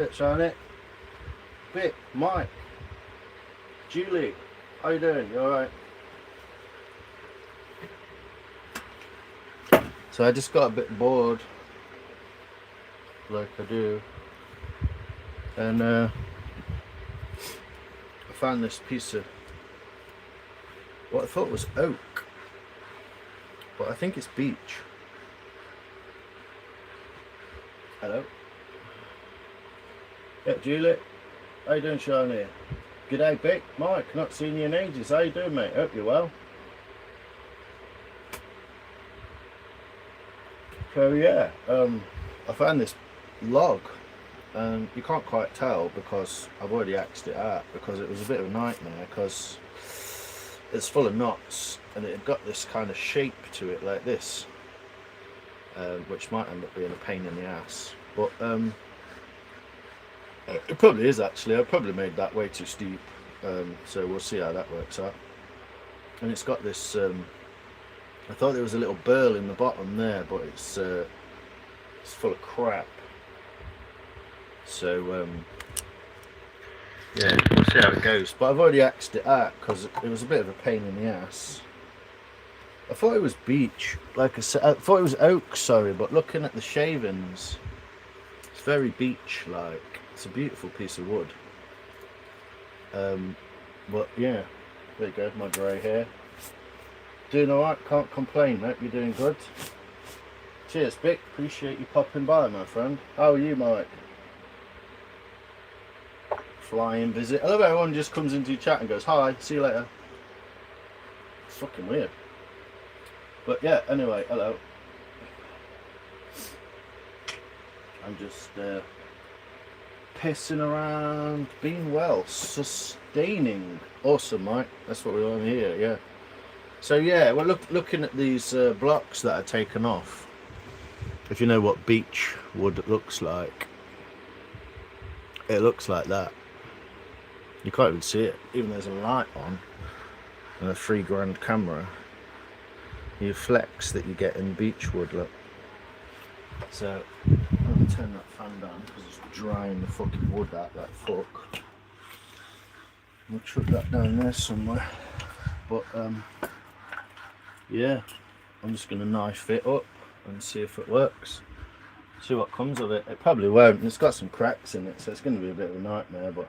Bit Charlotte. Bit Mike. Julie. How you doing? You alright? So I just got a bit bored, like I do, and I found this piece of what I thought was oak, but I think it's beech. Hello. Yeah, Julie. How you doing, Charlie? G'day, Vic. Mike. Not seen you in ages. How you doing, mate? Hope you're well. So yeah, I found this log, and you can't quite tell because I've already axed it out because it was a bit of a nightmare because it's full of knots and it had got this kind of shape to it like this, which might end up being a pain in the ass, but it probably is actually. I probably made that way too steep, so we'll see how that works out. And it's got this I thought there was a little burl in the bottom there, but it's full of crap. So yeah, we'll see how it goes. But I've already axed it out because it was a bit of a pain in the ass. I thought it was beech, like I said. I thought it was oak, sorry, but looking at the shavings, it's very beech-like. It's a beautiful piece of wood. But yeah, there you go, my grey hair. Doing alright, can't complain, mate. You're doing good. Cheers, Vic. Appreciate you popping by, my friend. How are you, Mike? Flying visit. I love how everyone just comes into your chat and goes, hi, see you later. It's fucking weird. But yeah, anyway, hello. I'm just pissing around, being well, sustaining. Awesome, Mike. That's what we're on here, yeah. So yeah, we're looking at these blocks that are taken off. If you know what beech wood looks like, it looks like that. You can't even see it, even though there's a light on and a $3 camera. You flex that you get in beech wood, look. So I'll turn that fan down because it's drying the fucking wood out like fuck. We'll chuck that down there somewhere. But yeah, I'm just going to knife it up and see if it works. See what comes of it. It probably won't. It's got some cracks in it, so it's going to be a bit of a nightmare, but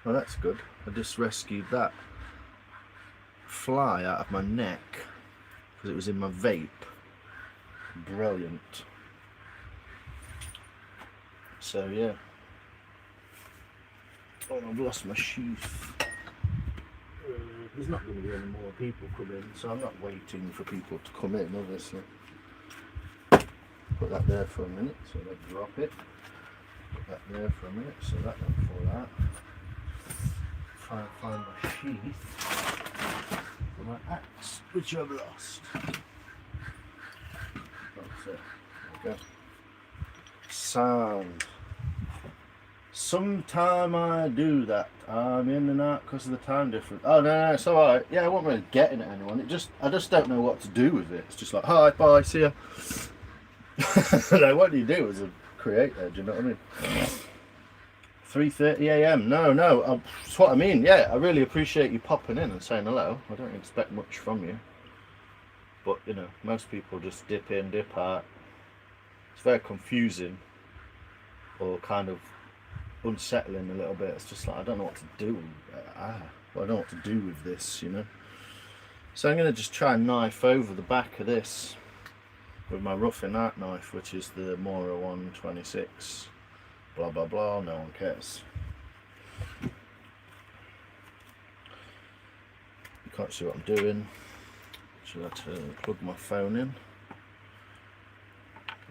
well, that's good. I just rescued that fly out of my neck because it was in my vape. Brilliant. So yeah. Oh, I've lost my sheath. There's not going to be any more people coming, so I'm not waiting for people to come in, obviously. Put that there for a minute, so they drop it. Put that there for a minute, so that don't fall out. Try and find my sheath for my axe, which I've lost. That's it. There we go. Sound. Sometime I do that. I'm in and out because of the time difference. Oh no, it's alright. Yeah, I wasn't really getting at anyone. I just don't know what to do with it. It's just like, hi, bye, see ya. Like, what do you do as a creator? Do you know what I mean? 3:30 a.m. No, that's what I mean. Yeah, I really appreciate you popping in and saying hello. I don't expect much from you, but you know, most people just dip in, dip out. It's very confusing, or kind of unsettling a little bit. It's just like, I don't know what to do. I don't know what to do with this, you know. So I'm going to just try and knife over the back of this with my roughing out knife, which is the Mora 126. Blah blah blah. No one cares. You can't see what I'm doing. So I have to plug my phone in.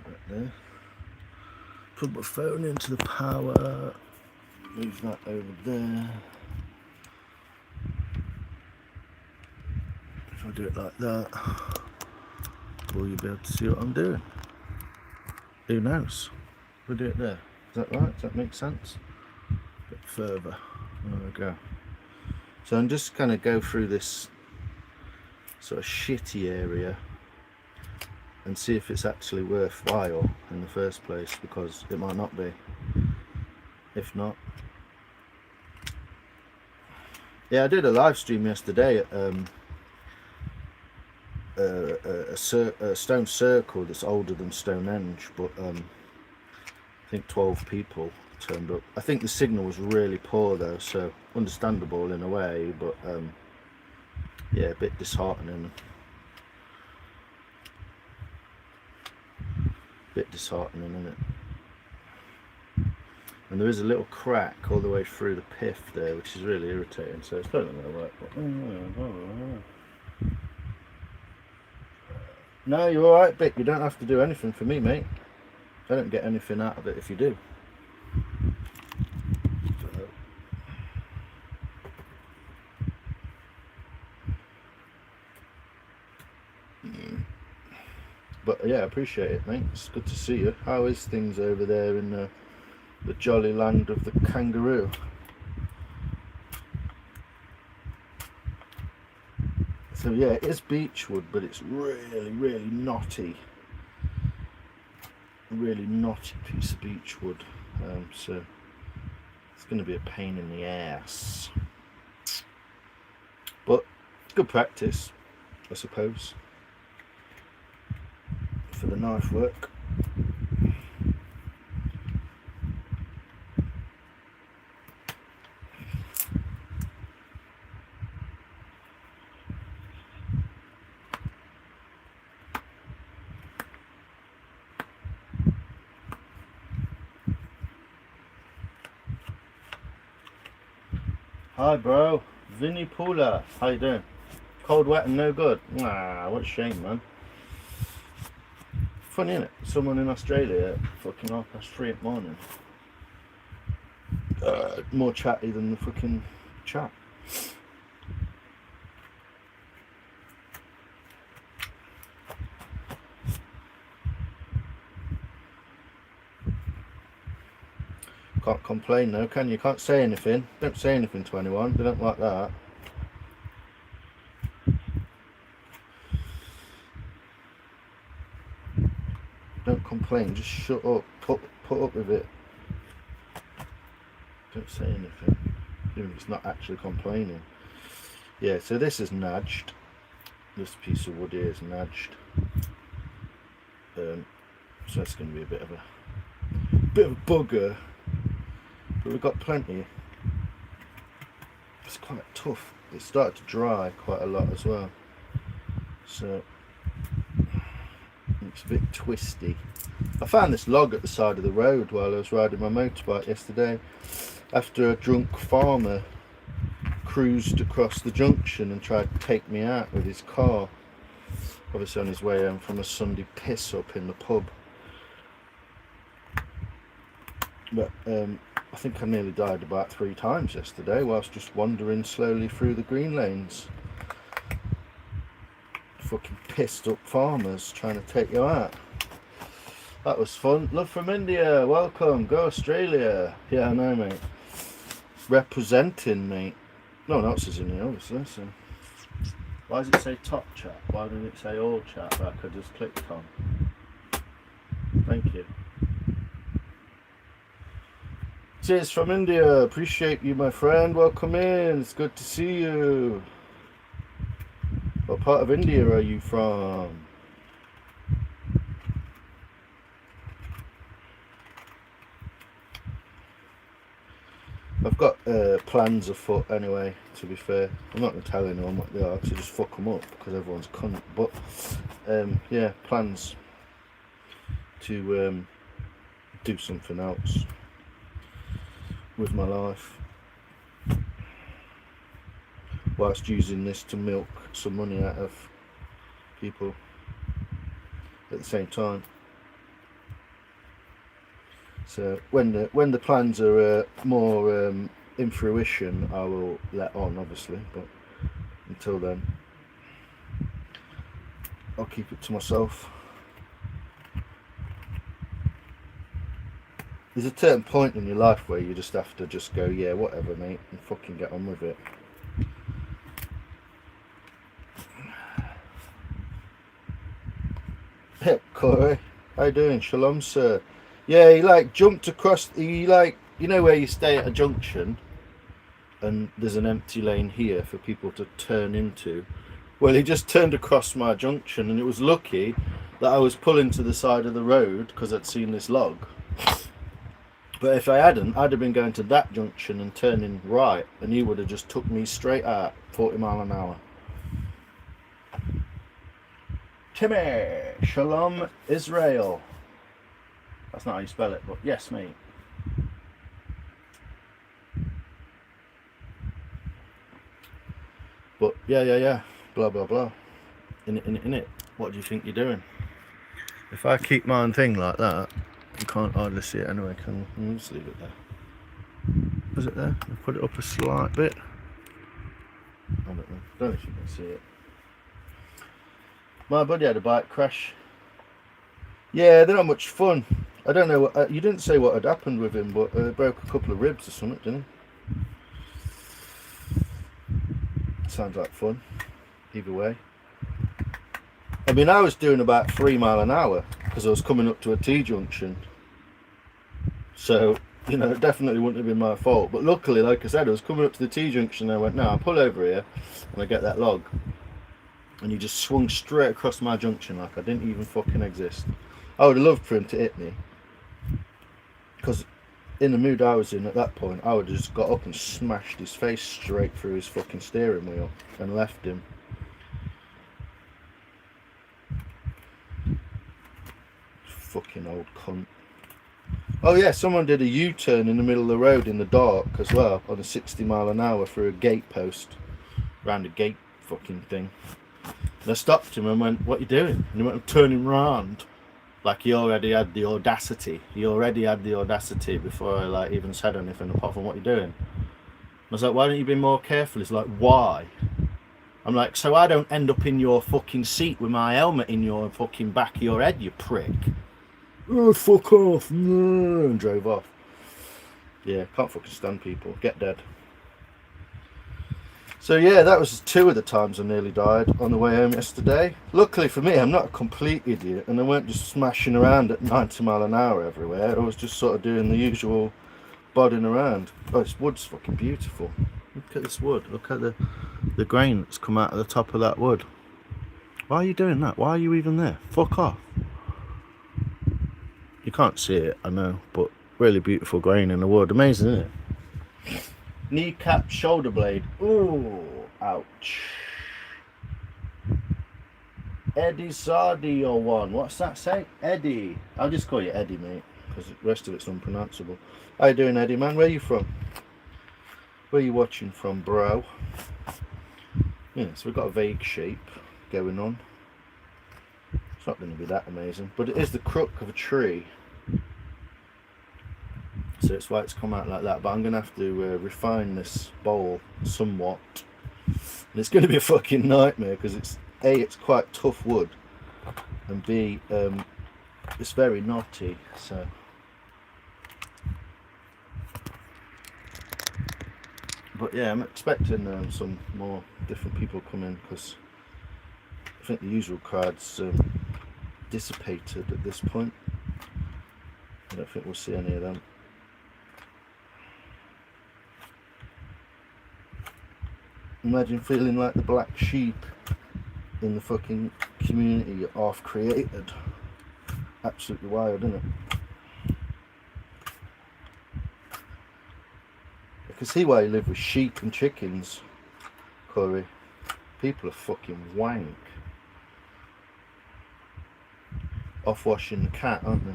Right there. Plug my phone into the power, move that over there. If I do it like that, will you be able to see what I'm doing? Who knows? We'll do it there. Is that right? Does that make sense? A bit further. There we go. So I'm just going to go through this sort of shitty area and see if it's actually worthwhile in the first place, because it might not be. If not, yeah, I did a live stream yesterday at a stone circle that's older than Stonehenge, but I think 12 people turned up. I think the signal was really poor though, so understandable in a way, but yeah, a bit disheartening. Isn't it? And there is a little crack all the way through the pith there, which is really irritating, so it's probably not going to work. But... No, you're alright, Vic. You don't have to do anything for me, mate. I don't get anything out of it if you do. But yeah, I appreciate it, mate. It's good to see you. How is things over there in the jolly land of the kangaroo? So yeah, it is beech wood, but it's really, really knotty. Really knotty piece of beech wood. So it's going to be a pain in the ass. But good practice, I suppose, for the knife work. Hi bro, Vinny Pula, how you doing? Cold, wet and no good? Nah, what a shame, man. Funny, innit? Someone in Australia at fucking 3:30 in the morning. More chatty than the fucking chat. Can't complain though, can you? Can't say anything. Don't say anything to anyone. They don't like that. Don't complain. Just shut up. Put up with it. Don't say anything. Even if it's not actually complaining. Yeah. So this is nudged. This piece of wood here is nudged. So that's going to be a bit of a bugger. But we've got plenty. It's quite tough. It started to dry quite a lot as well, so it's a bit twisty. I found this log at the side of the road while I was riding my motorbike yesterday, after a drunk farmer cruised across the junction and tried to take me out with his car, obviously on his way home from a Sunday piss up in the pub. But I think I nearly died about 3 times yesterday whilst just wandering slowly through the green lanes. Fucking pissed up farmers trying to take you out. That was fun. Love from India, welcome, go Australia. Yeah, I know, mate. Representing, mate. No one else is in here, obviously, so. Why does it say top chat? Why didn't it say all chat like I just clicked on? Thank you. Cheers from India, appreciate you, my friend. Welcome in, it's good to see you. What part of India are you from? I've got plans afoot anyway, to be fair. I'm not going to tell anyone what they are, because I just fuck them up, because everyone's cunt. But yeah, plans to do something else with my life, whilst using this to milk some money out of people at the same time. So when the plans are more in fruition, I will let on, obviously, but until then I'll keep it to myself. There's a certain point in your life where you just have to just go, yeah, whatever, mate, and fucking get on with it. Hey, Corey. How you doing? Shalom, sir. Yeah, he like jumped across. He like, you know where you stay at a junction, and there's an empty lane here for people to turn into. Well, he just turned across my junction, and it was lucky that I was pulling to the side of the road because I'd seen this log. But if I hadn't, I'd have been going to that junction and turning right, and he would have just took me straight out 40 mile an hour. Timmy, Shalom, Israel. That's not how you spell it, but yes, mate. But yeah, blah blah blah. In it. What do you think you're doing? If I keep my own thing like that, you can't hardly see it anyway, can you? Just leave it there. Was it there? I'll put it up a slight bit. I don't know. Don't know if you can see it. My buddy had a bike crash. Yeah, they're not much fun. I don't know what you didn't say what had happened with him, but broke a couple of ribs or something, didn't he? Sounds like fun. Either way. I mean, I was doing about 3 mile an hour because I was coming up to a T-junction. So, you know, it definitely wouldn't have been my fault. But luckily, like I said, I was coming up to the T-junction and I went, no, I'll pull over here and I get that log. And he just swung straight across my junction like I didn't even fucking exist. I would have loved for him to hit me. Because in the mood I was in at that point, I would have just got up and smashed his face straight through his fucking steering wheel and left him. Fucking old cunt. Oh yeah, someone did a U-turn in the middle of the road in the dark as well, on a 60 mile an hour through a gate post. Round a gate fucking thing. And I stopped him and went, what are you doing? And he went, I'm turning round. Like he already had the audacity. He already had the audacity before I like even said anything apart from what you're doing. I was like, why don't you be more careful? He's like, why? I'm like, so I don't end up in your fucking seat with my helmet in your fucking back of your head, you prick. Oh, fuck off. No. And drove off. Yeah, can't fucking stand people. Get dead. So yeah, that was 2 of the times I nearly died on the way home yesterday. Luckily for me, I'm not a complete idiot, and I weren't just smashing around at 90 mile an hour everywhere. I was just sort of doing the usual bodding around. Oh, this wood's fucking beautiful. Look at this wood. Look at the grain that's come out of the top of that wood. Why are you doing that? Why are you even there? Fuck off. You can't see it, I know, but really beautiful grain in the wood. Amazing, isn't it? Kneecap shoulder blade. Ooh, ouch. Eddie Sardio one. What's that say? Eddie. I'll just call you Eddie, mate, because the rest of it's unpronounceable. How you doing, Eddie, man? Where are you from? Where are you watching from, bro? Yeah, so we've got a vague shape going on. It's not going to be that amazing, but it is the crook of a tree. So it's why it's come out like that. But I'm going to have to refine this bowl somewhat. And it's going to be a fucking nightmare because it's A, it's quite tough wood, and B, it's very knotty. So but yeah, I'm expecting some more different people come in because I think the usual crowd's dissipated at this point. I don't think we'll see any of them. Imagine feeling like the black sheep in the fucking community you're half created. Absolutely wild, isn't it? I can see why you live with sheep and chickens, Corey. People are fucking wank. Off washing the cat, aren't they?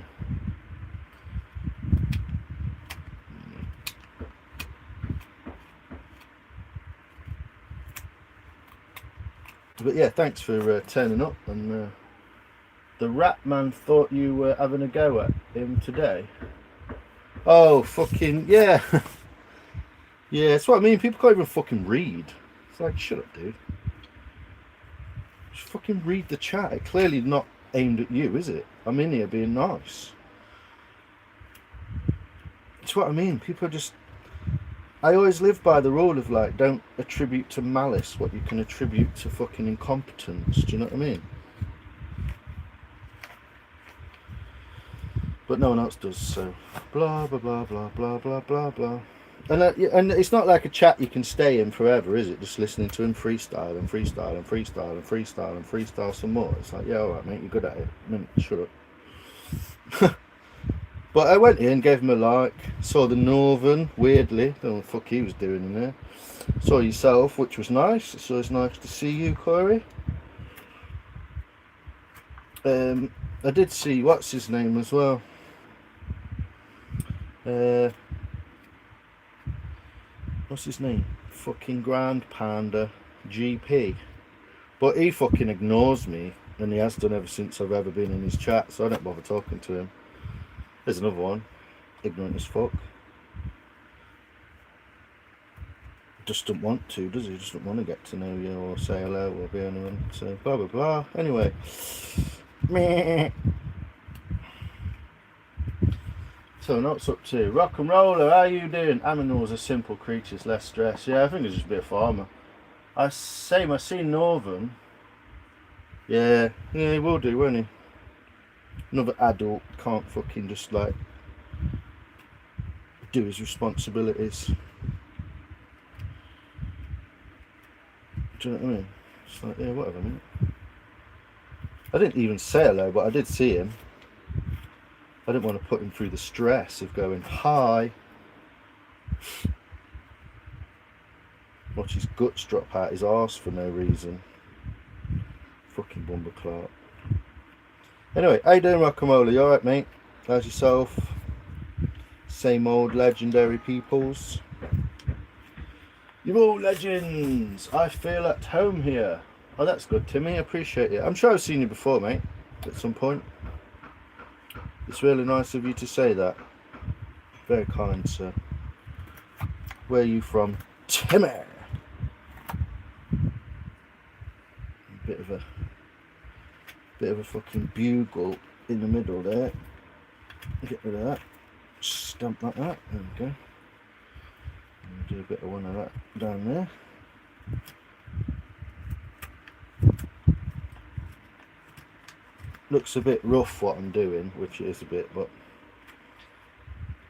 But yeah, thanks for turning up. And the rat man thought you were having a go at him today. Oh, fucking yeah. Yeah, that's what I mean. People can't even fucking read. It's like, shut up, dude. Just fucking read the chat. It's clearly not aimed at you, is it? I'm in here being nice. That's what I mean. People are just... I always live by the rule of like, don't attribute to malice what you can attribute to fucking incompetence. Do you know what I mean? but no one else does. So blah blah blah blah blah blah blah blah. And it's not like a chat you can stay in forever, is it? Just listening to him freestyle and freestyle and freestyle and freestyle and freestyle some more. It's like, yeah, all right, mate, you're good at it. Shut up. But I went in, gave him a like, saw the Northern, weirdly, don't know what the fuck he was doing in there. Saw yourself, which was nice. So it's nice to see you, Corey. I did see, what's his name as well? What's his name? Fucking Grand Panda GP. But he fucking ignores me, and he has done ever since I've ever been in his chat, so I don't bother talking to him. There's another one. Ignorant as fuck. Just don't want to, does he? Just don't want to get to know you or say hello or be anyone. So blah blah blah. Anyway. Meh. So what's up to? Rock and roller, how you doing? Aminals are simple creatures, less stress. Yeah, I think it's just a bit of farmer. I seen Northern. Yeah, he will do, won't he? Another adult can't fucking just like do his responsibilities. Do you know what I mean? It's like, yeah, whatever, mate. I didn't even say hello, but I did see him. I didn't want to put him through the stress of going, hi. Watch his guts drop out his arse for no reason. Fucking Bumba Clark. Anyway, how you doing, Rockamole? You alright, mate? How's yourself? Same old legendary peoples. You're all legends. I feel at home here. Oh, that's good, Timmy. I appreciate it. I'm sure I've seen you before, mate, at some point. It's really nice of you to say that. Very kind, sir. Where are you from? Timmy! Bit of a fucking bugle in the middle there. Get rid of that. Stamp like that. There we go. And do a bit of one of that down there. Looks a bit rough what I'm doing, which it is a bit, but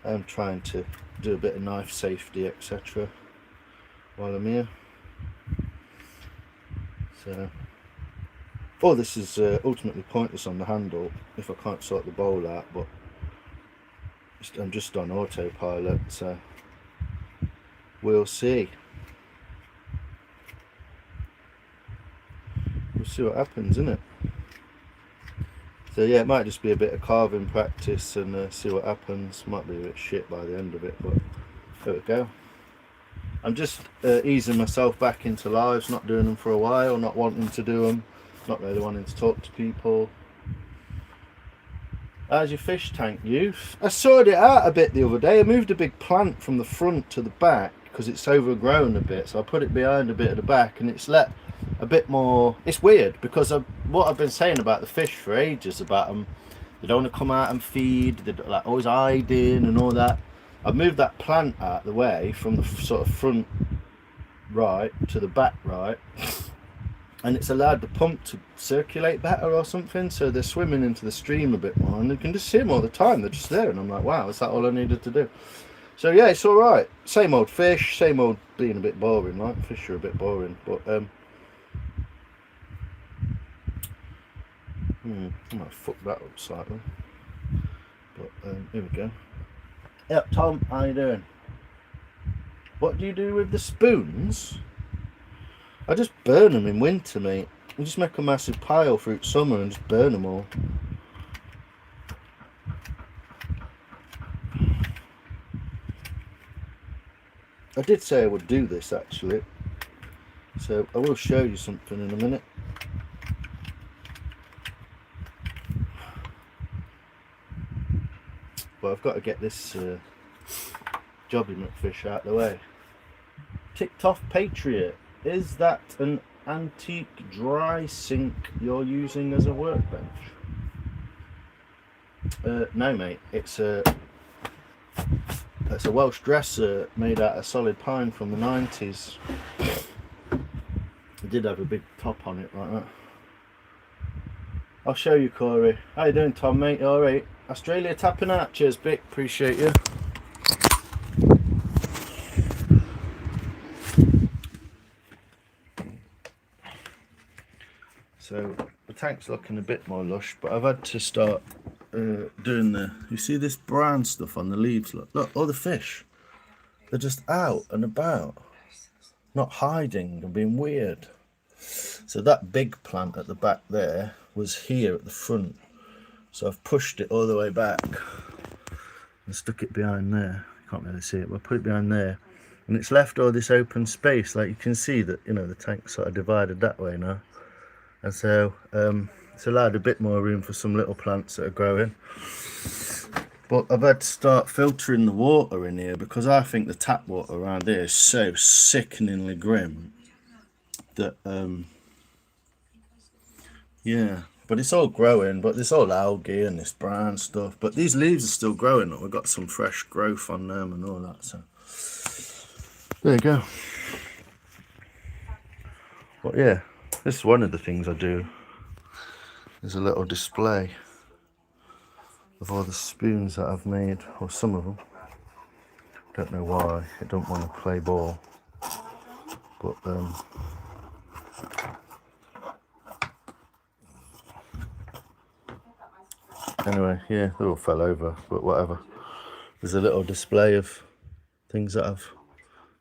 I'm trying to do a bit of knife safety, etc. while I'm here. So, all this is ultimately pointless on the handle if I can't sort the bowl out, but I'm just on autopilot, so we'll see. We'll see what happens, innit? So yeah, it might just be a bit of carving practice and see what happens. Might be a bit shit by the end of it, but there we go. I'm just easing myself back into lives, not doing them for a while, not wanting to do them, not really wanting to talk to people. How's your fish tank, youth? I sorted it out a bit the other day. I moved a big plant from the front to the back because it's overgrown a bit, so I put it behind a bit at the back, and it's let a bit more. It's weird because what I've been saying about the fish for ages, about them, they don't want to come out and feed, they're like always hiding and all that. I've moved that plant out of the way from the sort of front right to the back right, and it's allowed the pump to circulate better or something, so they're swimming into the stream a bit more, and you can just see them all the time. They're just there, and I'm like, wow, is that all I needed to do? So yeah, it's all right. Same old fish, same old being a bit boring. Like fish are a bit boring, but I might fuck that up slightly. But here we go. Yep, Tom, how you doing? What do you do with the spoons? I just burn them in winter, mate. I just make a massive pile through summer and just burn them all. I did say I would do this actually, so I will show you something in a minute. But I've got to get this jobby McFish out of the way. Ticked off Patriot. Is that an antique dry sink you're using as a workbench? No, mate. It's a Welsh dresser made out of solid pine from the 90s. It did have a big top on it like that. I'll show you, Corey. How you doing, Tom, mate? You alright? Australia tapping out. Cheers, Vic. Appreciate you. So the tank's looking a bit more lush, but I've had to start doing the. You see this brown stuff on the leaves? Look, all the fish. They're just out and about, not hiding and being weird. So that big plant at the back there was here at the front. So I've pushed it all the way back and stuck it behind there. You can't really see it, but I put it behind there. And it's left all this open space. Like you can see that, you know, the tank's sort of divided that way now. And so it's allowed a bit more room for some little plants that are growing. But I've had to start filtering the water in here because I think the tap water around here is so sickeningly grim that, yeah. But it's all growing, but there's all algae and this brown stuff. But these leaves are still growing. We've got some fresh growth on them and all that. So there you go. But yeah, this is one of the things I do. There's a little display of all the spoons that I've made, or some of them. Don't know why. I don't want to play ball. But anyway, yeah, they all fell over, but whatever. There's a little display of things that I've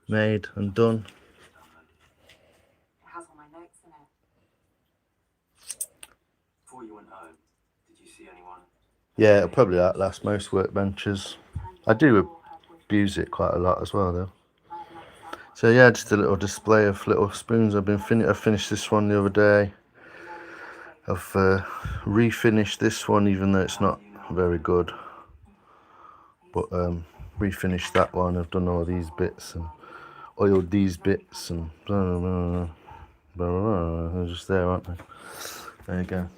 made and done. It has all my notes in it. Before you went home, did you see anyone? Yeah, it'll probably outlast most workbenches. I do abuse it quite a lot as well, though. So yeah, just a little display of little spoons. I finished this one the other day. I've refinished this one, even though it's not very good. But refinished that one. I've done all these bits and oiled these bits and blah, blah, blah, blah, blah. They're just there, aren't they? There you go.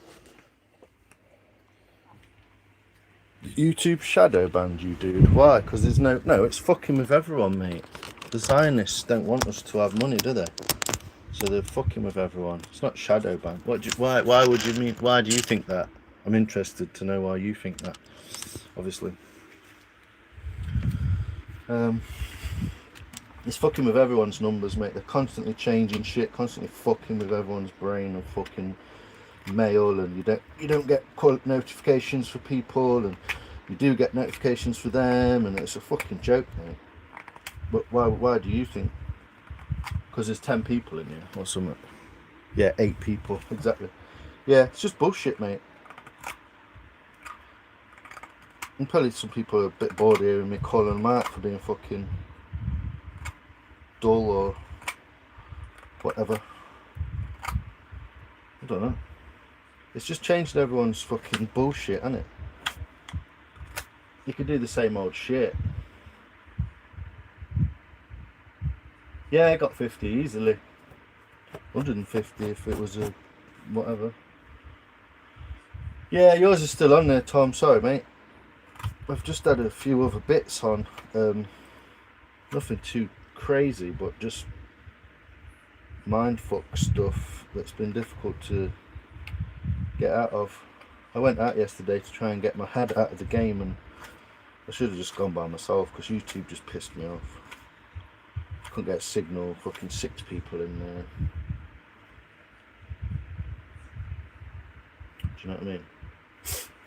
YouTube shadow banned you, dude. Why? Because there's no, it's fucking with everyone, mate. The Zionists don't want us to have money, do they? So they're fucking with everyone. It's not shadow ban. Why would you mean? Why do you think that? I'm interested to know why you think that. Obviously. It's fucking with everyone's numbers, mate. They're constantly changing shit, constantly fucking with everyone's brain and fucking mail, and you don't get notifications for people, and you do get notifications for them, and it's a fucking joke, mate. But why do you think? Because there's 10 people in here or something. Yeah, 8 people, exactly. Yeah, it's just bullshit, mate. And probably some people are a bit bored hearing me calling them out for being fucking dull or whatever. I don't know. It's just changed everyone's fucking bullshit, hasn't it? You could do the same old shit. Yeah, I got 50 easily. 150 if it was a whatever. Yeah, yours is still on there, Tom. Sorry, mate. I've just had a few other bits on. Nothing too crazy, but just mindfuck stuff that's been difficult to get out of. I went out yesterday to try and get my head out of the game, and I should have just gone by myself because YouTube just pissed me off. Couldn't get a signal, fucking 6 people in there. Do you know what I mean?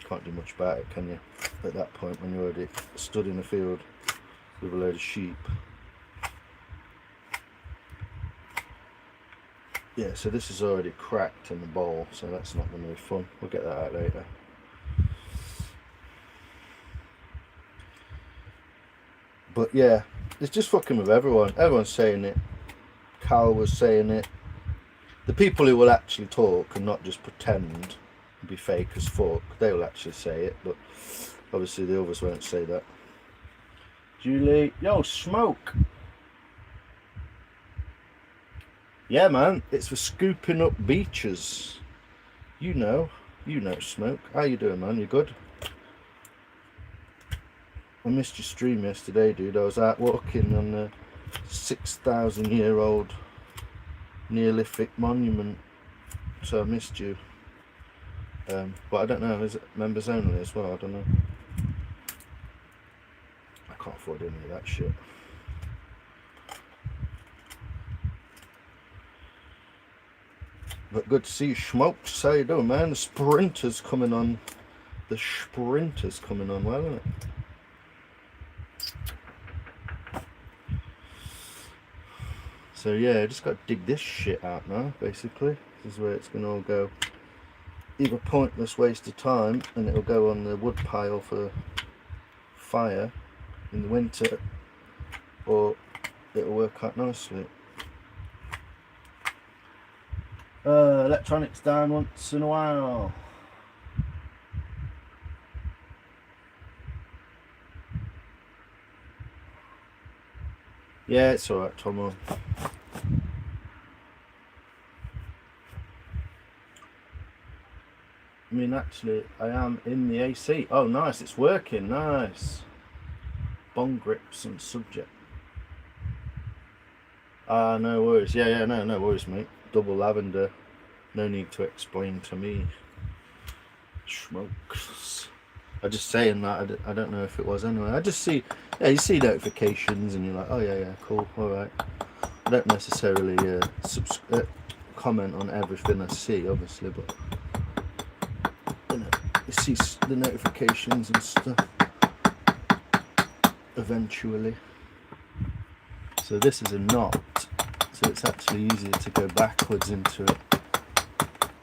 Can't do much about it, can you? At that point when you're already stood in the field with a load of sheep. Yeah, so this is already cracked in the bowl, so that's not going to be fun. We'll get that out later. But yeah, it's just fucking with everyone. Everyone's saying it. Cal was saying it. The people who will actually talk and not just pretend and be fake as fuck, they will actually say it, but obviously the others won't say that. Julie, yo, smoke. Yeah, man, it's for scooping up beaches. You know Smoke. How you doing, man? You good? I missed your stream yesterday, dude. I was out walking on the 6,000-year-old Neolithic monument, so I missed you. But I don't know, is it members only as well? I don't know. can't afford any of that shit. But good to see you, Smokes. How you doing, man? The sprinter's coming on. The sprinter's coming on well, isn't it? So yeah, just got to dig this shit out now, basically. This is where it's going to all go. Either pointless waste of time, and it'll go on the wood pile for fire in the winter, or it'll work out nicely. Electronics down once in a while. Yeah, it's alright, Tomo. I mean, actually, I am in the AC. Oh, nice, it's working, nice. Bong grips and subject. Ah, no worries. Yeah, no worries, mate. Double lavender. No need to explain to me. Smokes. I'm just saying that. I don't know if it was anyway. I just see, yeah, you see notifications and you're like, oh yeah, cool, alright. I don't necessarily comment on everything I see, obviously, but you know, you see the notifications and stuff eventually. So this is a knot, so it's actually easier to go backwards into it.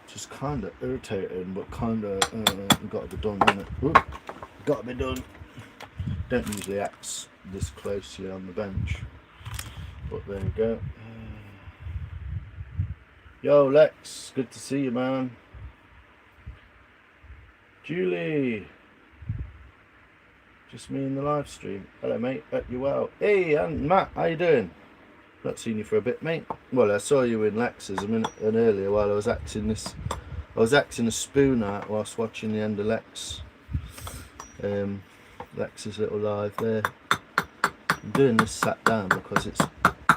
Just kind of irritating, but kind of got to be done, isn't it? Ooh, got to be done. Don't usually axe this closely on the bench, but there you go. Yo, Lex, good to see you, man. Julie, just me in the live stream. Hello, mate. Hope you're well. Hey, and Matt, how you doing? Not seen you for a bit, mate. Well, I saw you in Lex's a minute and earlier while I was axing this. I was axing a spoon out whilst watching the end of Lex's little live there. I'm doing this sat down because it's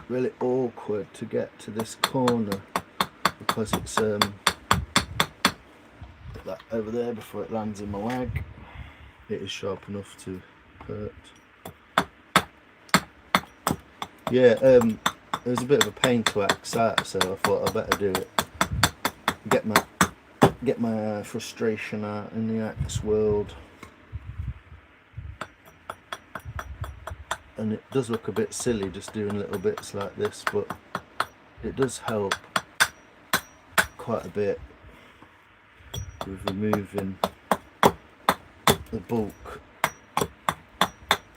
really awkward to get to this corner because it's put that over there before it lands in my wag. It is sharp enough to hurt. Yeah, it was a bit of a pain to axe that, so I thought I'd better do it. Get my frustration out in the axe world. And it does look a bit silly just doing little bits like this, but it does help quite a bit with removing the bulk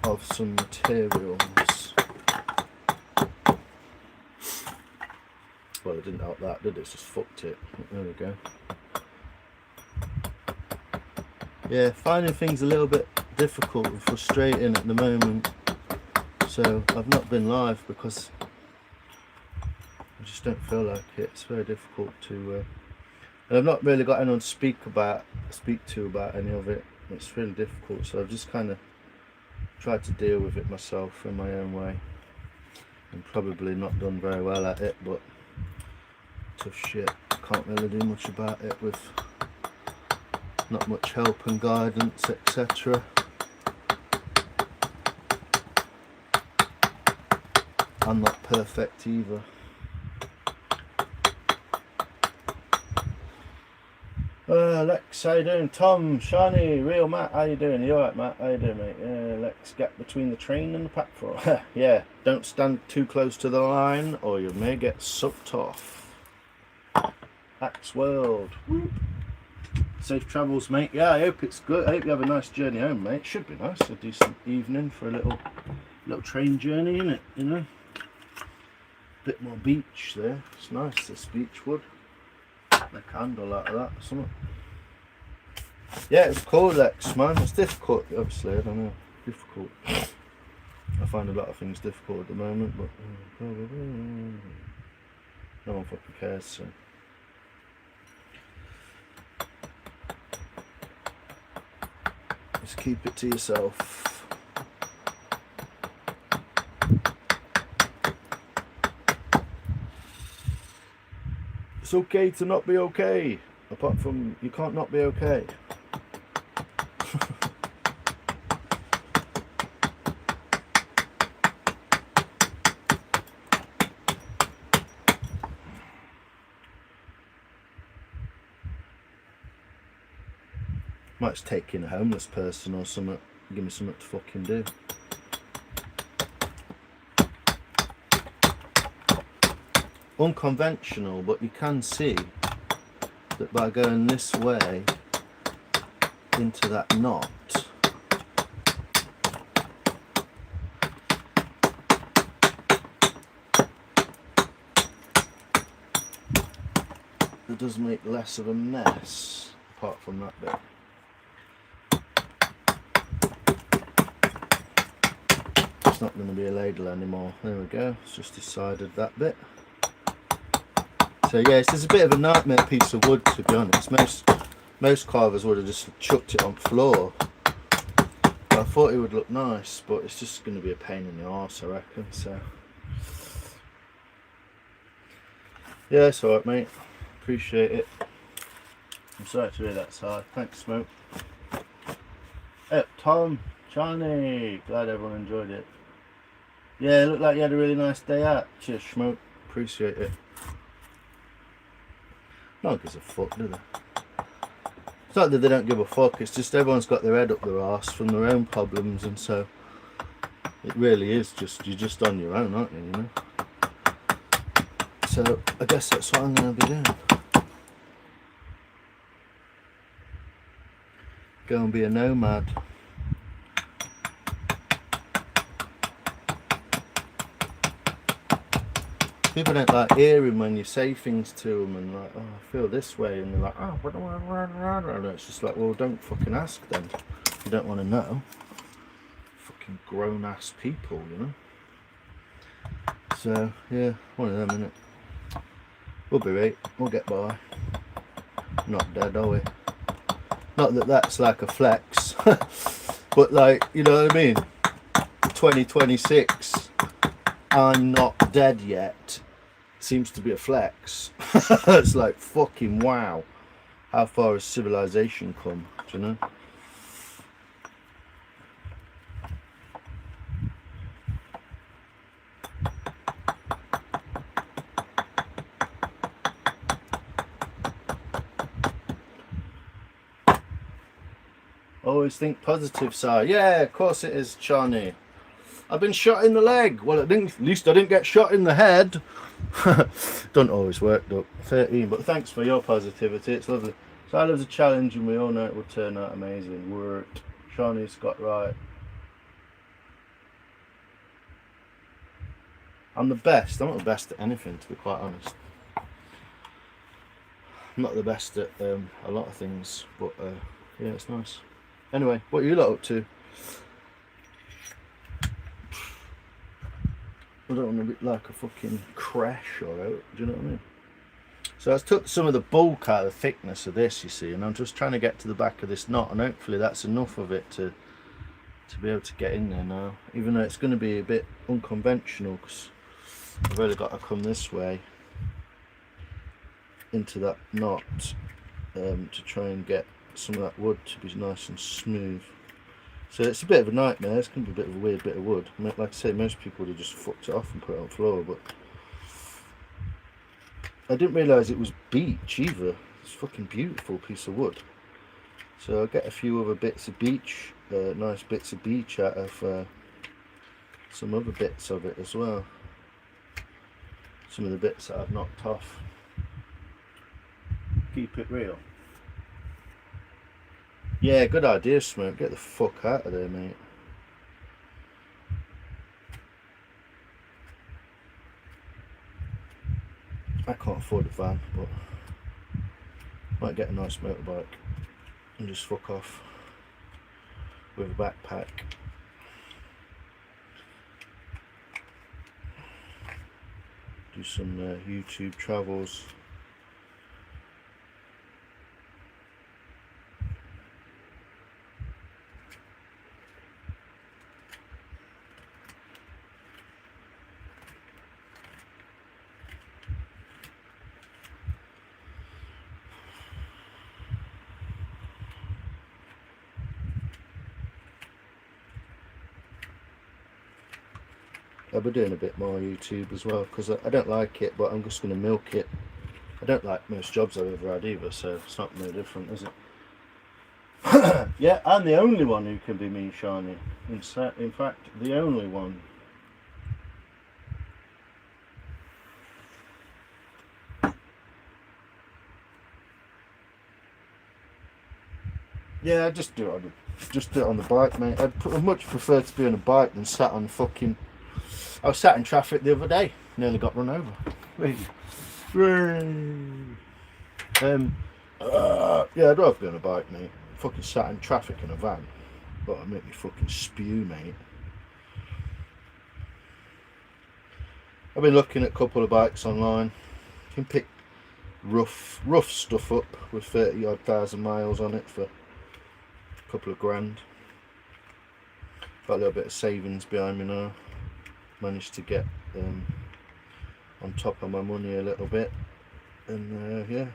of some materials. Well, it didn't help that, did it? It's just fucked it. There we go. Yeah, finding things a little bit difficult and frustrating at the moment. So I've not been live because I just don't feel like it. It's very difficult to, and I've not really got anyone to speak to about any of it. It's really difficult. So I've just kind of tried to deal with it myself in my own way, and probably not done very well at it. But tough shit. Can't really do much about it with not much help and guidance, etc. I'm not perfect either. Lex, how you doing? Tom, Shani, Real Matt, how you doing? You alright, Matt? How you doing, mate? Lex, gap between the train and the pack for yeah, don't stand too close to the line or you may get sucked off. Axe World. Whoop. Safe travels, mate. Yeah, I hope it's good. I hope you have a nice journey home, mate. Should be nice. A decent evening for a little train journey, innit? You know? Bit more beech there. It's nice, this beech wood. The candle out of that or something. Yeah, it's cool, Lex, man. It's difficult, obviously. I don't know. Difficult. I find a lot of things difficult at the moment, but no one fucking cares, so. Just keep it to yourself. It's okay to not be okay. Apart from you can't not be okay. Might just take in a homeless person or something. Give me something to fucking do. Unconventional, but you can see that by going this way into that knot, it does make less of a mess, apart from that bit. It's not going to be a ladle anymore. There we go, it's just decided that bit. So yeah, it's just a bit of a nightmare piece of wood, to be honest. Most carvers would have just chucked it on floor. But I thought it would look nice, but it's just going to be a pain in the arse, I reckon. So yeah, it's alright, mate. Appreciate it. I'm sorry to hear that side. Thanks, Smoke. Tom, Charlie, glad everyone enjoyed it. Yeah, it looked like you had a really nice day out. Cheers, Smoke. Appreciate it. No one gives a fuck, do they? It's not that they don't give a fuck, it's just everyone's got their head up their arse from their own problems, and so it really is just, you're just on your own, aren't you, you know? So I guess that's what I'm going to be doing. Go and be a nomad. People don't like hearing when you say things to them and like, oh, I feel this way, and they're like, oh, and it's just like, well, don't fucking ask then. You don't want to know. Fucking grown ass people, you know. So yeah, one of them, innit? We'll be right. We'll get by. Not dead, are we? Not that that's like a flex, but like, you know what I mean? 2026. I'm not dead yet. Seems to be a flex. It's like fucking wow. How far has civilization come? Do you know? Always think positive side. Yeah, of course it is, Charney. I've been shot in the leg. Well, at least I didn't get shot in the head. Don't always work, though. 13, but thanks for your positivity. It's lovely. So I love a challenge, and we all know it will turn out amazing. Word. Shawnee's got right. I'm the best. I'm not the best at anything, to be quite honest. I'm not the best at a lot of things, but yeah, it's nice. Anyway, what are you lot up to? I don't want to be like a fucking crash or out, do you know what I mean? So I took some of the bulk out of the thickness of this, you see, and I'm just trying to get to the back of this knot, and hopefully that's enough of it to be able to get in there now, even though it's going to be a bit unconventional, because I've really got to come this way into that knot to try and get some of that wood to be nice and smooth. So it's a bit of a nightmare. It's going to be a bit of a weird bit of wood. Like I say, most people would have just fucked it off and put it on the floor, but I didn't realise it was beech either. It's a fucking beautiful piece of wood. So I'll get a few other bits of beech, nice bits of beech out of some other bits of it as well. Some of the bits that I've knocked off. Keep it real. Yeah, good idea, Smoke. Get the fuck out of there, mate. I can't afford a van, but might get a nice motorbike and just fuck off with a backpack. Do some YouTube travels. I'll be doing a bit more YouTube as well, because I don't like it, but I'm just going to milk it. I don't like most jobs I've ever had either, so it's not no different, is it? Yeah, I'm the only one who can be mean shiny. In fact, the only one. Yeah, just do it on the bike, mate. I'd much prefer to be on a bike than sat on fucking. I was sat in traffic the other day, nearly got run over. Yeah, I'd rather be on a bike, mate. Fucking sat in traffic in a van. That'd make me fucking spew, mate. I've been looking at a couple of bikes online. You can pick rough stuff up with 30 odd thousand miles on it for a couple of grand. Got a little bit of savings behind me now. Managed to get on top of my money a little bit, and yeah,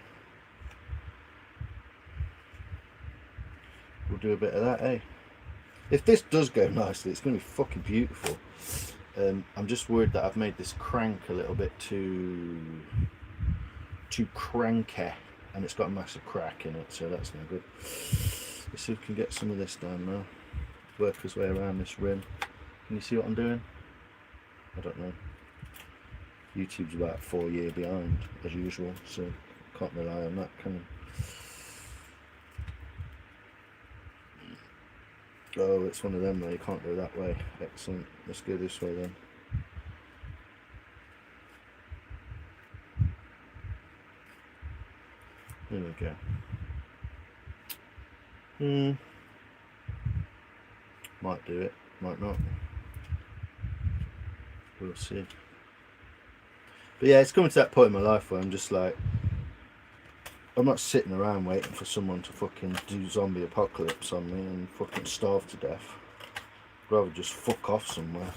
we'll do a bit of that, eh? If this does go nicely, it's going to be fucking beautiful. I'm just worried that I've made this crank a little bit too cranky, and it's got a massive crack in it, so that's no good. Let's see if we can get some of this down now. Work his way around this rim. Can you see what I'm doing? I don't know. YouTube's about 4 years behind, as usual, so can't rely on that, can you? Oh, it's one of them though, you can't go that way. Excellent. Let's go this way then. There we go. Might do it, might not. We'll see. But yeah, it's coming to that point in my life where I'm just like, I'm not sitting around waiting for someone to fucking do zombie apocalypse on me and fucking starve to death. I'd rather just fuck off somewhere.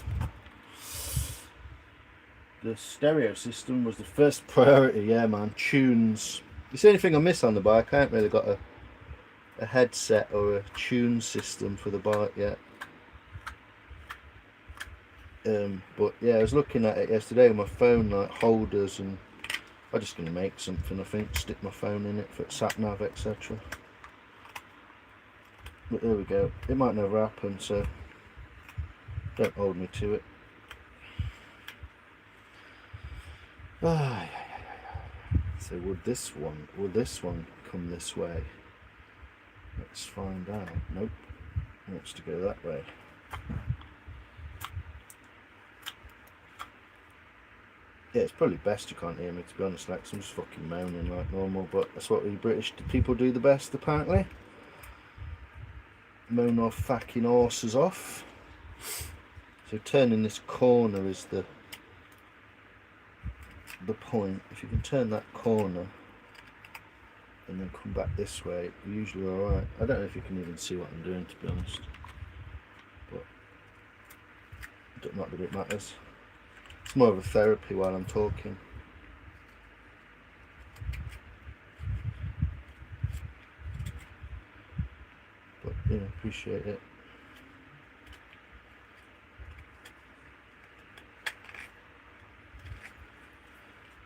The stereo system was the first priority, yeah man. Tunes. It's the only thing I miss on the bike. I haven't really got a headset or a tune system for the bike yet. But yeah, I was looking at it yesterday with my phone, like holders, and I'm just going to make something, I think, stick my phone in it for sat nav, etc. But there we go. It might never happen, so don't hold me to it. So would this one come this way? Let's find out. Nope. It wants to go that way. Yeah, it's probably best you can't hear me, to be honest, like, I'm just fucking moaning like normal, but that's what we British people do the best, apparently. Moan our fucking horses off. So turning this corner is the point. If you can turn that corner and then come back this way, you're usually alright. I don't know if you can even see what I'm doing, to be honest, but not that it matters. It's more of a therapy while I'm talking. But yeah, appreciate it.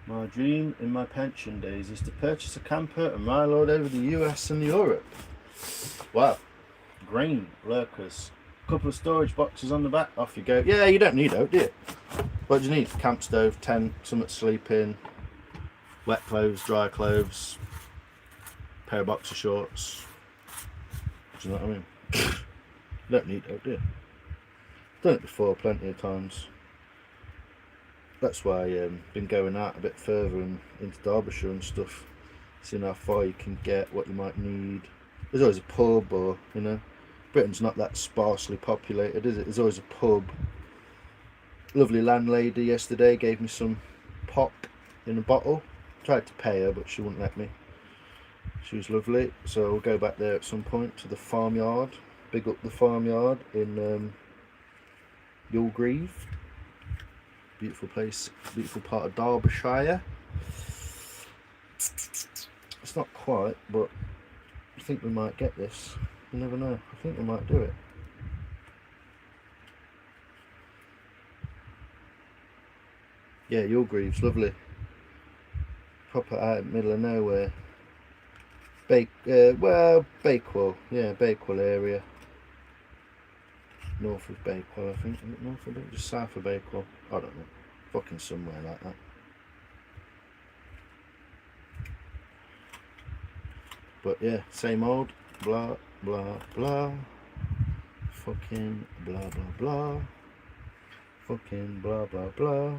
My dream in my pension days is to purchase a camper and ride all over the US and Europe. Wow. Grain lurkers. Couple of storage boxes on the back, off you go. Yeah, you don't need out, do you? What do you need? Camp stove, tent, something to sleep in, wet clothes, dry clothes, pair of boxer shorts. Do you know what I mean? You don't need out, do you? Done it before plenty of times. That's why I've been going out a bit further and into Derbyshire and stuff, seeing how far you can get, what you might need. There's always a pub, or, you know, Britain's not that sparsely populated, is it? There's always a pub. Lovely landlady yesterday gave me some pop in a bottle. Tried to pay her, but she wouldn't let me. She was lovely, so we'll go back there at some point to the farmyard. Big up the farmyard in Yulgrave. Beautiful place, beautiful part of Derbyshire. It's not quite, but I think we might get this. You never know. I think we might do it. Yeah, Yulgrave's lovely. Proper out in the middle of nowhere. Well, Bakewell. Yeah, Bakewell area. North of Bakewell, I think. Is it north of Bakewell? Just south of Bakewell. I don't know. Fucking somewhere like that. But yeah, same old. Blah, blah, blah. Fucking blah, blah, blah. Fucking blah, blah, blah.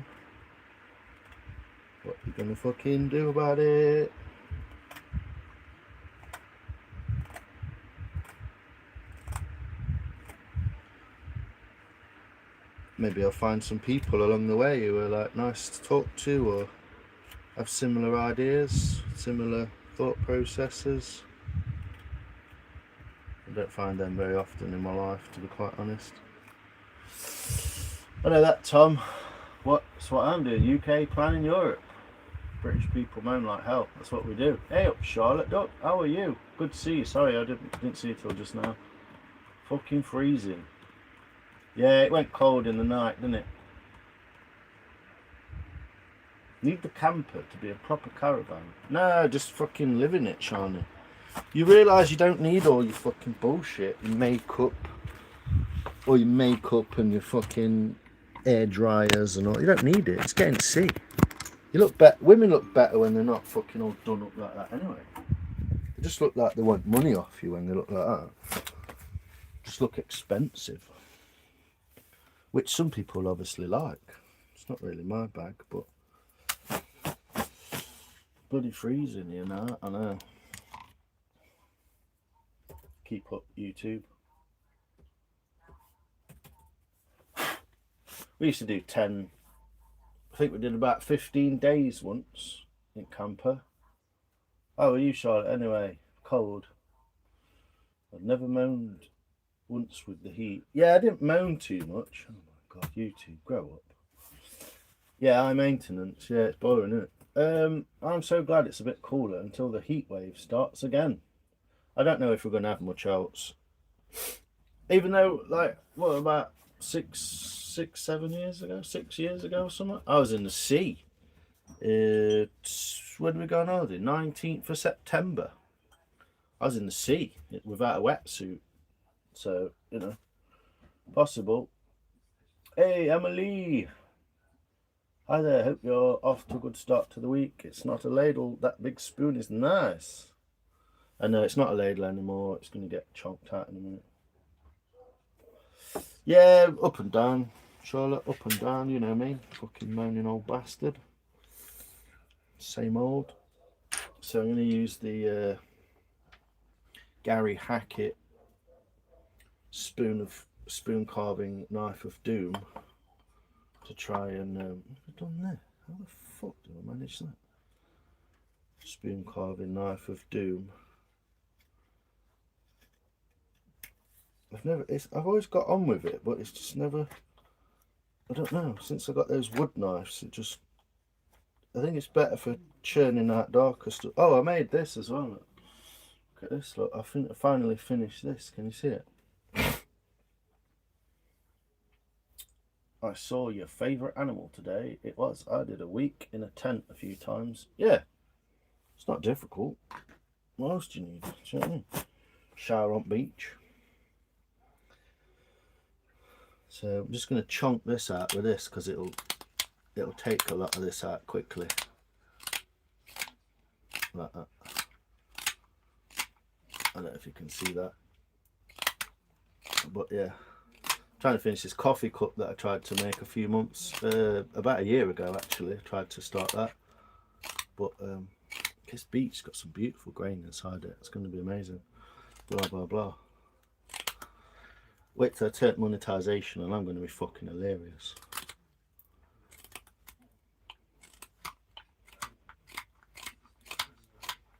What you gonna fucking do about it? Maybe I'll find some people along the way who are like nice to talk to or have similar ideas, similar thought processes. I don't find them very often in my life, to be quite honest. I know that, Tom. That's what I'm doing. UK planning Europe. British people moan like hell. That's what we do. Hey up, Charlotte Duck. How are you? Good to see you. Sorry, I didn't see you till just now. Fucking freezing. Yeah, it went cold in the night, didn't it? Need the camper to be a proper caravan. No, just fucking live in it, Shani. You realise you don't need all your fucking bullshit, your makeup, or your makeup and your fucking air dryers and all. You don't need it. It's getting to see. You look better. Women look better when they're not fucking all done up like that. Anyway, they just look like they want money off you when they look like that. Just look expensive, which some people obviously like. It's not really my bag, but bloody freezing, you know. I know. Keep up YouTube. We used to do 10. I think we did about 15 days once in camper. How are you, Charlotte? Anyway, cold. I've never moaned once with the heat. Yeah, I didn't moan too much. Oh my god, YouTube, grow up. Yeah, high maintenance. Yeah, it's boring, isn't it? I'm so glad it's a bit cooler until the heat wave starts again. I don't know if we're going to have much else. Even though, like, what, about 7 years ago, 6 years ago or something, I was in the sea. When did we go on holiday? 19th of September. I was in the sea without a wetsuit. So, you know, possible. Hey, Emily. Hi there, hope you're off to a good start to the week. It's not a ladle. That big spoon is nice. I know it's not a ladle anymore. It's going to get chonked out in a minute. Yeah, up and down. Charlotte, up and down, you know me. Fucking moaning old bastard. Same old. So I'm going to use the Gary Hackett spoon carving knife of doom to try and what have I done there? How the fuck did I manage that? Spoon carving knife of doom. I've always got on with it, but it's just never, I don't know, since I got those wood knives, I think it's better for churning out darker stuff. Oh, I made this as well. Look at this, look, I finally finished this. Can you see it? I saw your favourite animal today. It was. I did a week in a tent a few times. Yeah, it's not difficult. What else do you need? Do you know what I mean? Shower on beach. So I'm just going to chunk this out with this because it'll take a lot of this out quickly. Like that. I don't know if you can see that. But yeah. Trying to finish this coffee cup that I tried to make a few months, about a year ago actually. I tried to start that. But this beech's got some beautiful grain inside it. It's going to be amazing. Blah, blah, blah. Wait till I turn monetization and I'm going to be fucking hilarious.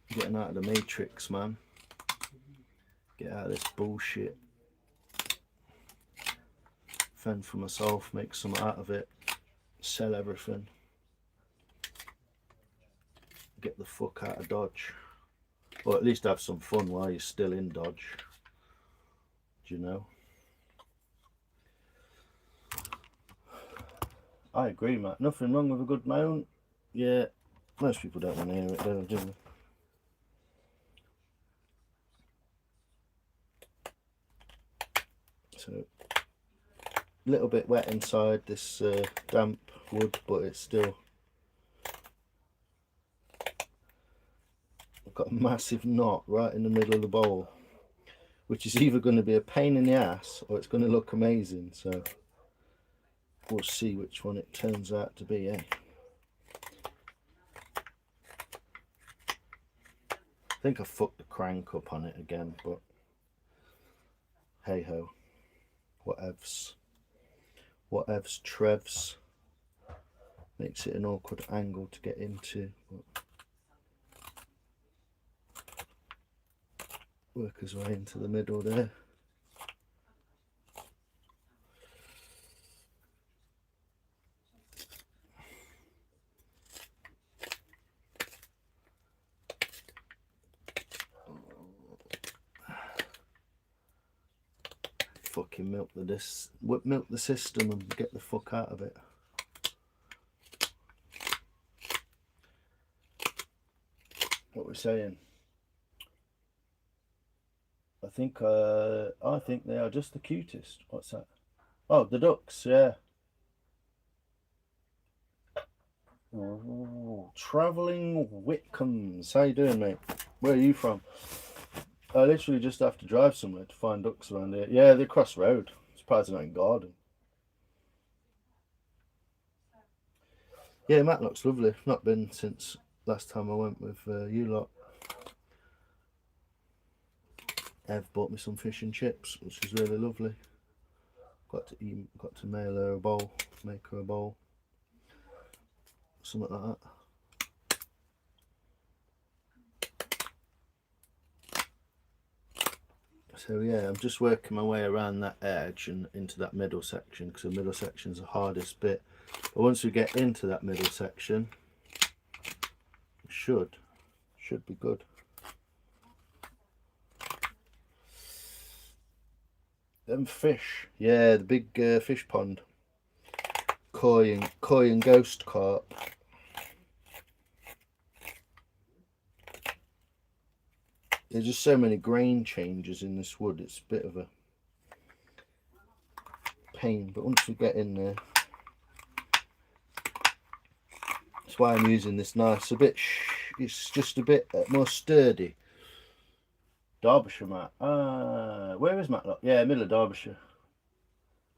Getting out of the matrix, man. Get out of this bullshit. Fend for myself, make some out of it. Sell everything. Get the fuck out of Dodge. Or at least have some fun while you're still in Dodge. Do you know? I agree, Matt. Nothing wrong with a good moan. Yeah, most people don't want to hear it, do they? So a little bit wet inside this damp wood, but it's still, I've got a massive knot right in the middle of the bowl, which is either going to be a pain in the ass or it's going to look amazing. So we'll see which one it turns out to be, eh? I think I fucked the crank up on it again, but hey ho, whatevs. Whatevs, trevs. Makes it an awkward angle to get into, but work his way into the middle there. Fucking milk the system and get the fuck out of it. What we're saying? I think they are just the cutest. What's that? Oh, the ducks, yeah. Ooh, travelling Whitcombs. How you doing, mate? Where are you from? I literally just have to drive somewhere to find ducks around here. Yeah, they're across the road. Surprised they're not in garden. Yeah, Matt looks lovely. Not been since last time I went with you lot. Ev bought me some fish and chips, which is really lovely. Got to mail her a bowl, make her a bowl, something like that. So yeah, I'm just working my way around that edge and into that middle section, because the middle section is the hardest bit. But once we get into that middle section, it should be good. Them fish, yeah, the big fish pond, koi and ghost carp. There's just so many grain changes in this wood, it's a bit of a pain, but once we get in there, that's why I'm using this nice, it's just a bit more sturdy. Derbyshire, Matt. Where is Matlock? Yeah, middle of Derbyshire.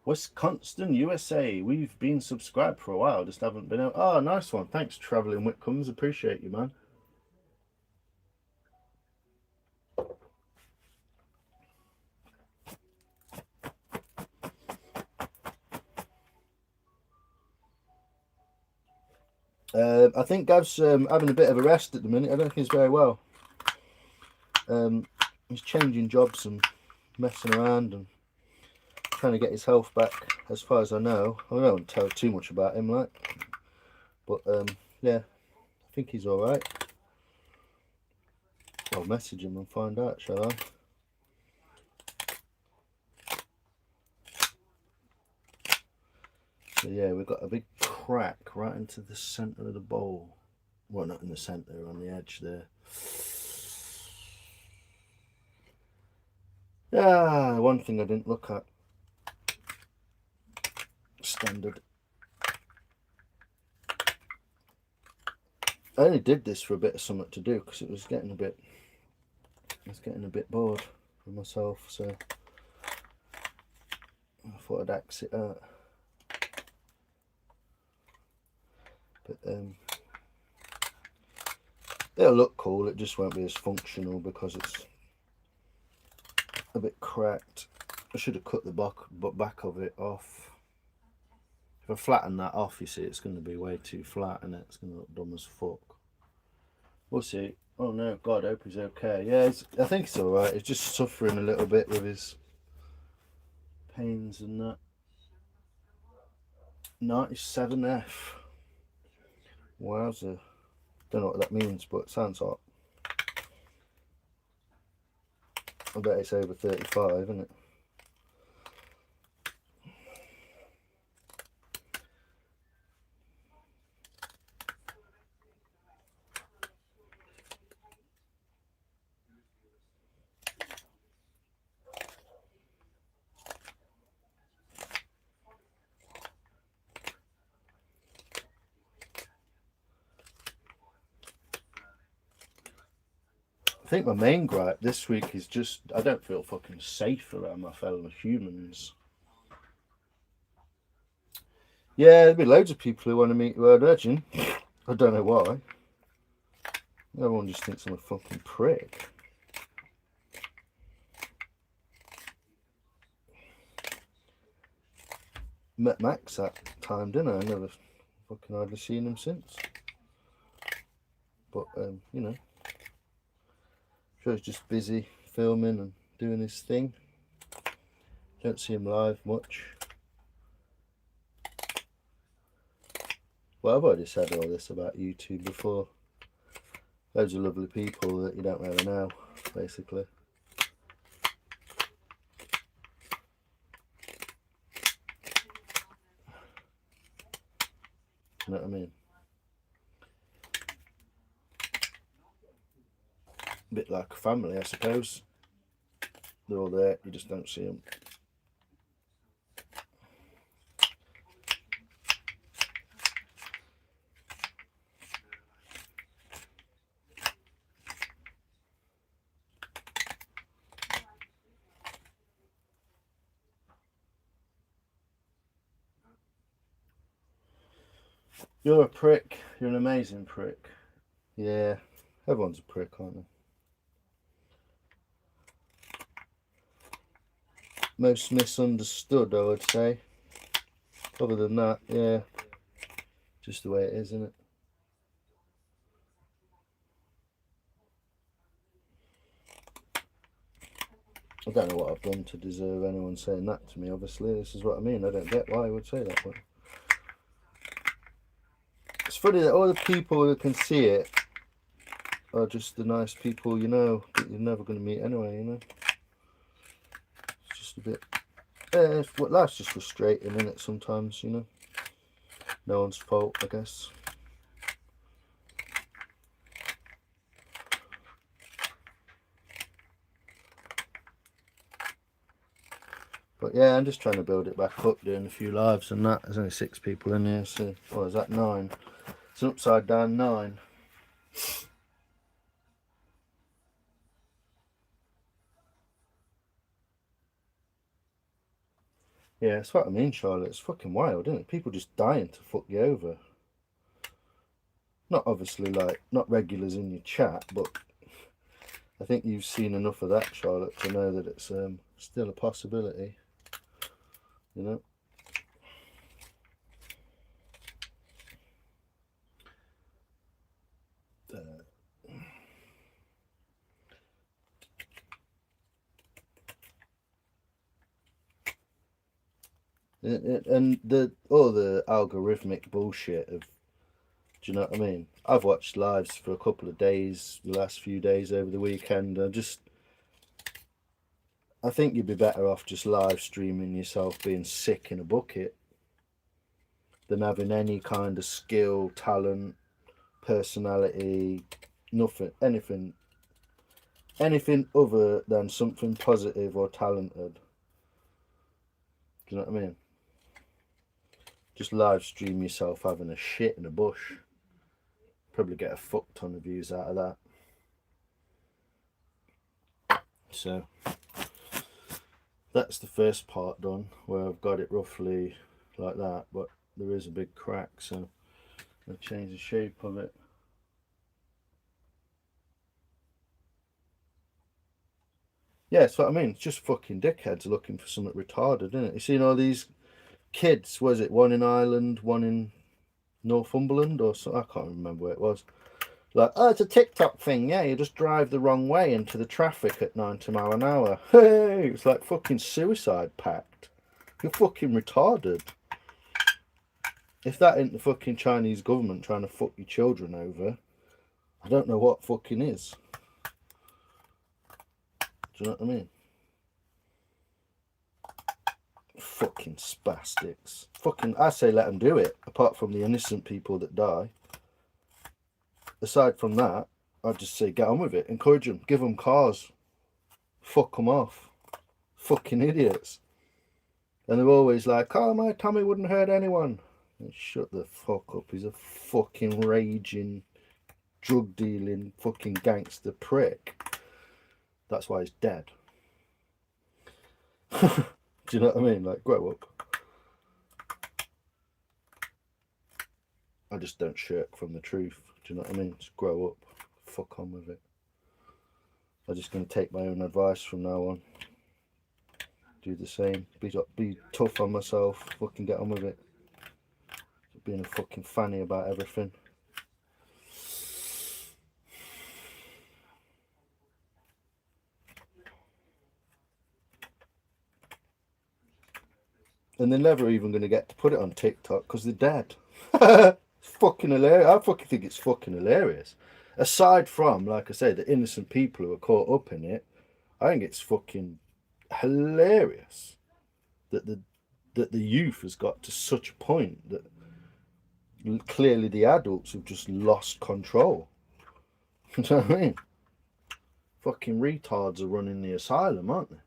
Wisconsin, USA. We've been subscribed for a while, just haven't been out. Oh, nice one. Thanks, Travelling Whitcombs. Appreciate you, man. I think Gav's having a bit of a rest at the minute. I don't think he's very well. He's changing jobs and messing around and trying to get his health back, as far as I know. I don't tell too much about him, like, but yeah, I think he's all right. I'll message him and find out, shall I? So yeah, we've got a big crack right into the centre of the bowl. Well, not in the centre, on the edge there. Ah, one thing I didn't look at. Standard. I only did this for a bit of something to do, because it was getting a bit bored for myself, so I thought I'd axe it out. But it'll look cool, it just won't be as functional because it's a bit cracked. I should have cut the back of it off. If I flatten that off, you see, it's going to be way too flat and it's going to look dumb as fuck. We'll see. Oh no, God, I hope he's okay. Yeah, I think it's alright. He's just suffering a little bit with his pains and that. 97F. Wowza. Don't know what that means, but it sounds hot. I bet it's over 35, isn't it? think my main gripe this week is just I don't feel fucking safe around my fellow humans. Yeah, there'll be loads of people who want to meet Word Urgent. I don't know why. Everyone just thinks I'm a fucking prick. Met Max that time, didn't I? Never fucking hardly seen him since. But, you know, sure he's just busy filming and doing his thing. Don't see him live much. Well, I've already said all this about YouTube before. Loads of lovely people that you don't really know, basically. You know what I mean? A bit like a family, I suppose. They're all there, you just don't see them. You're a prick. You're an amazing prick. Yeah, everyone's a prick, aren't they? Most misunderstood, I would say. Other than that, yeah, just the way it is, isn't it? I don't know what I've done to deserve anyone saying that to me, obviously. This is what I mean. I don't get why I would say that. But it's funny that all the people who can see it are just the nice people you know that you're never going to meet anyway, you know? It's just a bit... life's just frustrating, isn't it, sometimes, you know? No one's fault, I guess. But yeah, I'm just trying to build it back up, doing a few lives and that. There's only 6 people in here, so... Or is that 9? It's an upside down 9. Yeah, that's what I mean, Charlotte. It's fucking wild, isn't it? People just dying to fuck you over. Not obviously, like, not regulars in your chat, but I think you've seen enough of that, Charlotte, to know that it's still a possibility, you know? And all the algorithmic bullshit of, do you know what I mean? I've watched lives for a couple of days, the last few days over the weekend. I think you'd be better off just live streaming yourself being sick in a bucket than having any kind of skill, talent, personality, nothing, anything other than something positive or talented. Do you know what I mean? Just live stream yourself having a shit in a bush. Probably get a fuck ton of views out of that. So that's the first part done, where I've got it roughly like that, but there is a big crack, so I'll change the shape of it. Yeah, that's what I mean. It's just fucking dickheads looking for something retarded, isn't it? You seen all these kids, was it one in Ireland, one in Northumberland, or so? I can't remember where it was. Like, oh, it's a TikTok thing, yeah, you just drive the wrong way into the traffic at 90 miles an hour. Hey, it's like fucking suicide pact. You're fucking retarded. If that ain't the fucking Chinese government trying to fuck your children over, I don't know what fucking is. Do you know what I mean? Fucking spastics. Fucking, I say let them do it, apart from the innocent people that die. Aside from that, I'd just say get on with it. Encourage them. Give them cars. Fuck them off. Fucking idiots. And they're always like, oh, my Tommy wouldn't hurt anyone. Shut the fuck up. He's a fucking raging, drug dealing, fucking gangster prick. That's why he's dead. Do you know what I mean? Like, grow up. I just don't shirk from the truth. Do you know what I mean? Just grow up. Fuck on with it. I'm just going to take my own advice from now on. Do the same. Be tough on myself. Fucking get on with it. Being a fucking fanny about everything. And they're never even going to get to put it on TikTok because they're dead. It's fucking hilarious. I fucking think it's fucking hilarious. Aside from, like I say, the innocent people who are caught up in it, I think it's fucking hilarious that the youth has got to such a point that clearly the adults have just lost control. You know what I mean? Fucking retards are running the asylum, aren't they?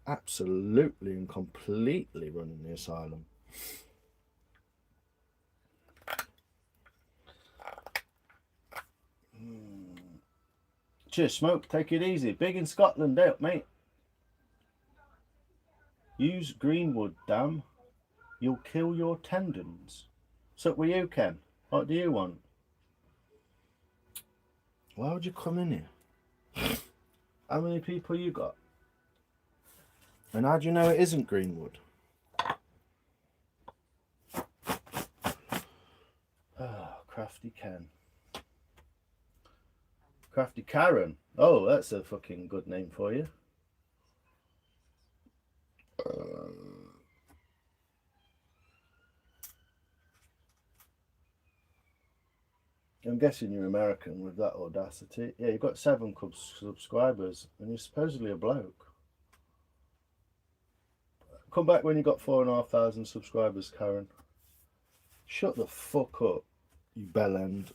Absolutely and completely running the asylum. Cheers, Smoke. Take it easy. Big in Scotland, out, mate. Use Greenwood, damn. You'll kill your tendons. So, with you, Ken? What do you want? Why would you come in here? How many people you got? And how do you know it isn't Greenwood? Oh, Crafty Ken. Crafty Karen. Oh, that's a fucking good name for you. I'm guessing you're American with that audacity. Yeah, you've got 7 subscribers and you're supposedly a bloke. Come back when you got 4,500 subscribers, Karen. Shut the fuck up, you bellend.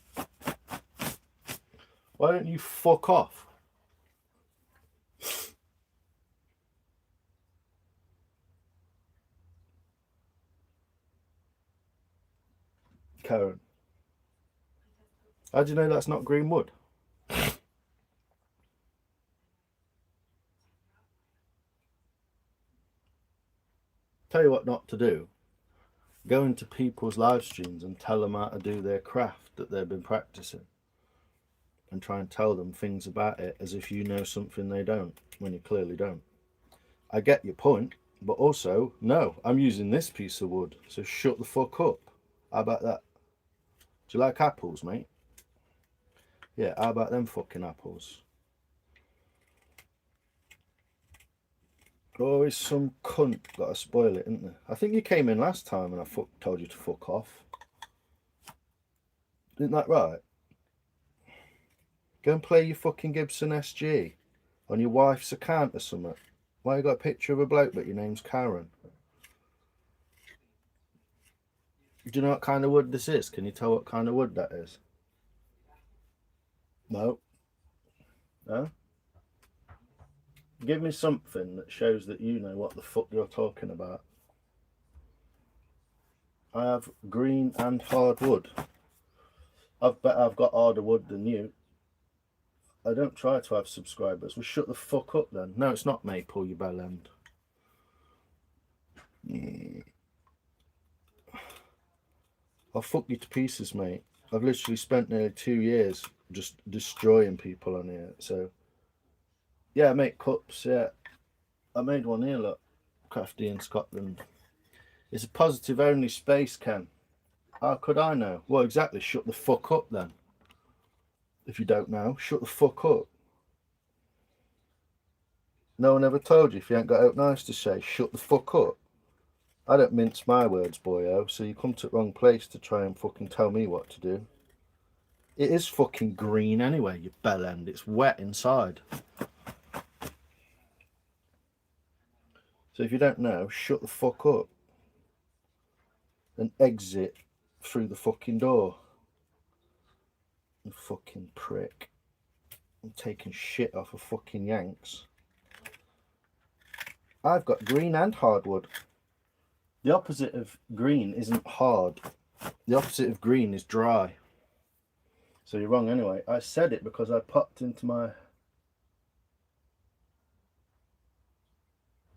Why don't you fuck off? Karen. How do you know that's not Greenwood? Tell you what not to do. Go into people's live streams and tell them how to do their craft that they've been practicing. And try and tell them things about it as if you know something they don't, when you clearly don't. I get your point, but also, no, I'm using this piece of wood, so shut the fuck up. How about that? Do you like apples, mate? Yeah, how about them fucking apples? Always some cunt gotta spoil it, isn't there? I think you came in last time and I told you to fuck off. Isn't that right? Go and play your fucking Gibson SG on your wife's account or something. Why you got a picture of a bloke but your name's Karen? Do you know what kind of wood this is? Can you tell what kind of wood that is? No. No? Give me something that shows that you know what the fuck you're talking about. I have green and hard wood. I've got harder wood than you. I don't try to have subscribers. Well, shut the fuck up then. No, it's not maple, you bell end. I'll fuck you to pieces, mate. I've literally spent nearly 2 years just destroying people on here. So, yeah, I make cups, yeah. I made one here, look. Crafty in Scotland. It's a positive only space, Ken. How could I know? Well, exactly. Shut the fuck up then. If you don't know, shut the fuck up. No one ever told you if you ain't got out nice to say, shut the fuck up. I don't mince my words, boyo, so you come to the wrong place to try and fucking tell me what to do. It is fucking green anyway, you bell end. It's wet inside. So if you don't know, shut the fuck up. And exit through the fucking door. You fucking prick. I'm taking shit off of fucking Yanks. I've got green and hardwood. The opposite of green isn't hard. The opposite of green is dry. So you're wrong anyway. I said it because I popped into my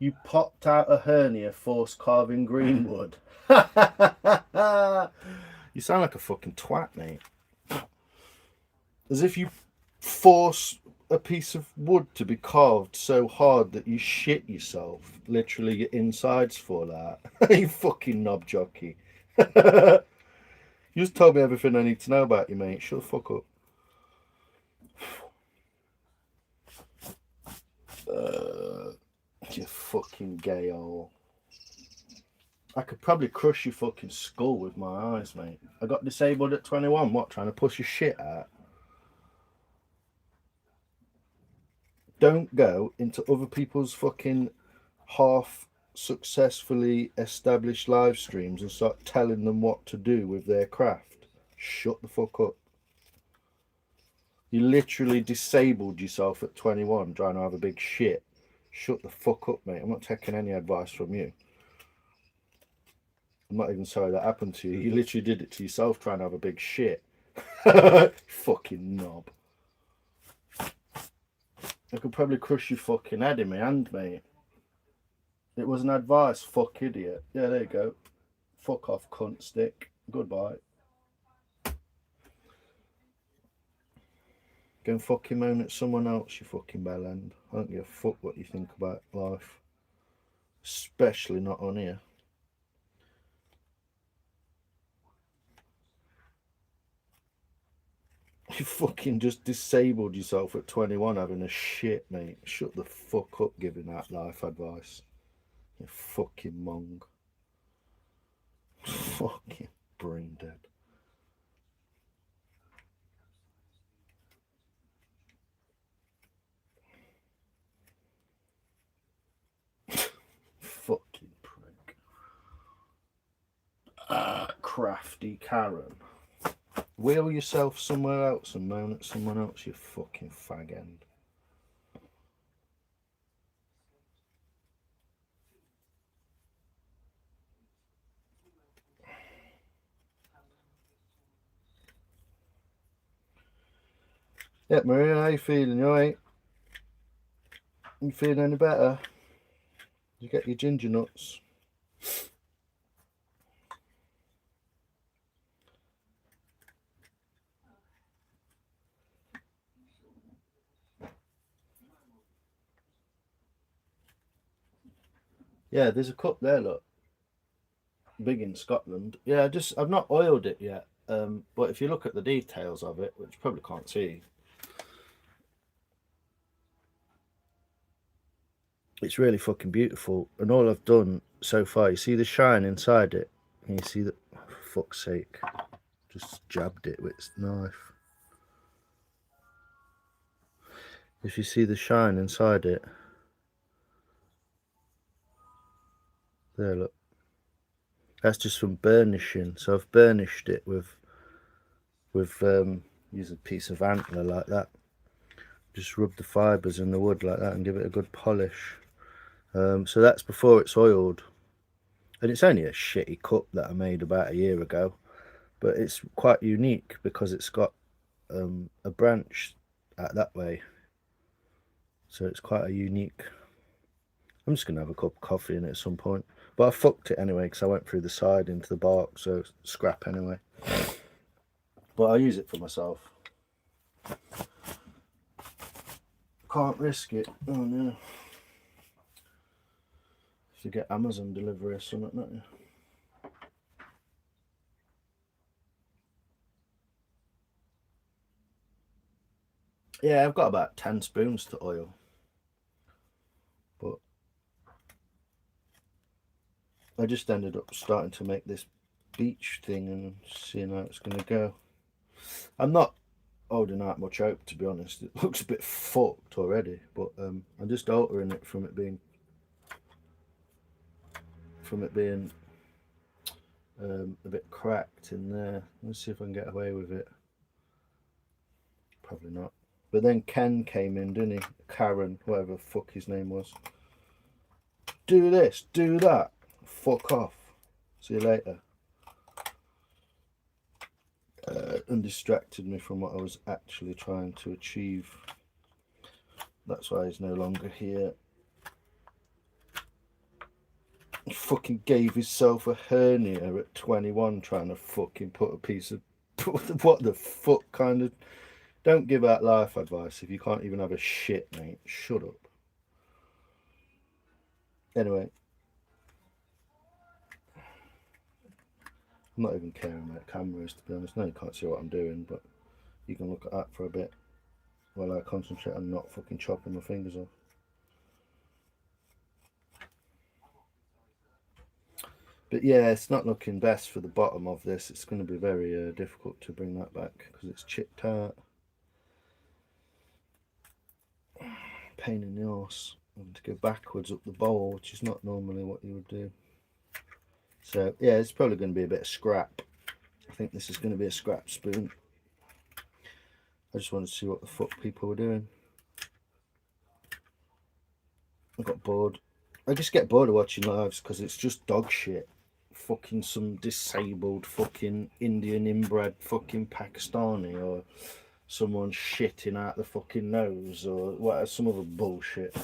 You popped out a hernia force carving greenwood. You sound like a fucking twat, mate. As if you force a piece of wood to be carved so hard that you shit yourself. Literally, your insides fall out. You fucking knob jockey. You just told me everything I need to know about you, mate. Shut the fuck up. You fucking gay hole. I could probably crush your fucking skull with my eyes, mate. I got disabled at 21. What, trying to push your shit out? Don't go into other people's fucking half successfully established live streams and start telling them what to do with their craft. Shut the fuck up. You literally disabled yourself at 21 trying to have a big shit. Shut the fuck up, mate. I'm not taking any advice from you. I'm not even sorry that happened to you. You literally did it to yourself trying to have a big shit. Fucking knob. I could probably crush your fucking head in my hand, mate. It was an advice, fuck idiot. Yeah, there you go. Fuck off, cunt stick. Goodbye. Go and fucking moan at someone else, you fucking bellend. I don't give a fuck what you think about life. Especially not on here. You fucking just disabled yourself at 21 having a shit, mate. Shut the fuck up giving that life advice. You fucking mong. Fucking brain dead. Fucking prick. Crafty Karen. Wheel yourself somewhere else and moan at someone else, you fucking fag end. Yeah, Maria, how you feeling? You alright? You feeling any better? You get your ginger nuts? Yeah, there's a cup there, look. Big in Scotland. Yeah, I've not oiled it yet. But if you look at the details of it, which you probably can't see, it's really fucking beautiful. And all I've done so far, you see the shine inside it? Can you see that? Oh, for fuck's sake. Just jabbed it with its knife. If you see the shine inside it, there, look. That's just from burnishing. So I've burnished it with use a piece of antler like that. Just rub the fibres in the wood like that and give it a good polish. So that's before it's oiled. And it's only a shitty cup that I made about a year ago. But it's quite unique because it's got a branch out that way. So it's quite a unique... I'm just going to have a cup of coffee in it at some point. But I fucked it anyway because I went through the side into the bark. So it's scrap anyway. But I use it for myself. Can't risk it. Oh no. If you get Amazon delivery or something, don't you? Yeah, I've got about 10 spoons to oil. But I just ended up starting to make this beech thing and seeing how it's going to go. I'm not holding out much hope, to be honest. It looks a bit fucked already, but I'm just altering it from it being a bit cracked in there. Let's see if I can get away with it. Probably not. But then Ken came in, didn't he? Karen, whatever the fuck his name was. Do this, do that. Fuck off. See you later. And distracted me from what I was actually trying to achieve. That's why he's no longer here. fucking gave himself a hernia at 21 trying to fucking put a piece of what the fuck kind of. Don't give out life advice if you can't even have a shit, mate. Shut up. Anyway, I'm not even caring about cameras, to be honest. No, you can't see what I'm doing, but you can look at that for a bit while I concentrate on not fucking chopping my fingers off. But yeah, it's not looking best for the bottom of this. It's going to be very difficult to bring that back because it's chipped out. Pain in the arse. Having to go backwards up the bowl, which is not normally what you would do. So yeah, it's probably going to be a bit of scrap. I think this is going to be a scrap spoon. I just wanted to see what the fuck people were doing. I got bored. I just get bored of watching lives because it's just dog shit. Fucking some disabled fucking Indian inbred fucking Pakistani, or someone shitting out the fucking nose, or what, some other bullshit.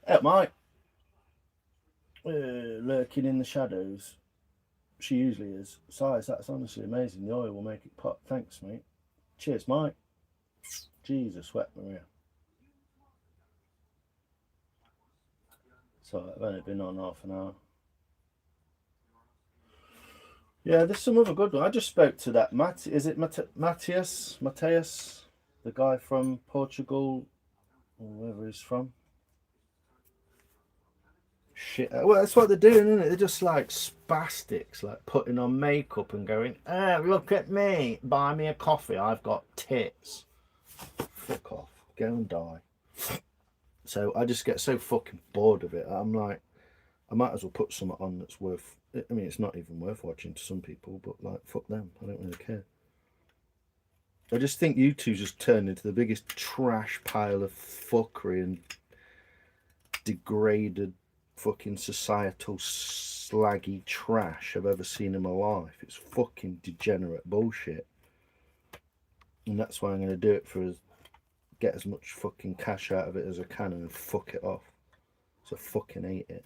Hey, mate. Lurking in the shadows. She usually is. Size, that's honestly amazing. The oil will make it pop. Thanks, mate. Cheers, mate. Jesus, wet Maria. So I've only been on half an hour. Yeah, there's some other good one. I just spoke to that is it Mateus, the guy from Portugal, or wherever he's from. Shit. Well, that's what they're doing, isn't it? They're just like spastics, like putting on makeup and going, look at me, buy me a coffee, I've got tits. Fuck off, go and die. So I just get so fucking bored of it. I'm like, I might as well put something on that's worth. I mean, it's not even worth watching to some people, but like, fuck them. I don't really care. I just think YouTube's just turned into the biggest trash pile of fuckery and degraded fucking societal slaggy trash I've ever seen in my life. It's fucking degenerate bullshit. And that's why I'm going to do it for get as much fucking cash out of it as I can and fuck it off. So I fucking hate it.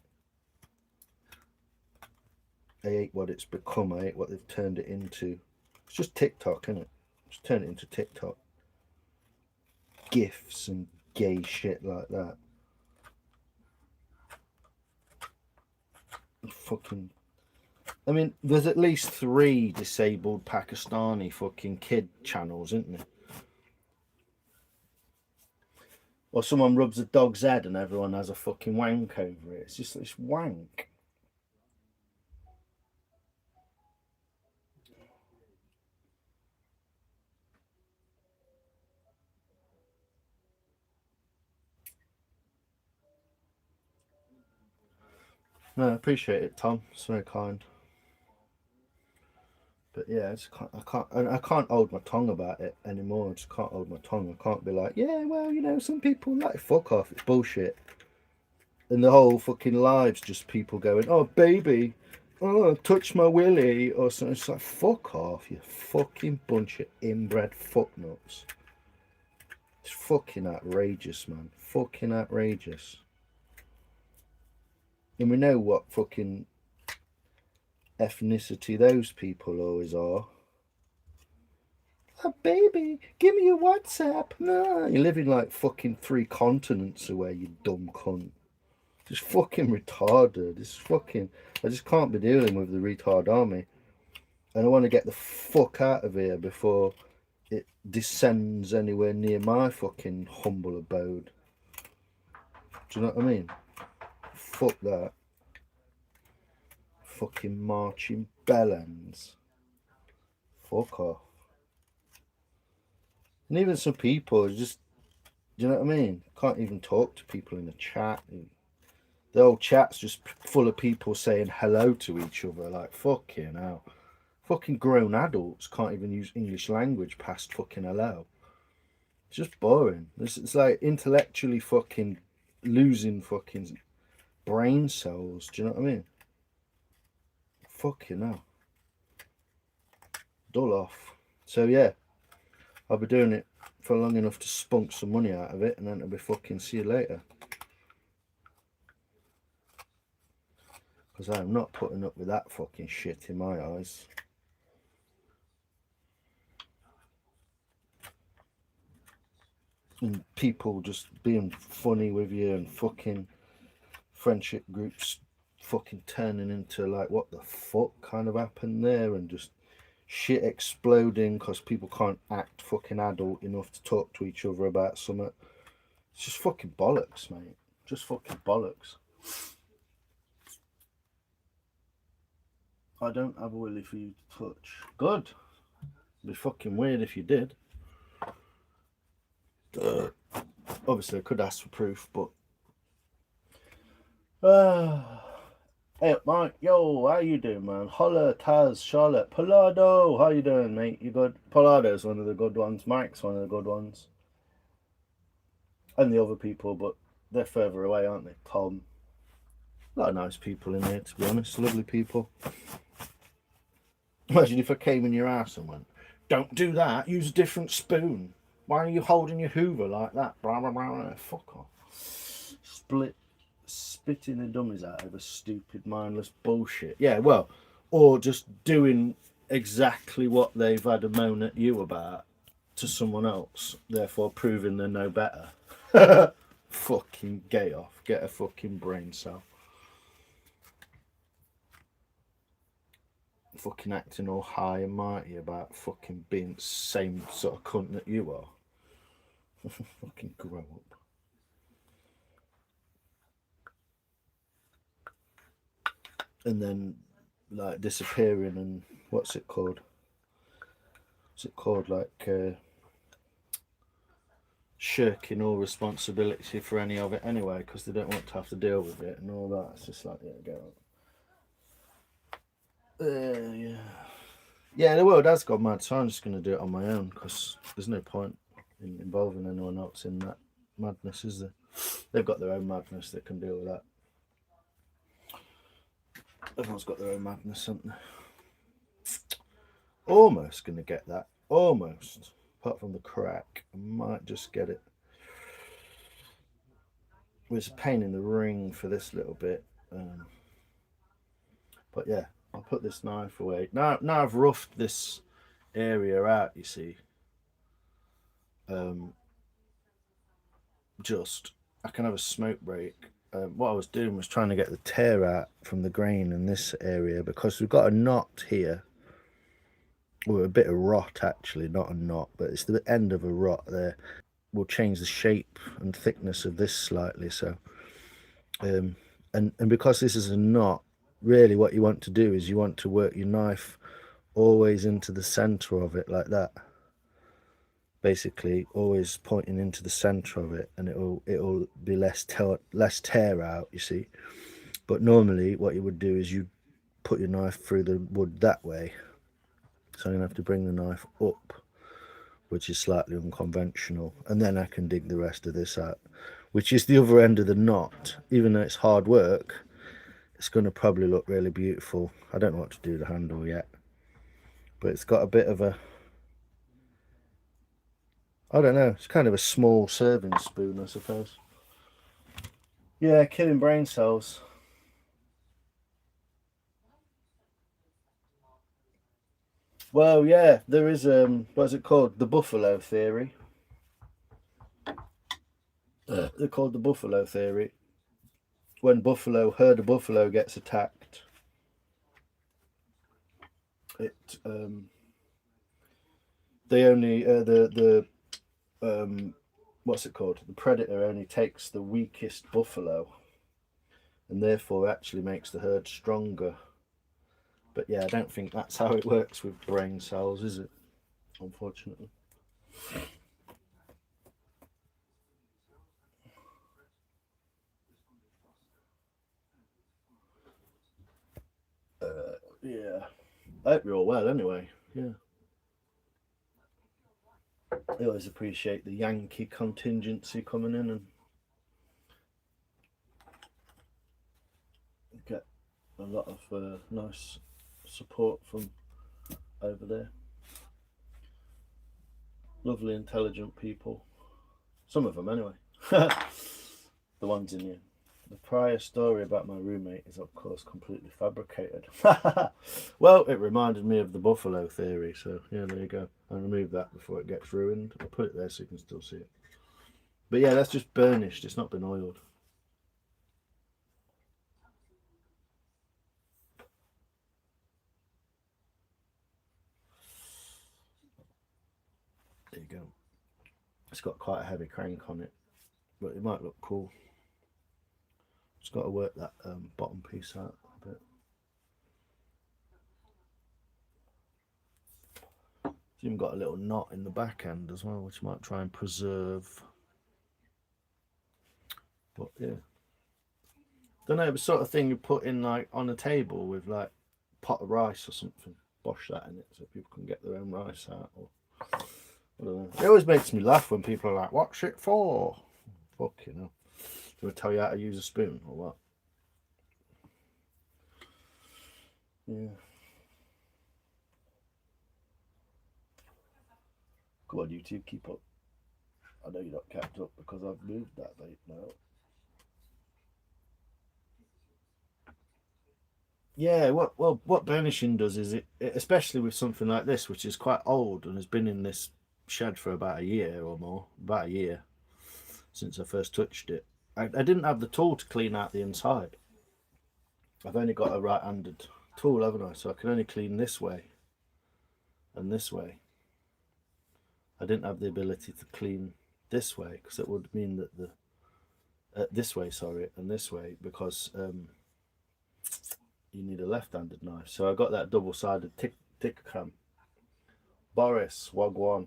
I hate what it's become. I hate what they've turned it into. It's just TikTok, isn't it? Just turn it into TikTok. GIFs and gay shit like that. Fucking. I mean, there's at least 3 disabled Pakistani fucking kid channels, isn't there? Or someone rubs a dog's head and everyone has a fucking wank over it. It's just this wank. No, I appreciate it, Tom. It's very kind. But yeah, I can't hold my tongue about it anymore. I just can't hold my tongue. I can't be like, yeah, well, you know, some people like fuck off. It's bullshit. And the whole fucking live's just people going, oh baby, oh touch my willy or something. It's like, fuck off, you fucking bunch of inbred fucknuts. It's fucking outrageous, man. Fucking outrageous. And we know what fucking ethnicity those people always are. Oh, baby, give me your WhatsApp. No, you're living like fucking 3 continents away, you dumb cunt. Just fucking retarded. It's fucking. I just can't be dealing with the retard army. And I want to get the fuck out of here before it descends anywhere near my fucking humble abode. Do you know what I mean? Fuck that. Fucking marching bellends. Fuck off. And even some people are just, do you know what I mean? Can't even talk to people in the chat. The whole chat's just full of people saying hello to each other. Like, fucking hell. Fucking grown adults can't even use English language past fucking hello. It's just boring. It's like intellectually fucking losing fucking brain cells. Do you know what I mean? Fucking hell. Dull off. So yeah, I'll be doing it for long enough to spunk some money out of it, and then it'll be fucking see you later. Because I'm not putting up with that fucking shit in my eyes. And people just being funny with you and fucking friendship groups fucking turning into like, what the fuck kind of happened there, and just shit exploding because people can't act fucking adult enough to talk to each other about something. It's just fucking bollocks, mate. Just fucking bollocks. I don't have a willy for you to touch. Good. It'd be fucking weird if you did. Obviously, I could ask for proof, but. Hey, Mike. Yo, how you doing, man? Holla, Taz, Charlotte, Polado. How you doing, mate? You good? Polado's one of the good ones. Mike's one of the good ones. And the other people, but they're further away, aren't they? Tom. A lot of nice people in here, to be honest. Lovely people. Imagine if I came in your house and went, don't do that, use a different spoon. Why are you holding your Hoover like that? Blah, blah, blah. Fuck off. Spitting the dummies out over stupid, mindless bullshit. Yeah, well, or just doing exactly what they've had a moan at you about to someone else, therefore proving they're no better. Fucking gay off. Get a fucking brain cell. Fucking acting all high and mighty about fucking being the same sort of cunt that you are. Fucking grow up. And then like disappearing and what's it called? What's it called? Like shirking all responsibility for any of it anyway, because they don't want to have to deal with it and all that. It's just like, yeah, go on. Yeah, the world has gone mad, so I'm just going to do it on my own, because there's no point in involving anyone else in that madness, is there? They've got their own madness, they can deal with that. Everyone's got their own madness, haven't they? Almost going to get that. Almost. Apart from the crack, I might just get it. It was a pain in the ring for this little bit. But yeah, I'll put this knife away. Now I've roughed this area out, you see. I can have a smoke break. What I was doing was trying to get the tear out from the grain in this area, because we've got a knot here. Well, a bit of rot actually, not a knot, but it's the end of a rot there. We'll change the shape and thickness of this slightly. So, and because this is a knot, really what you want to do is you want to work your knife always into the center of it like that. Basically, always pointing into the center of it, and it'll be less tear out, you see. But normally, what you would do is you put your knife through the wood that way. So I'm gonna have to bring the knife up, which is slightly unconventional, and then I can dig the rest of this out, which is the other end of the knot. Even though it's hard work, it's going to probably look really beautiful. I don't know what to do with the handle yet, but it's got a bit of a, I don't know, it's kind of a small serving spoon, I suppose. Yeah, killing brain cells. Well, yeah, there is what's it called? The buffalo theory. They're called the buffalo theory. When herd of buffalo gets attacked, they only what's it called? The predator only takes the weakest buffalo, and therefore actually makes the herd stronger. But yeah, I don't think that's how it works with brain cells, is it? Unfortunately. Yeah. I hope you're all well anyway. Yeah. I always appreciate the Yankee contingency coming in and get a lot of nice support from over there. Lovely, intelligent people. Some of them, anyway. The ones in here. The prior story about my roommate is, of course, completely fabricated. Well, it reminded me of the buffalo theory, so yeah, there you go. I'll remove that before it gets ruined. I'll put it there so you can still see it. But yeah, that's just burnished, it's not been oiled. There you go. It's got quite a heavy crank on it, but it might look cool. Just got to work that bottom piece out a bit. It's even got a little knot in the back end as well, which might try and preserve. But yeah, don't know, the sort of thing you put in like on a table with like pot of rice or something. Bosh that in it so people can get their own rice out. Or I don't know. It always makes me laugh when people are like, "What's it for?" Fuck, you know. Do I tell you how to use a spoon or what? Yeah. Come on, YouTube, keep up. I know you're not kept up because I've moved that bait now. Yeah, what burnishing does is especially with something like this, which is quite old and has been in this shed for about a year or more, about a year since I first touched it. I didn't have the tool to clean out the inside. I've only got a right-handed tool, haven't I? So I can only clean this way and this way. I didn't have the ability to clean this way because it would mean that the this way, sorry, and this way, because you need a left-handed knife. So I got that double-sided tick cam. Boris Wagwan.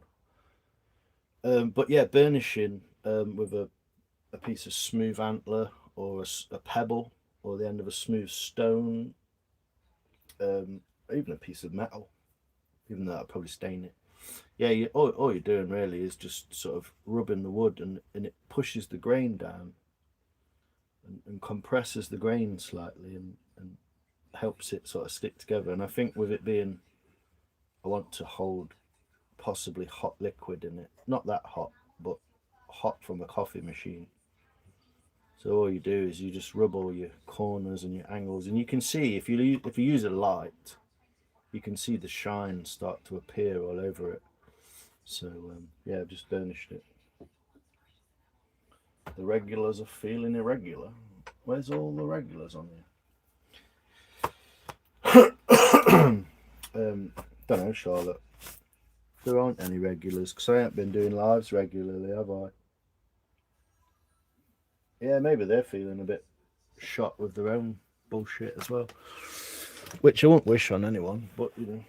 But yeah, burnishing with a piece of smooth antler or a pebble or the end of a smooth stone, even a piece of metal, even though I'd probably stain it. Yeah, all you're doing really is just sort of rubbing the wood, and it pushes the grain down and compresses the grain slightly and helps it sort of stick together. And I think with it being, I want to hold possibly hot liquid in it, not that hot, but hot from a coffee machine. So all you do is you just rub all your corners and your angles, and you can see if you use a light, you can see the shine start to appear all over it. So yeah, I've just burnished it. The regulars are feeling irregular. Where's all the regulars on here? Don't know, Charlotte. There aren't any regulars because I haven't been doing lives regularly, have I? Yeah, maybe they're feeling a bit shot with their own bullshit as well, which I won't wish on anyone, but you know.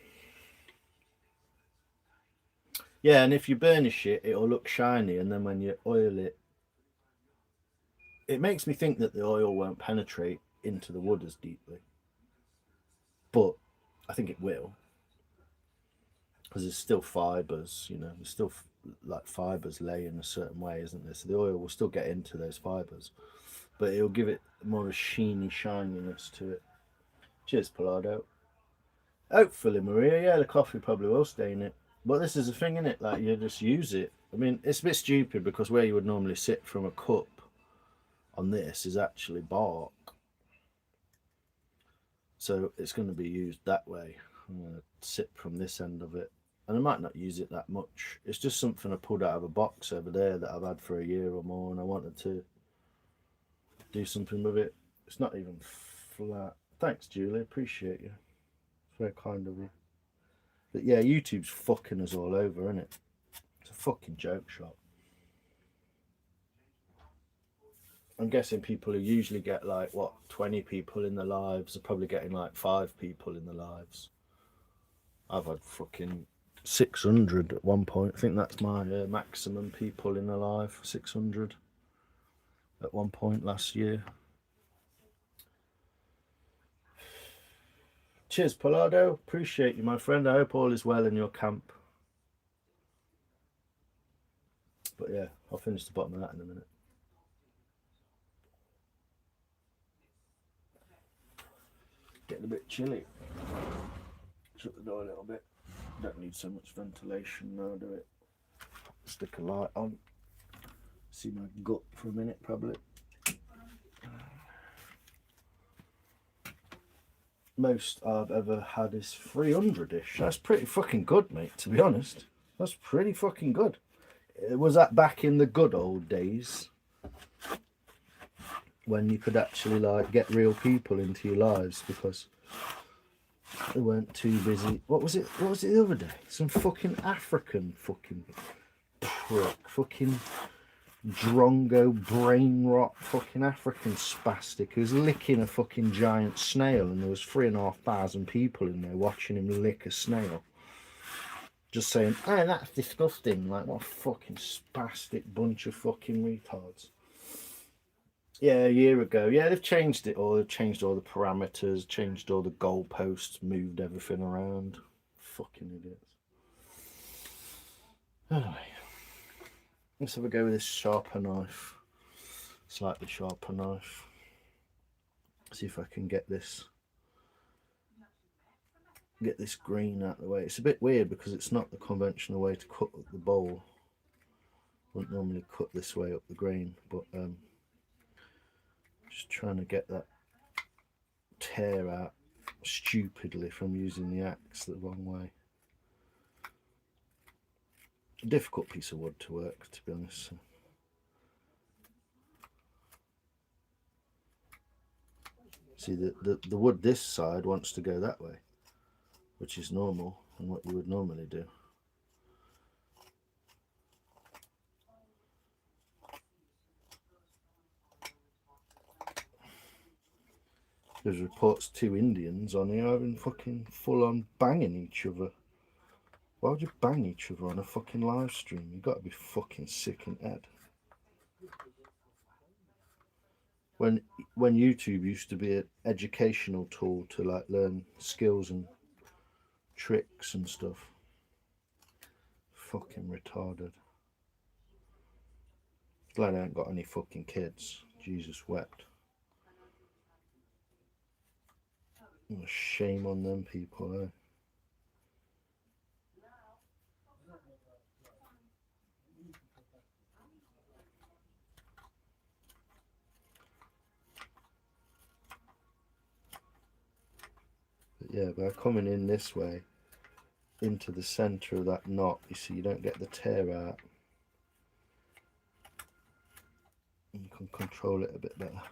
Yeah, and if you burnish it, it'll look shiny, and then when you oil it, it makes me think that the oil won't penetrate into the wood as deeply, but I think it will because there's still fibers, you know, there's still like fibers lay in a certain way, isn't there? So the oil will still get into those fibers, but it'll give it more of a sheeny shininess to it. Cheers, Palado. Hopefully, Maria. Yeah, the coffee probably will stain it. But this is the thing, isn't it? Like, you just use it. I mean, it's a bit stupid because where you would normally sip from a cup on this is actually bark. So it's going to be used that way. I'm going to sip from this end of it. And I might not use it that much. It's just something I pulled out of a box over there that I've had for a year or more, and I wanted to do something with it. It's not even flat. Thanks, Julie. Appreciate you. It's very kind of you. But yeah, YouTube's fucking us all over, isn't it? It's a fucking joke shop. I'm guessing people who usually get like, what, 20 people in the lives are probably getting like 5 people in the lives. I've had fucking 600 at one point. I think that's my maximum people in the live, 600 at one point last year. Cheers, Polado. Appreciate you, my friend. I hope all is well in your camp. But yeah, I'll finish the bottom of that in a minute. Getting a bit chilly. Shut the door a little bit. Don't need so much ventilation now, do it? Stick a light on. See my gut for a minute, probably. Most I've ever had is 300-ish. That's pretty fucking good, mate, to be honest. That's pretty fucking good. Was that back in the good old days when you could actually like get real people into your lives because they weren't too busy? What was it the other day? Some fucking African fucking prick, fucking drongo brain rot fucking African spastic who was licking a fucking giant snail, and there was 3,500 people in there watching him lick a snail. Just saying, oh, that's disgusting. Like, what a fucking spastic bunch of fucking retards. Yeah, a year ago. Yeah, they've changed it all. They've changed all the parameters, changed all the goalposts, moved everything around. Fucking idiots. Anyway, let's have a go with this sharper knife. Slightly sharper knife. See if I can get this green out of the way. It's a bit weird because it's not the conventional way to cut the bowl. Wouldn't normally cut this way up the grain, but just trying to get that tear out stupidly from using the axe the wrong way. A difficult piece of wood to work, to be honest. See, the wood this side wants to go that way, which is normal and what you would normally do. There's reports 2 Indians on here having fucking full on banging each other. Why would you bang each other on a fucking live stream? You've got to be fucking sick in the head. When YouTube used to be an educational tool to like learn skills and tricks and stuff. Fucking retarded. Glad I ain't got any fucking kids. Jesus wept. Shame on them people, eh? But yeah, by coming in this way into the centre of that knot, you see you don't get the tear out. You can control it a bit better.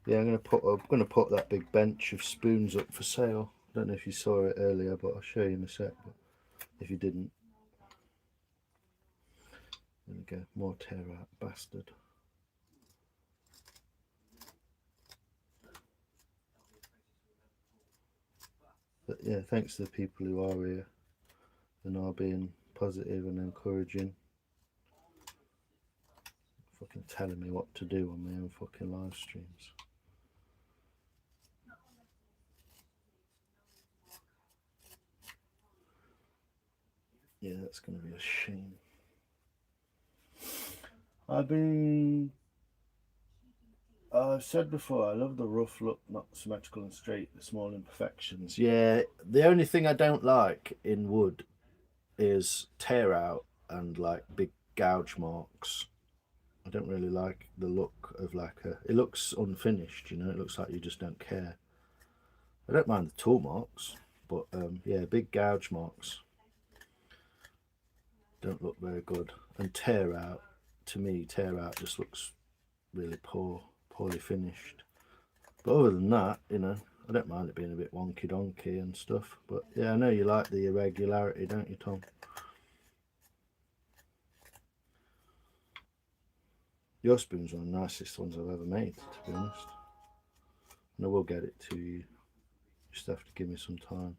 Yeah, I'm gonna put that big bench of spoons up for sale. Don't know if you saw it earlier, but I'll show you in a sec. But if you didn't, there we go. More tear out, bastard. But yeah, thanks to the people who are here and are being positive and encouraging. Fucking telling me what to do on my own fucking live streams. Yeah, that's going to be a shame. I've said before, I love the rough look, not symmetrical and straight, the small imperfections. Yeah, the only thing I don't like in wood is tear out and like big gouge marks. I don't really like the look of like it looks unfinished, you know, it looks like you just don't care. I don't mind the tool marks, but yeah, big gouge marks don't look very good. And tear out, to me, tear out just looks really poorly finished. But other than that, you know, I don't mind it being a bit wonky donkey and stuff. But yeah, I know you like the irregularity, don't you, Tom? Your spoons are the nicest ones I've ever made, to be honest. And I will get it to you. Just have to give me some time.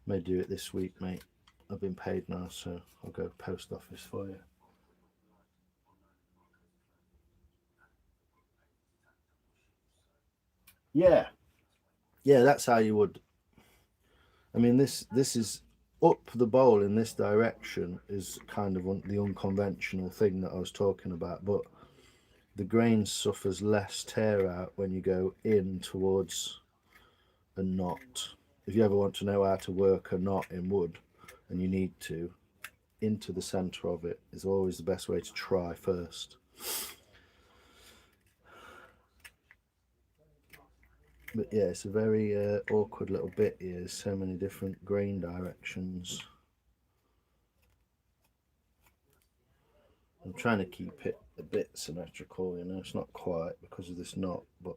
May do it this week, mate. I've been paid now, so I'll go post office for you. Yeah, that's how you would. I mean, this is up the bowl in this direction is kind of the unconventional thing that I was talking about, but the grain suffers less tear out when you go in towards a knot. If you ever want to know how to work a knot in wood, and you need to, into the centre of it is always the best way to try first. But yeah, it's a very awkward little bit here. There's so many different grain directions. I'm trying to keep it a bit symmetrical, you know, it's not quite because of this knot, but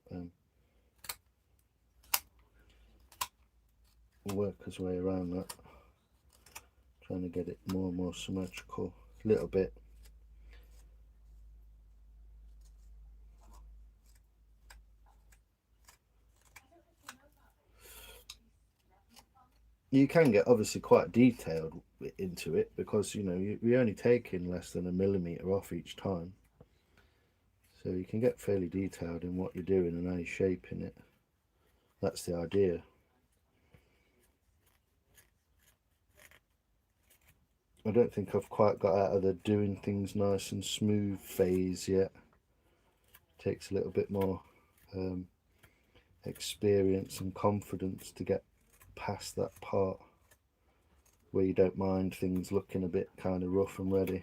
we'll work his way around that. Trying to get it more and more symmetrical, a little bit. You can get obviously quite detailed into it because, you know, we're only taking less than a millimetre off each time. So you can get fairly detailed in what you're doing and how you're shaping it. That's the idea. I don't think I've quite got out of the doing things nice and smooth phase yet. It takes a little bit more experience and confidence to get past that part where you don't mind things looking a bit kind of rough and ready.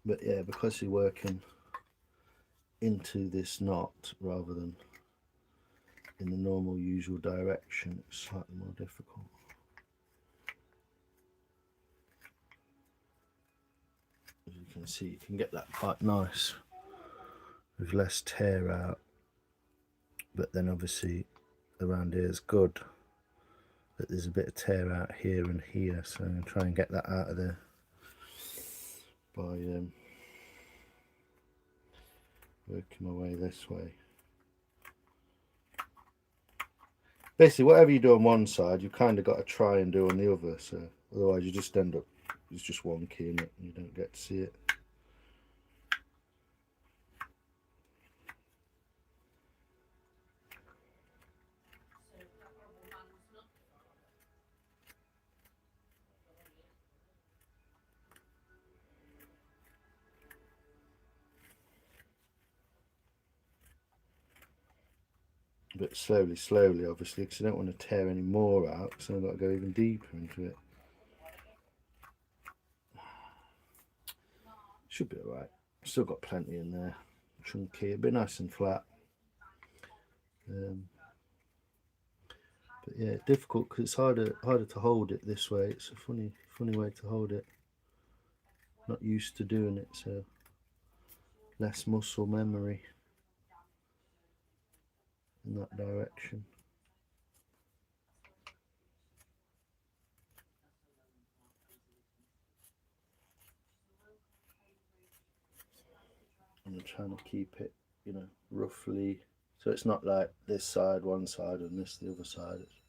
But yeah, because you're working into this knot rather than in the normal usual direction, it's slightly more difficult. As you can see, you can get that quite nice with less tear out, but then obviously around here is good, but there's a bit of tear out here and here, so I'm going to try and get that out of there by working my way this way. Basically, whatever you do on one side, you've kind of got to try and do on the other, so otherwise you just end up, it's just wonky in it and you don't get to see it. But slowly, obviously, because I don't want to tear any more out, so I've got to go even deeper into it. Should be alright. Still got plenty in there. Chunky, a bit nice and flat. But yeah, difficult because it's harder to hold it this way. It's a funny way to hold it. Not used to doing it, so less muscle memory in that direction. I'm trying to keep it, you know, roughly, so it's not like this side one side and this the other side. It's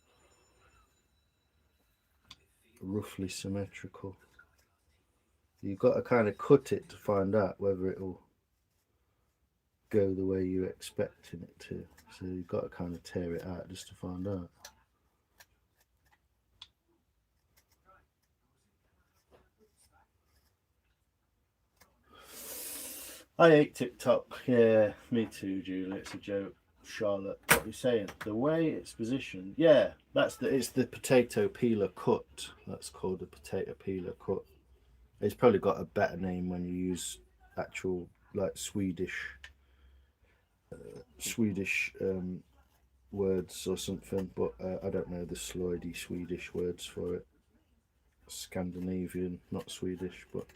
roughly symmetrical. You've got to kind of cut it to find out whether it'll go the way you're expecting it to. So you've got to kind of tear it out just to find out. I hate TikTok. Yeah, me too, Julie. It's a joke. Charlotte, what are you saying? The way it's positioned, yeah, it's the potato peeler cut. That's called a potato peeler cut. It's probably got a better name when you use actual like Swedish words or something, but I don't know the sloidy Swedish words for it. Scandinavian, not Swedish, but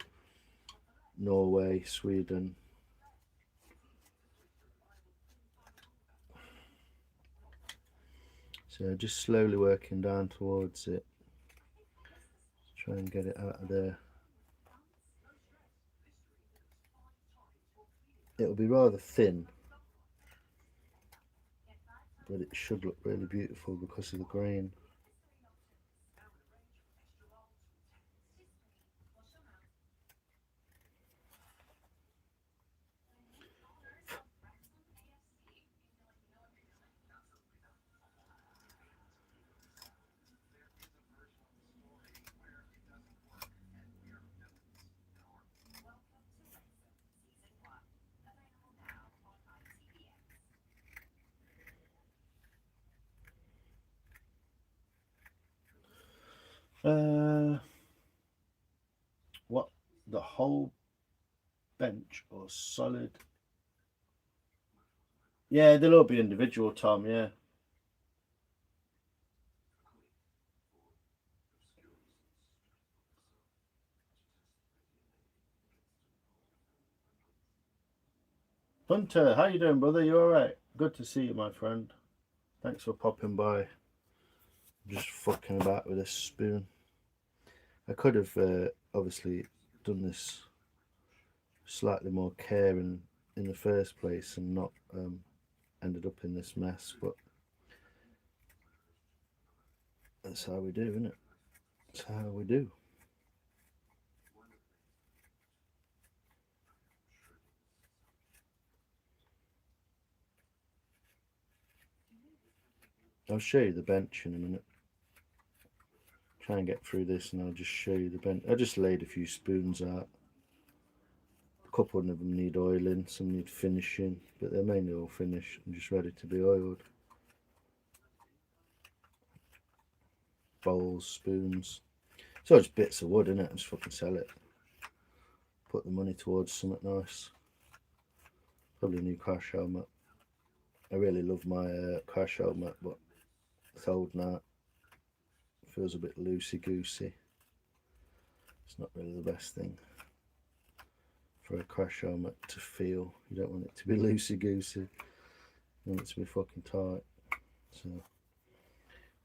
Norway, Sweden. So just slowly working down towards it. Try and get it out of there. It'll be rather thin, but it should look really beautiful because of the grain. What? The whole bench or solid? Yeah, they'll all be individual, Tom. Yeah. Hunter, how you doing, brother? You all right? Good to see you, my friend. Thanks for popping by. Just fucking about with this spoon. I could have obviously done this slightly more care in the first place and not ended up in this mess, but that's how we do, isn't it? That's how we do. I'll show you the bench in a minute. Try and get through this and I'll just show you the bench. I just laid a few spoons out. A couple of them need oiling, some need finishing, but they're mainly all finished and just ready to be oiled. Bowls, spoons. It's all just bits of wood, isn't it? Just fucking sell it. Put the money towards something nice. Probably a new crash helmet. I really love my crash helmet, but it's old now. It feels a bit loosey-goosey. It's not really the best thing for a crash helmet to feel. You don't want it to be loosey-goosey. You want it to be fucking tight. So,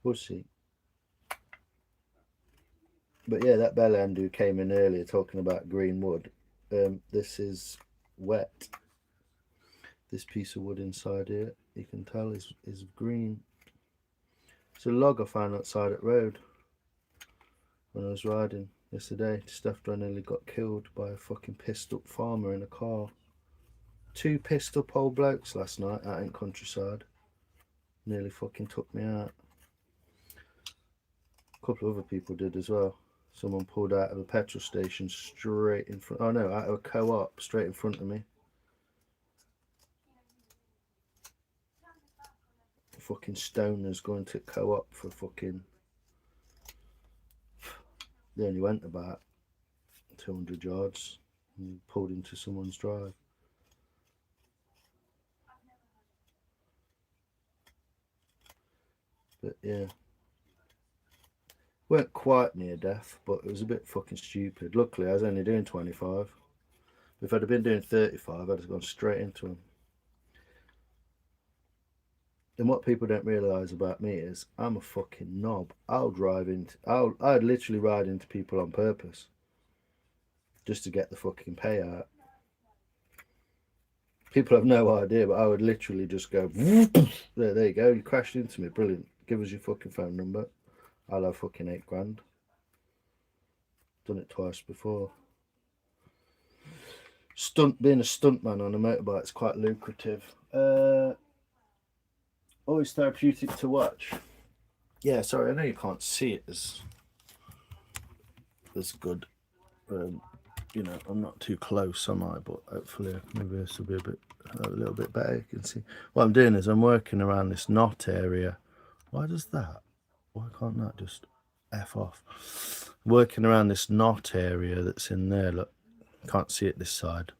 we'll see. But yeah, that bell end who came in earlier talking about green wood. This is wet. This piece of wood inside here, you can tell is green. It's a log I found outside at road when I was riding yesterday, just after I nearly got killed by a fucking pissed up farmer in a car. 2 pissed up old blokes last night out in countryside. Nearly fucking took me out. A couple of other people did as well. Someone pulled out of a petrol station straight in front. Oh no, out of a co-op straight in front of me. Fucking stoners going to co-op for fucking. They only went about 200 yards and pulled into someone's drive. But yeah, weren't quite near death, but it was a bit fucking stupid. Luckily I was only doing 25. If I'd have been doing 35 I'd have gone straight into him. And what people don't realise about me is I'm a fucking knob. I'd literally ride into people on purpose just to get the fucking payout. People have no idea, but I would literally just go there you go, you crashed into me, brilliant, give us your fucking phone number, I'll have fucking £8 grand. Done it twice before. Being a stuntman on a motorbike is quite lucrative. Always therapeutic to watch. Yeah, sorry, I know you can't see it as good. You know, I'm not too close, am I? But hopefully, maybe this will be a little bit better. You can see what I'm doing is I'm working around this knot area. Why does that? Why can't that just F off? Working around this knot area that's in there. Look, can't see it this side.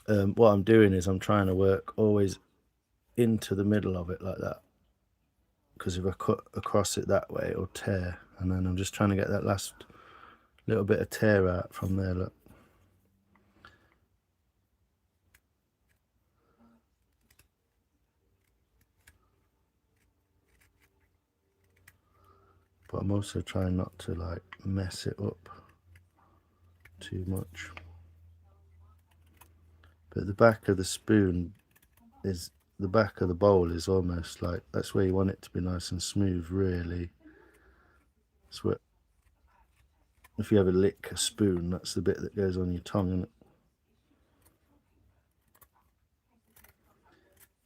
What I'm doing is I'm trying to work always into the middle of it like that, because if I cut across it that way it'll tear, and then I'm just trying to get that last little bit of tear out from there. Look, but I'm also trying not to like mess it up too much. But the back of the spoon is, the back of the bowl is almost like, that's where you want it to be nice and smooth, really. It's where, if you ever lick a spoon, that's the bit that goes on your tongue, isn't it?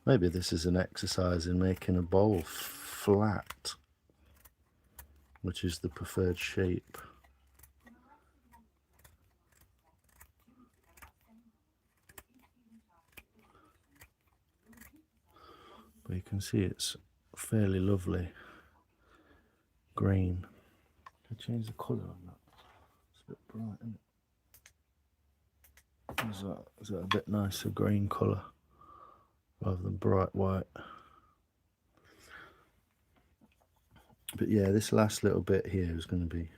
Maybe this is an exercise in making a bowl flat, which is the preferred shape. But you can see it's fairly lovely green. I change the colour on that. It's a bit bright, isn't it? Is that a bit nicer green colour rather than bright white? But yeah, this last little bit here is going to be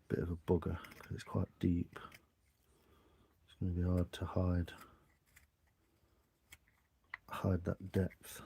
a bit of a bugger because it's quite deep. It's going to be hard to hide that depth.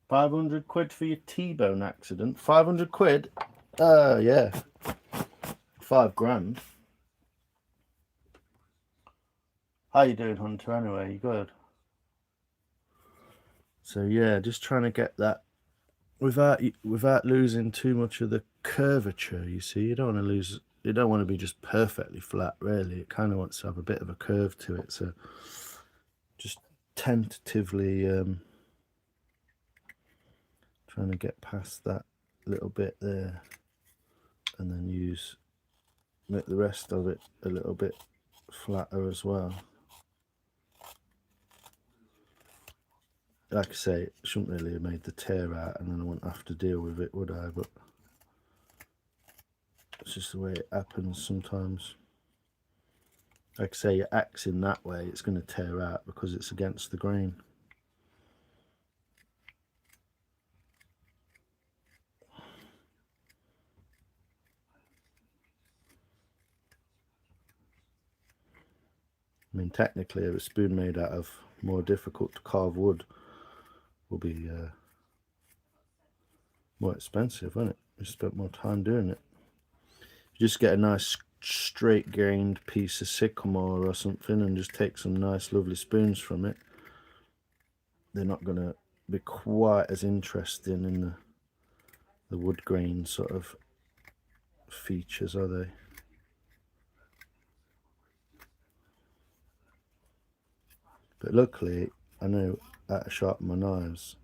£500 for your T-bone accident. 500 quid? Yeah. 5 grand. How you doing, Hunter, anyway? You good? So yeah, just trying to get that without losing too much of the curvature, you see. You don't want to be just perfectly flat, really. It kind of wants to have a bit of a curve to it. So just tentatively trying to get past that little bit there, and then make the rest of it a little bit flatter as well. Like I say, it shouldn't really have made the tear out, and then I wouldn't have to deal with it, would I? But it's just the way it happens sometimes. Like I say, you're axing that way, it's going to tear out because it's against the grain. I mean, technically, a spoon made out of more difficult to carve wood will be more expensive, won't it? You spent more time doing it. You just get a nice straight grained piece of sycamore or something and just take some nice lovely spoons from it. They're not going to be quite as interesting in the wood grain sort of features, are they? But luckily, I know how to sharpen my knives,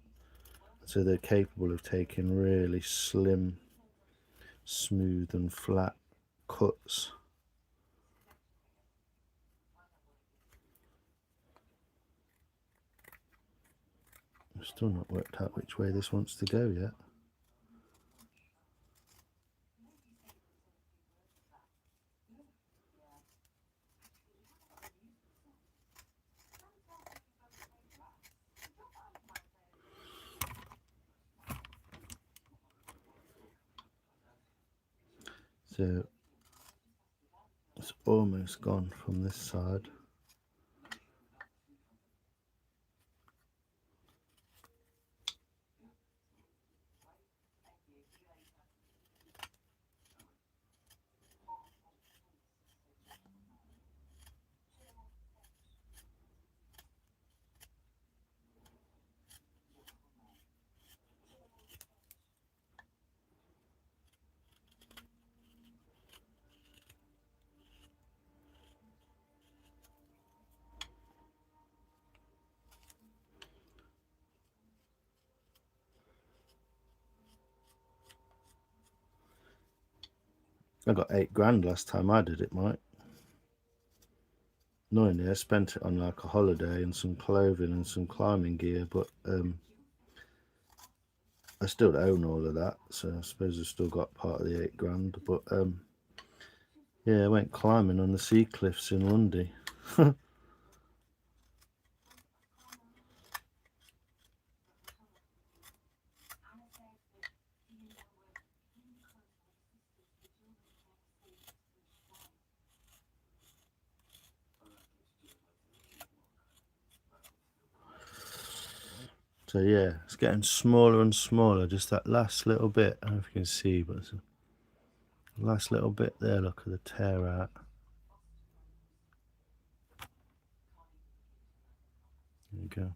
so they're capable of taking really slim, smooth and flat cuts. I've still not worked out which way this wants to go yet. So it's almost gone from this side. I got 8 grand last time I did it, Mike. Annoyingly, I spent it on like a holiday and some clothing and some climbing gear, but I still own all of that, so I suppose I've still got part of the 8 grand. But yeah, I went climbing on the sea cliffs in Lundy. So yeah, it's getting smaller and smaller, just that last little bit. I don't know if you can see, but Last little bit there, look at the tear out. There you go.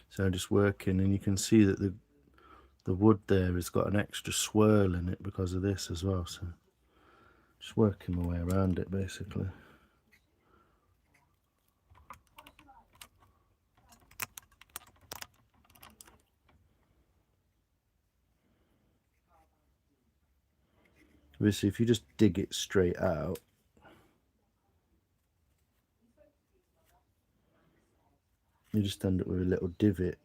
So just working, and you can see that the wood there has got an extra swirl in it because of this as well. So just working my way around it basically. Obviously, if you just dig it straight out, you just end up with a little divot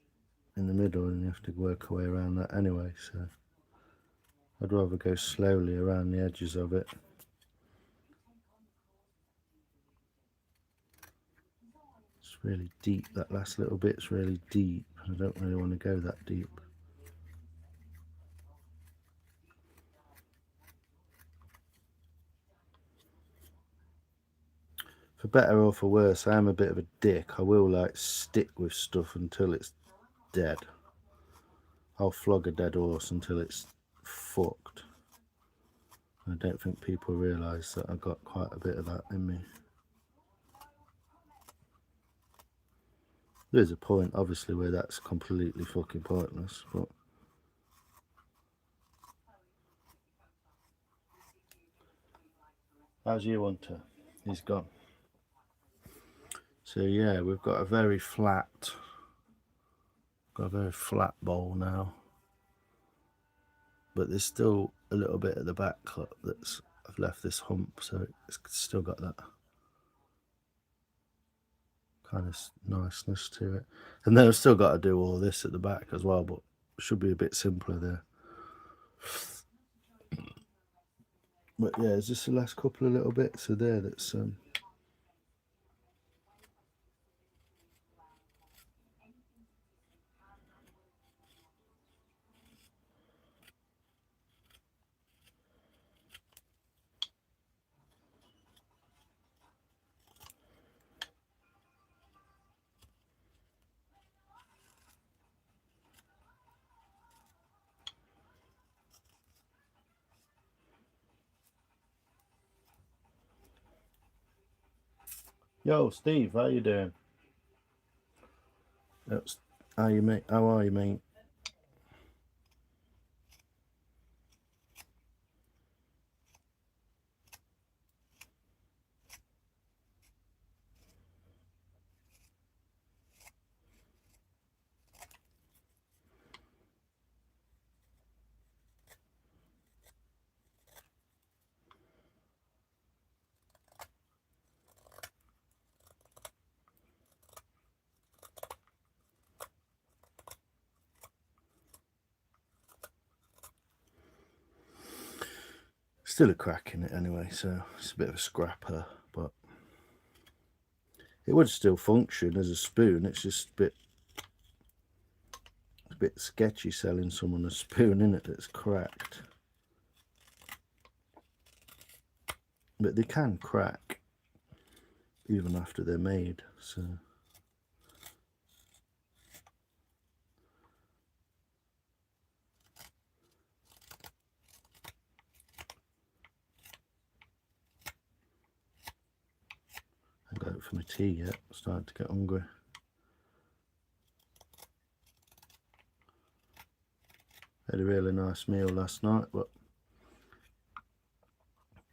in the middle, and you have to work your way around that anyway. So I'd rather go slowly around the edges of it. It's really deep, that last little bit's really deep. I don't really want to go that deep. For better or for worse, I am a bit of a dick. I will like stick with stuff until it's dead. I'll flog a dead horse until it's fucked. I don't think people realise that I've got quite a bit of that in me. There's a point, obviously, where that's completely fucking pointless, but how's your hunter? He's gone. So yeah, we've got a very flat bowl now, but there's still a little bit at the back that's I've left this hump, so it's still got that kind of niceness to it. And then I've still got to do all this at the back as well, but it should be a bit simpler there. But yeah, it's just the last couple of little bits of there that's Yo, Steve, how you doing? How you mate? How are you, mate? Still a crack in it anyway, so it's a bit of a scrapper, but it would still function as a spoon. It's just a bit sketchy selling someone a spoon in it that's cracked. But they can crack even after they're made, so I haven't got it for my tea yet. I'm starting to get hungry. Had a really nice meal last night, but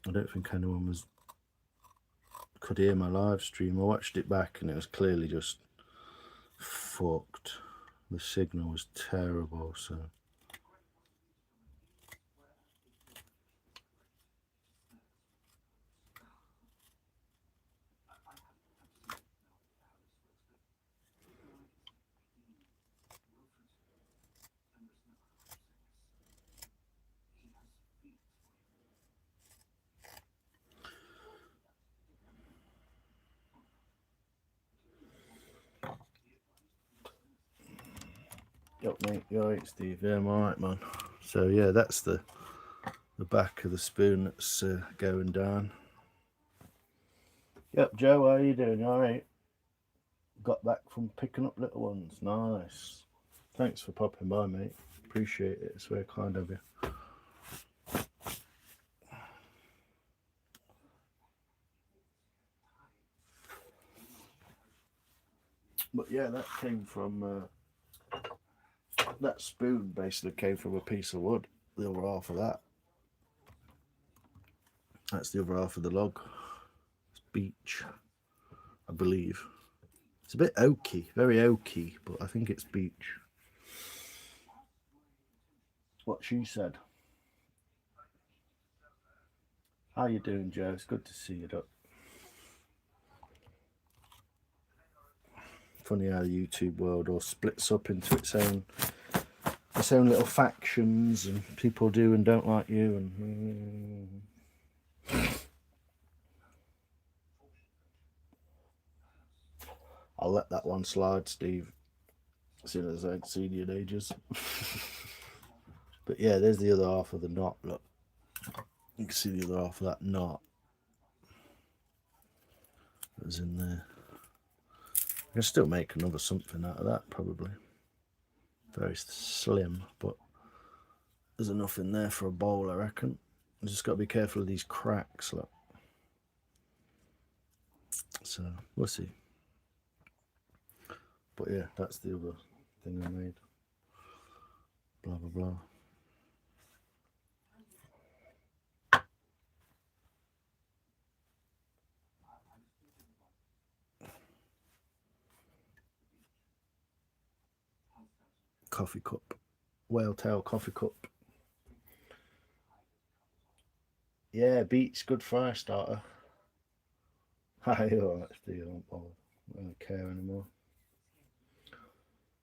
I don't think anyone could hear my live stream. I watched it back and it was clearly just fucked. The signal was terrible, so Yup, mate, you alright, Steve? Yeah, I'm alright, man. So yeah, that's the back of the spoon that's going down. Yep, Joe, how are you doing? You alright? Got back from picking up little ones. Nice. Thanks for popping by, mate. Appreciate it. It's very kind of you. But yeah, that came from that spoon basically came from a piece of wood. The other half of that. That's the other half of the log. It's beech, I believe. It's a bit oaky, very oaky, but I think it's beech. What she said. How you doing, Joe? It's good to see you, Doc. Funny how the YouTube world all splits up into its own little factions, and people do and don't like you, and I'll let that one slide, Steve, seeing as I ain't seen you in ages. But yeah, there's the other half of the knot. Look, you can see the other half of that knot that was in there. I can still make another something out of that, probably. Very slim, but there's enough in there for a bowl, I reckon. You just got to be careful of these cracks, look. So we'll see. But yeah, that's the other thing I made. Blah blah blah. Coffee cup, whale tail coffee cup. Yeah, beech, good fire starter. I don't care anymore.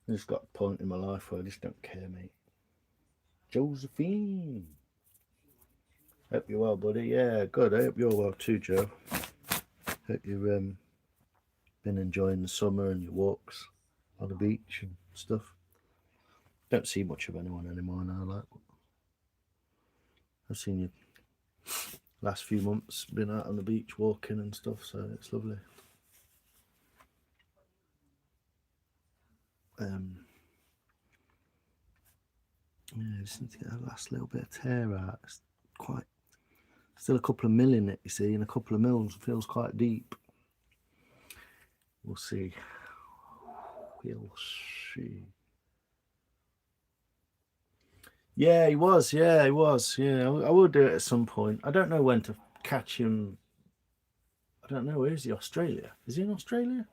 I just got a point in my life where I just don't care, mate. Josephine, hope you're well, buddy. Yeah, good. I hope you're well too, Joe. Hope you've been enjoying the summer and your walks on the beach and stuff. Don't see much of anyone anymore now. Like, I've seen you last few months, been out on the beach walking and stuff, so it's lovely. Yeah, just need to get that last little bit of tear out. It's quite still a couple of mil in it, you see, and a couple of mils feels quite deep. We'll see. We'll see. Yeah, he was. Yeah, he was. Yeah, I will do it at some point. I don't know when to catch him. I don't know. Where is he? Australia? Is he in Australia?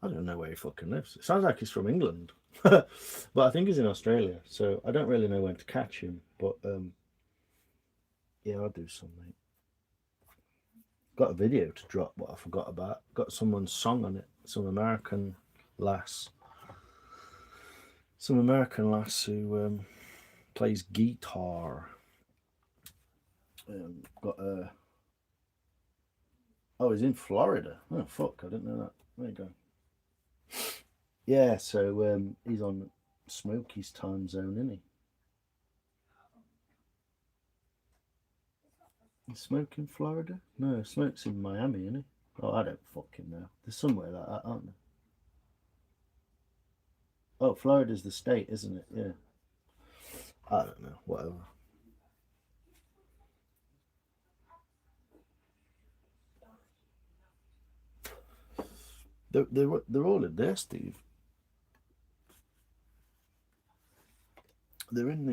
I don't know where he fucking lives. It sounds like he's from England. But I think he's in Australia. So I don't really know when to catch him. But yeah, I'll do something. Got a video to drop, what I forgot about. Got someone's song on it. Some American lass. Some American lass who plays guitar. Got a. Oh, he's in Florida. Oh fuck! I didn't know that. There you go. Yeah, so he's on Smokey's time zone, isn't he? Is Smoke in Florida? No, Smoke's in Miami, isn't he? Oh, I don't fucking know. There's somewhere like that, aren't there? Oh, Florida's the state, isn't it? Yeah. I don't know. Whatever. They're all in there, Steve. They're in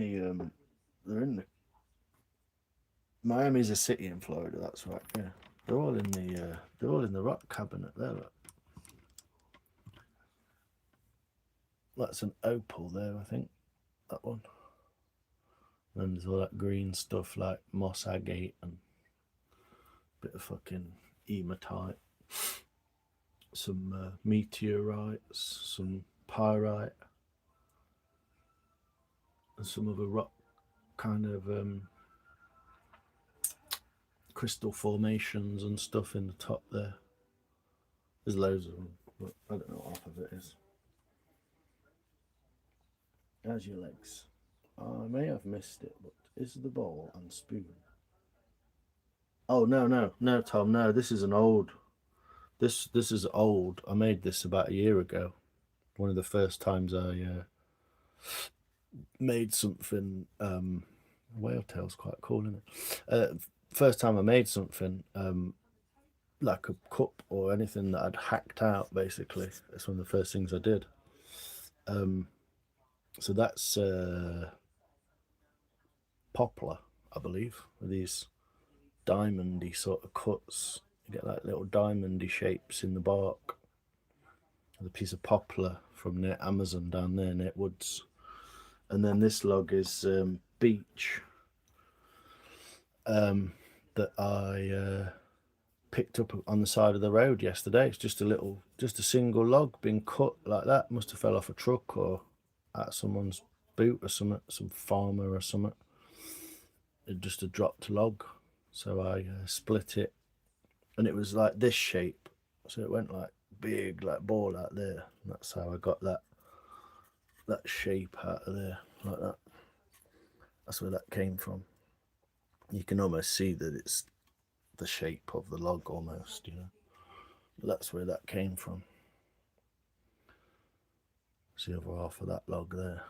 the Miami's a city in Florida. That's right. Yeah, they're all in the rock cabinet there. Look. That's an opal there, I think. That one. And there's all that green stuff like moss agate and a bit of fucking hematite, some meteorites, some pyrite, and some other rock kind of crystal formations and stuff in the top there. There's loads of them, but I don't know what half of it is. How's your legs? I may have missed it, but is the bowl and spoon? Oh no, Tom, no. This is an old. This is old. I made this about a year ago. One of the first times I made something. Whale tail's quite cool, isn't it? First time I made something. like a cup or anything that I'd hacked out. Basically, that's one of the first things I did. So that's poplar, I believe, with these diamondy sort of cuts. You get like little diamondy shapes in the bark. The piece of poplar from near Amazon down there near Woods. And then this log is beech that I picked up on the side of the road yesterday. It's just a single log being cut like that. Must have fell off a truck or at someone's boot or something, some farmer or something. It just a dropped log. So I split it, and it was like this shape. So it went like big, like ball out there. And that's how I got that shape out of there, like that. That's where that came from. You can almost see that it's the shape of the log almost, But that's where that came from. It's the other half of that log there.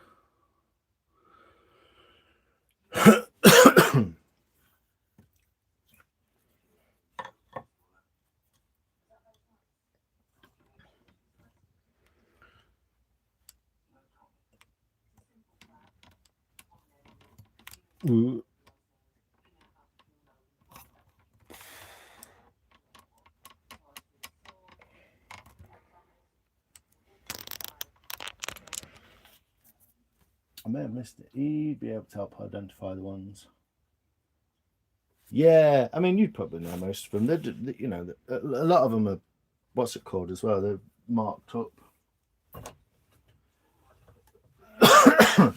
Ooh. I may have missed it. He'd be able to help identify the ones. Yeah, I mean, you'd probably know most of them. They're, a lot of them are, what's it called as well? They're marked up.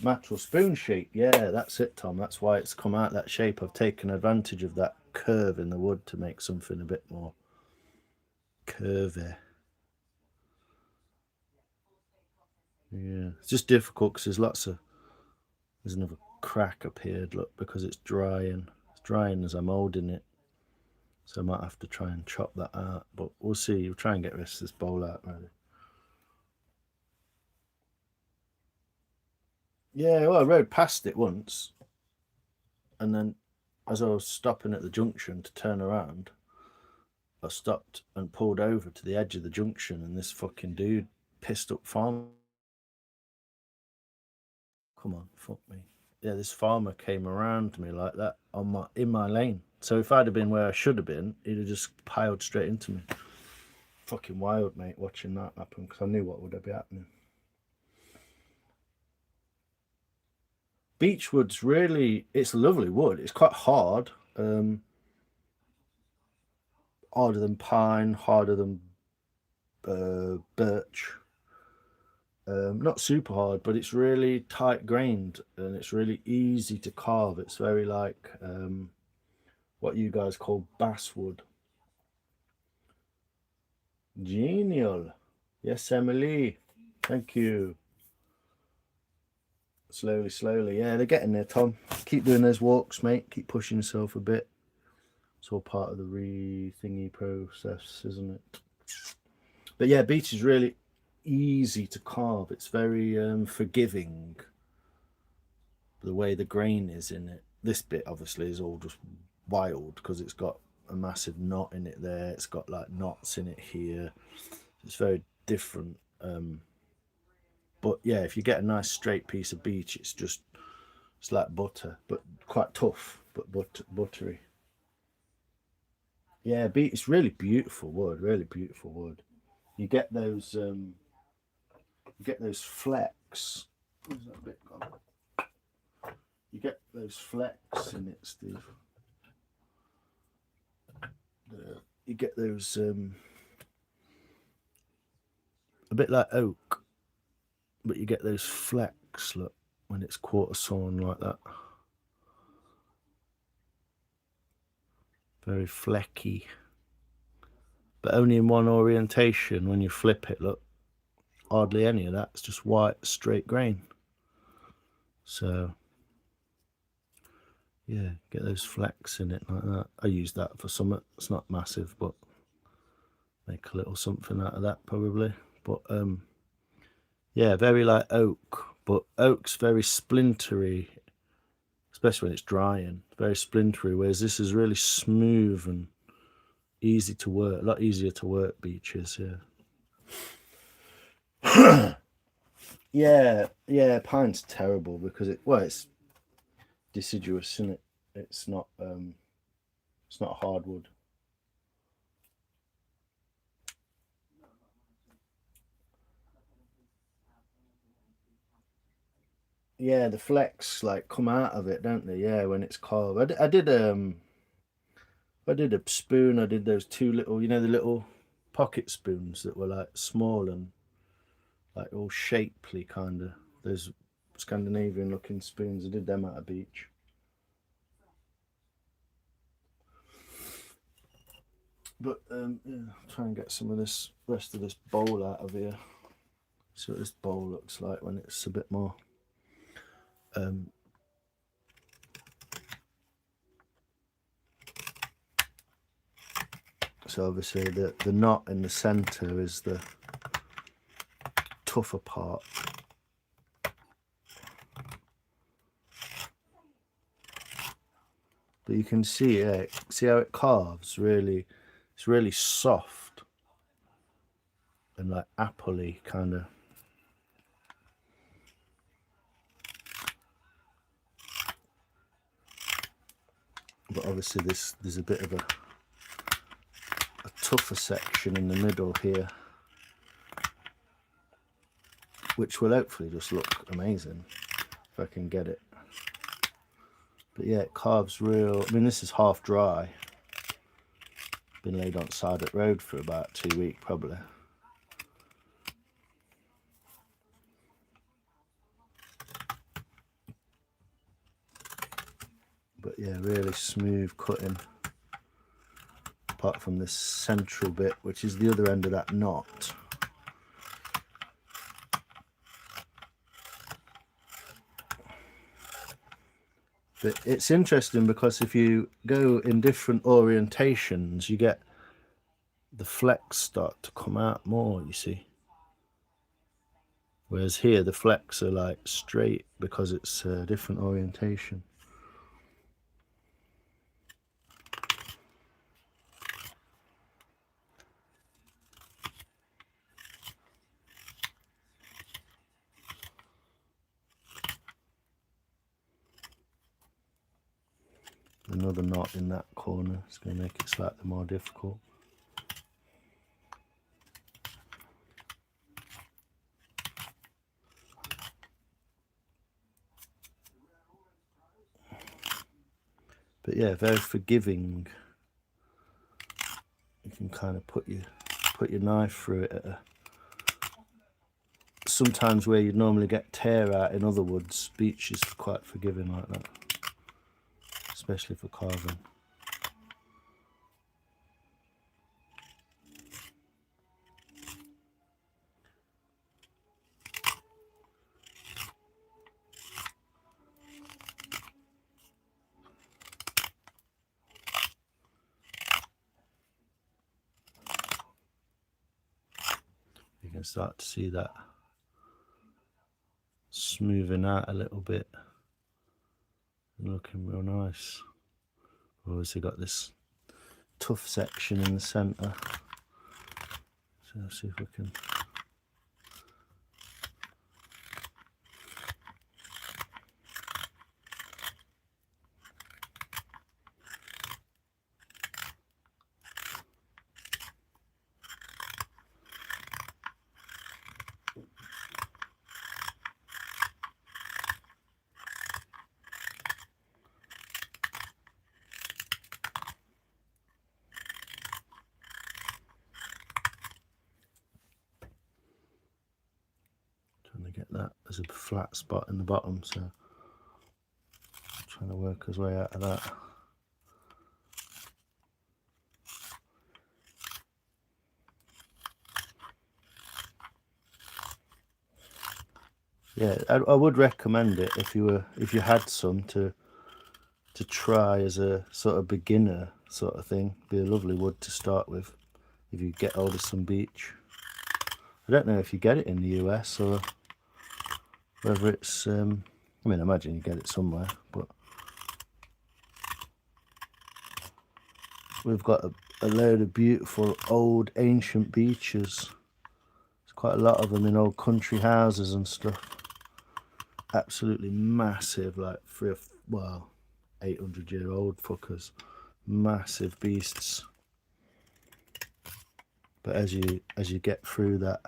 Natural spoon shape. Yeah, that's it, Tom. That's why it's come out that shape. I've taken advantage of that curve in the wood to make something a bit more curvy. Yeah, it's just difficult because there's another crack appeared, look, because it's drying. It's drying as I'm holding it. So I might have to try and chop that out, but we'll see. We'll try and get the rest of this bowl out, really. Yeah, well, I rode past it once, and then as I was stopping at the junction to turn around, I stopped and pulled over to the edge of the junction, and this fucking dude, pissed up farmer. Come on, fuck me. Yeah, this farmer came around me like that in my lane. So if I'd have been where I should have been, he'd have just piled straight into me. Fucking wild, mate, watching that happen, because I knew what would be happening. Beechwood's really, it's lovely wood. It's quite hard. Harder than pine, harder than birch. Not super hard, but it's really tight grained and it's really easy to carve. It's very like what you guys call basswood. Genial. Yes, Emily. Thank you. Slowly, slowly. Yeah, they're getting there, Tom. Keep doing those walks, mate. Keep pushing yourself a bit. It's all part of the re-thingy process, isn't it? But yeah, beech is really easy to carve. It's very forgiving. The way the grain is in it. This bit obviously is all just wild because it's got a massive knot in it there. It's got like knots in it here. It's very different. But yeah, if you get a nice straight piece of beech, it's like butter, but quite tough, but buttery. Yeah, beech. It's really beautiful wood. Really beautiful wood. You get those. You get those flecks. Where's that bit gone? You get those flecks in it, Steve. You get those a bit like oak, but you get those flecks, look, when it's quarter sawn like that. Very flecky, but only in one orientation. When you flip it, look, hardly any of that. It's just white straight grain. So yeah, get those flecks in it like that. I use that for some. It's not massive, but make a little something out of that probably. But yeah, very like oak, but oak's very splintery, especially when it's drying. Very splintery, whereas this is really smooth and easy to work, a lot easier to work beeches. Yeah. Yeah, pine's terrible because it's deciduous, isn't it? It's not hardwood. Yeah, the flecks like come out of it, don't they? Yeah, when it's carved. I did a spoon. I did those two little, the little pocket spoons that were like small and like all shapely, kind of. Those Scandinavian looking spoons. I did them at a beach. But yeah, try and get some of this rest of this bowl out of here. See what this bowl looks like when it's a bit more. So obviously the knot in the centre is the tougher part. But you can see, see how it carves. Really, it's really soft and like appley kind of. But obviously there's a bit of a tougher section in the middle here, which will hopefully just look amazing if I can get it. But yeah, it carves real. I mean, this is half dry. Been laid on side of the road for about 2 weeks probably. But yeah, really smooth cutting, apart from this central bit, which is the other end of that knot. But it's interesting because if you go in different orientations, you get the flecks start to come out more, you see. Whereas here the flecks are like straight because it's a different orientation. Another knot in that corner is going to make it slightly more difficult. But yeah, very forgiving. You can kind of put your knife through it at sometimes where you'd normally get tear out in other woods. Beech is quite forgiving like that, especially for carving. You can start to see that smoothing out a little bit and looking real nice. Obviously got this tough section in the centre, so let's see if we can. Trying to get that. There's a flat spot in the bottom, so trying to work his way out of that. Yeah, I would recommend it if you had some to try as a sort of beginner sort of thing. Be a lovely wood to start with if you get hold of some beech. I don't know if you get it in the US or whether it's I mean, I imagine you get it somewhere, but we've got a load of beautiful old ancient beeches. There's quite a lot of them in old country houses and stuff. Absolutely massive, like 800-year-old fuckers. Massive beasts. But as you get through that,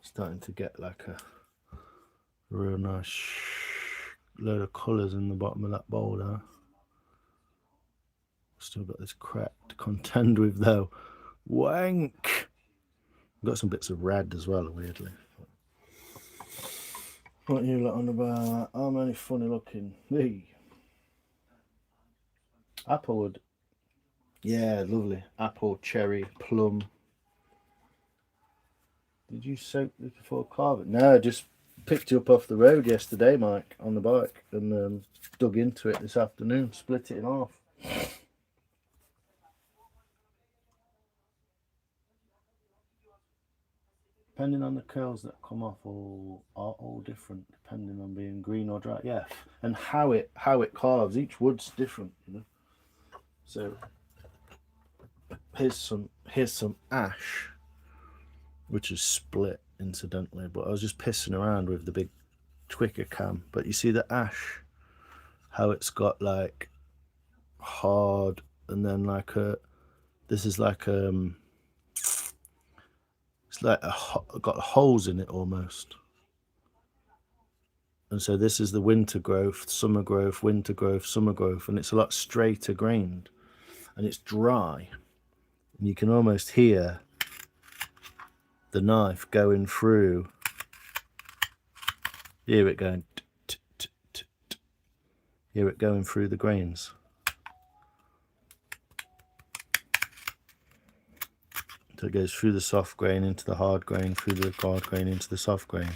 starting to get like a real nice load of colours in the bottom of that bowl there. Still got this crap to contend with though. Wank! Got some bits of red as well, weirdly. What are you lot on about? I'm only funny looking. Hey. Applewood. Yeah, lovely. Apple, cherry, plum. Did you soak this before carving? No, just picked you up off the road yesterday, Mike, on the bike, and dug into it this afternoon, split it in half. Depending on the curls that come off, are all different, depending on being green or dry. Yeah, and how it carves. Each wood's different, you know. So here's some ash, which is split incidentally. But I was just pissing around with the big Twicker cam. But you see the ash, how it's got like hard, and then like this is like it's like got holes in it almost. And so this is the winter growth, summer growth, winter growth, summer growth, and it's a lot straighter grained, and it's dry, and you can almost hear the knife going through. Hear it going, hear it going through the grains. So it goes through the soft grain into the hard grain, through the hard grain into the soft grain.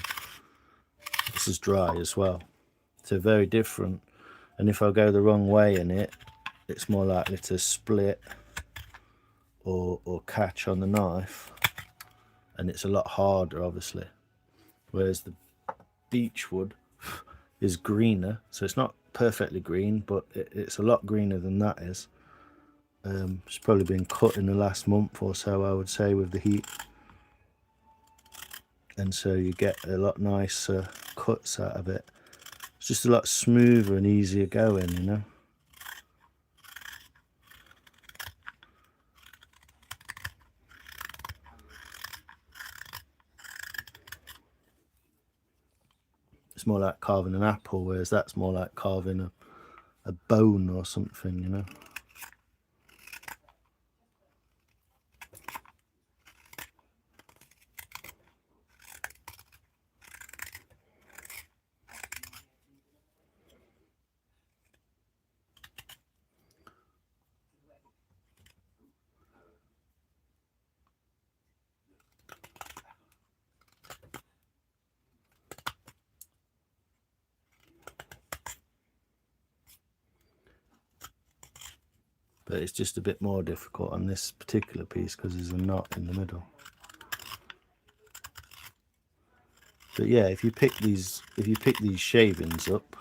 This is dry as well, so very different. And if I go the wrong way in it, it's more likely to split or catch on the knife, and it's a lot harder obviously. Whereas the beech wood is greener, so it's not perfectly green, but it's a lot greener than that is. It's probably been cut in the last month or so, I would say, with the heat, and so you get a lot nicer cuts out of it. It's just a lot smoother and easier going, you know. It's more like carving an apple, whereas that's more like carving a bone or something, you know. But it's just a bit more difficult on this particular piece because there's a knot in the middle. But yeah, if you pick these shavings up,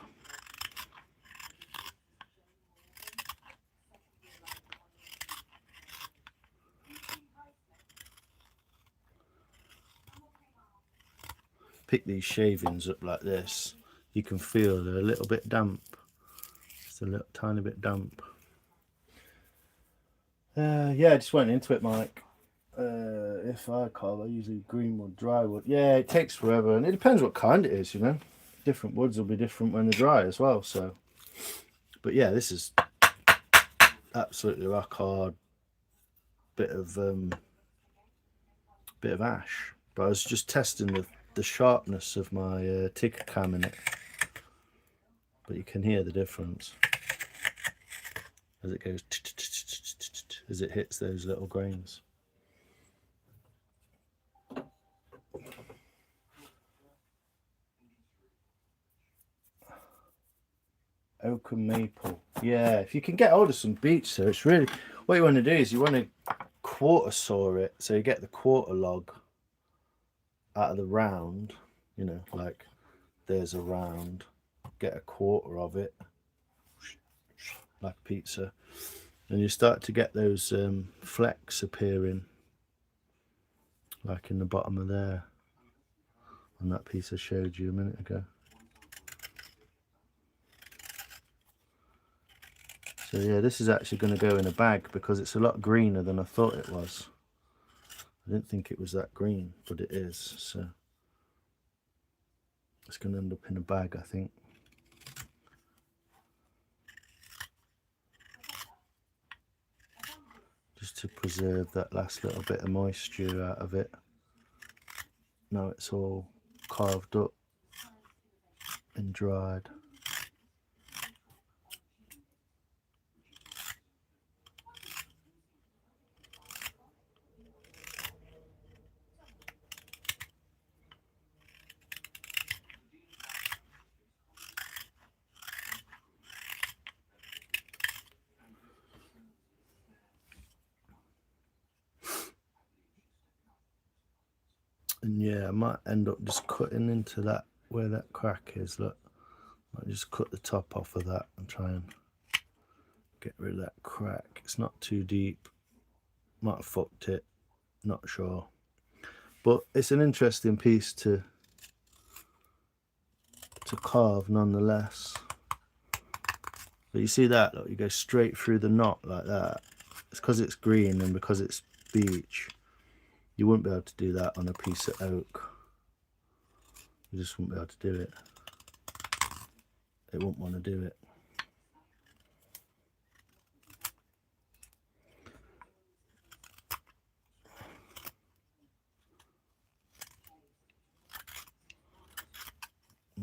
like this, you can feel they're a little bit damp. Just a little tiny bit damp. Yeah, I just went into it, Mike. If I carve, I usually green wood, dry wood. Yeah, it takes forever, and it depends what kind it is, you know. Different woods will be different when they're dry as well. So, but yeah, this is absolutely rock hard bit of ash. But I was just testing the sharpness of my ticker cam in it, but you can hear the difference as it goes as it hits those little grains. Oak and maple. Yeah, if you can get hold of some beech, so it's really, what you want to do is you want to quarter saw it, so you get the quarter log out of the round, you know, like there's a round, get a quarter of it, like pizza, and you start to get those flecks appearing, like in the bottom of there, on that piece I showed you a minute ago. So yeah, this is actually going to go in a bag because it's a lot greener than I thought it was. I didn't think it was that green, but it is. So it's going to end up in a bag, I think. Just to preserve that last little bit of moisture out of it. Now it's all carved up and dried. And yeah, I might end up just cutting into that, where that crack is, look. I just cut the top off of that and try and get rid of that crack. It's not too deep. Might have fucked it, not sure. But it's an interesting piece to carve nonetheless. But you see that, look, you go straight through the knot like that. It's because it's green and because it's beech. You wouldn't be able to do that on a piece of oak. You just wouldn't be able to do it. It wouldn't want to do it.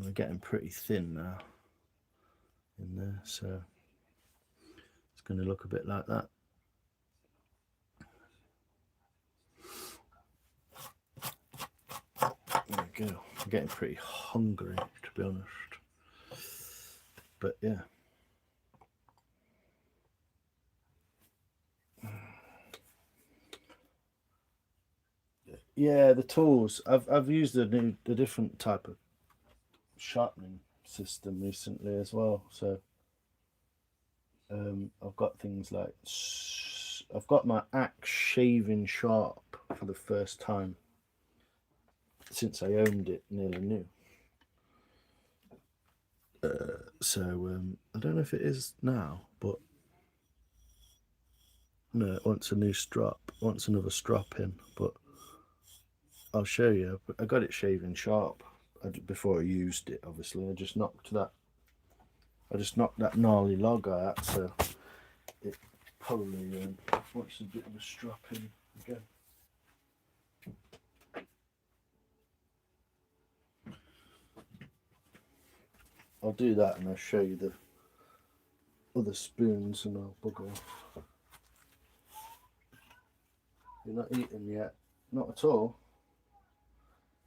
We're getting pretty thin now in there, so it's going to look a bit like that. There we go. I'm getting pretty hungry, to be honest. But yeah. Yeah, the tools. I've used a different type of sharpening system recently as well. So I've got things like, I've got my axe shaving sharp for the first time since I owned it nearly new. So I don't know if it is now, but no, it wants a new strap, wants another strap in, but I'll show you. I got it shaving sharp before I used it, obviously. I just knocked that gnarly log out, so it probably wants a bit of a strap in again. I'll do that and I'll show you the other spoons and I'll bugger off. You're not eating yet? Not at all.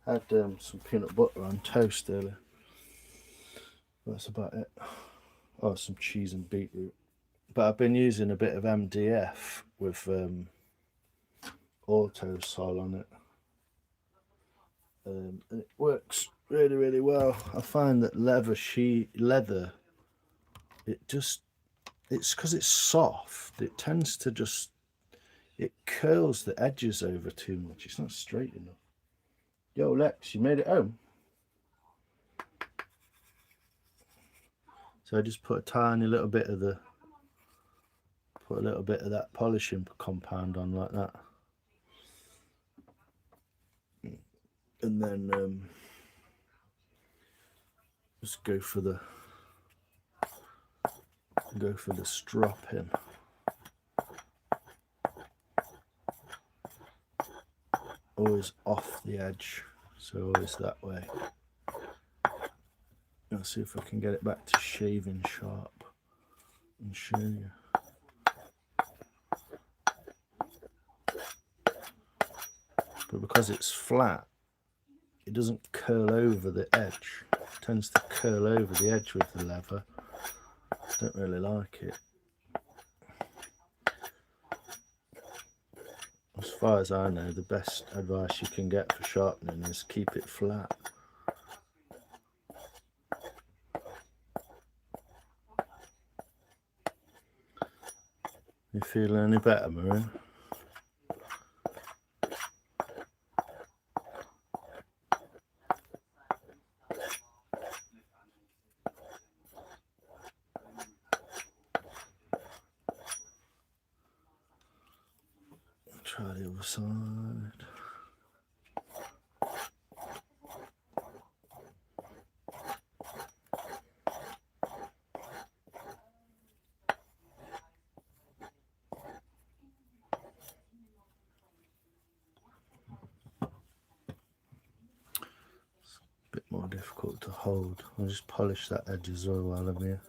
Had some peanut butter on toast earlier. That's about it. Oh, some cheese and beetroot. But I've been using a bit of MDF with auto sol on it. And it works really, really well. I find that leather, it's because it's soft, it tends to just, it curls the edges over too much. It's not straight enough. Yo, Lex, you made it home? So I just put a tiny little bit of that polishing compound on like that. And then just go for the stropping. Always off the edge, so always that way. I'll see if I can get it back to shaving sharp and show you. But because it's flat, it doesn't curl over the edge. It tends to curl over the edge with the leather. I don't really like it. As far as I know, the best advice you can get for sharpening is keep it flat. You feeling any better, Maria? Try the other side. Bit more difficult to hold. I'll just polish that edge as well while I'm here.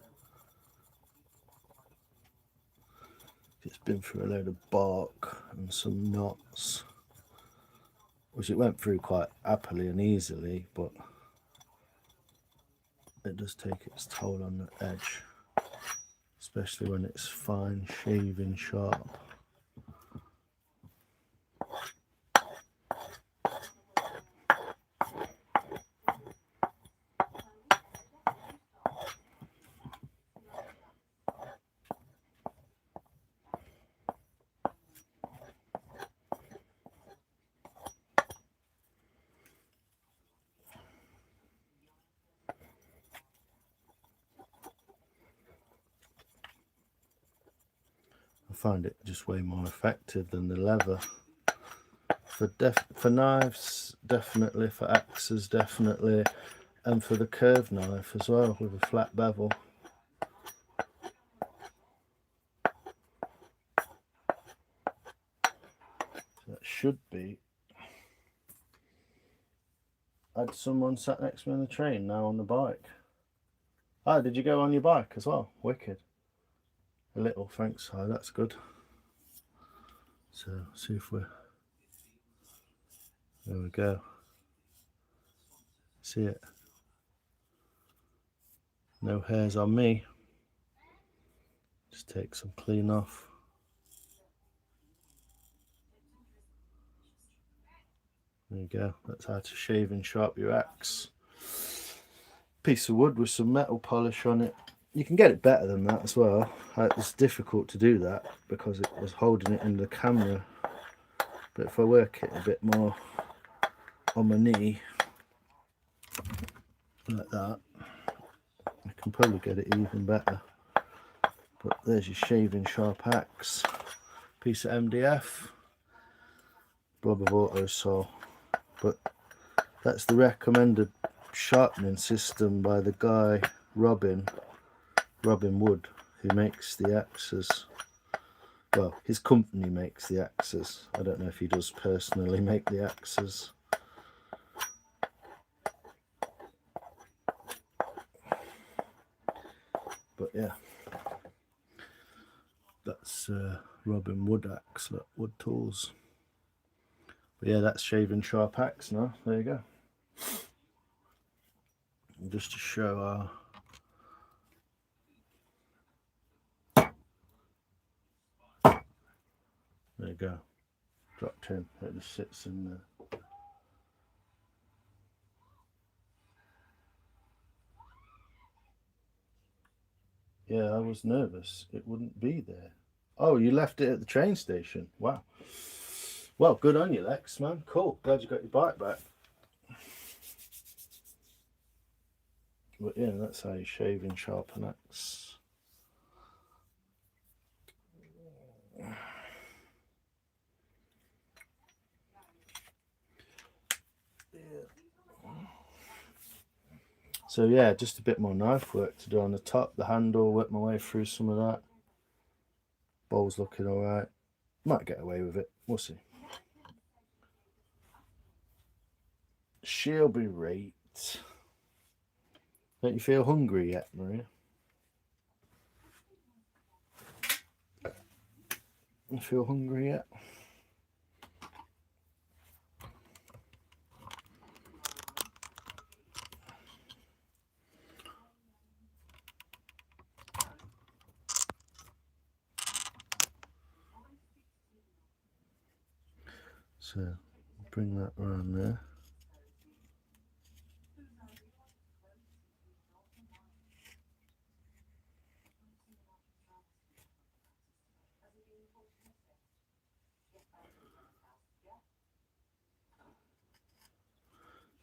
It's been through a load of bark and some knots, which it went through quite happily and easily, but it does take its toll on the edge, especially when it's fine, shaving sharp. I find it just way more effective than the leather. For knives, definitely. For axes, definitely. And for the curved knife as well, with a flat bevel. So that should be. I had someone sat next to me on the train, now on the bike. Ah, did you go on your bike as well? Wicked. A little, thanks. Oh, that's good. So, see if we're... There we go. See it? No hairs on me. Just take some clean off. There you go. That's how to shave and sharp your axe. Piece of wood with some metal polish on it. You can get it better than that as well. It's difficult to do that because it was holding it in the camera. But if I work it a bit more on my knee, like that, I can probably get it even better. But there's your shaving sharp axe. Piece of MDF. Blob of auto saw. But that's the recommended sharpening system by the guy Robin Wood, who makes the axes. Well, his company makes the axes. I don't know if he does personally make the axes. But yeah, that's Robin Wood axe, look, Wood Tools. But yeah, that's shaving sharp axe now. There you go. And just to show our there you go. Dropped in. It just sits in there. Yeah, I was nervous it wouldn't be there. Oh, you left it at the train station. Wow. Well, good on you, Lex, man. Cool. Glad you got your bike back. But yeah, that's how you shave and sharpen axe. So yeah, just a bit more knife work to do on the top, the handle, work my way through some of that. Bowl's looking alright. Might get away with it, we'll see. She'll be right. Don't you feel hungry yet, Maria? You feel hungry yet? So, bring that around there.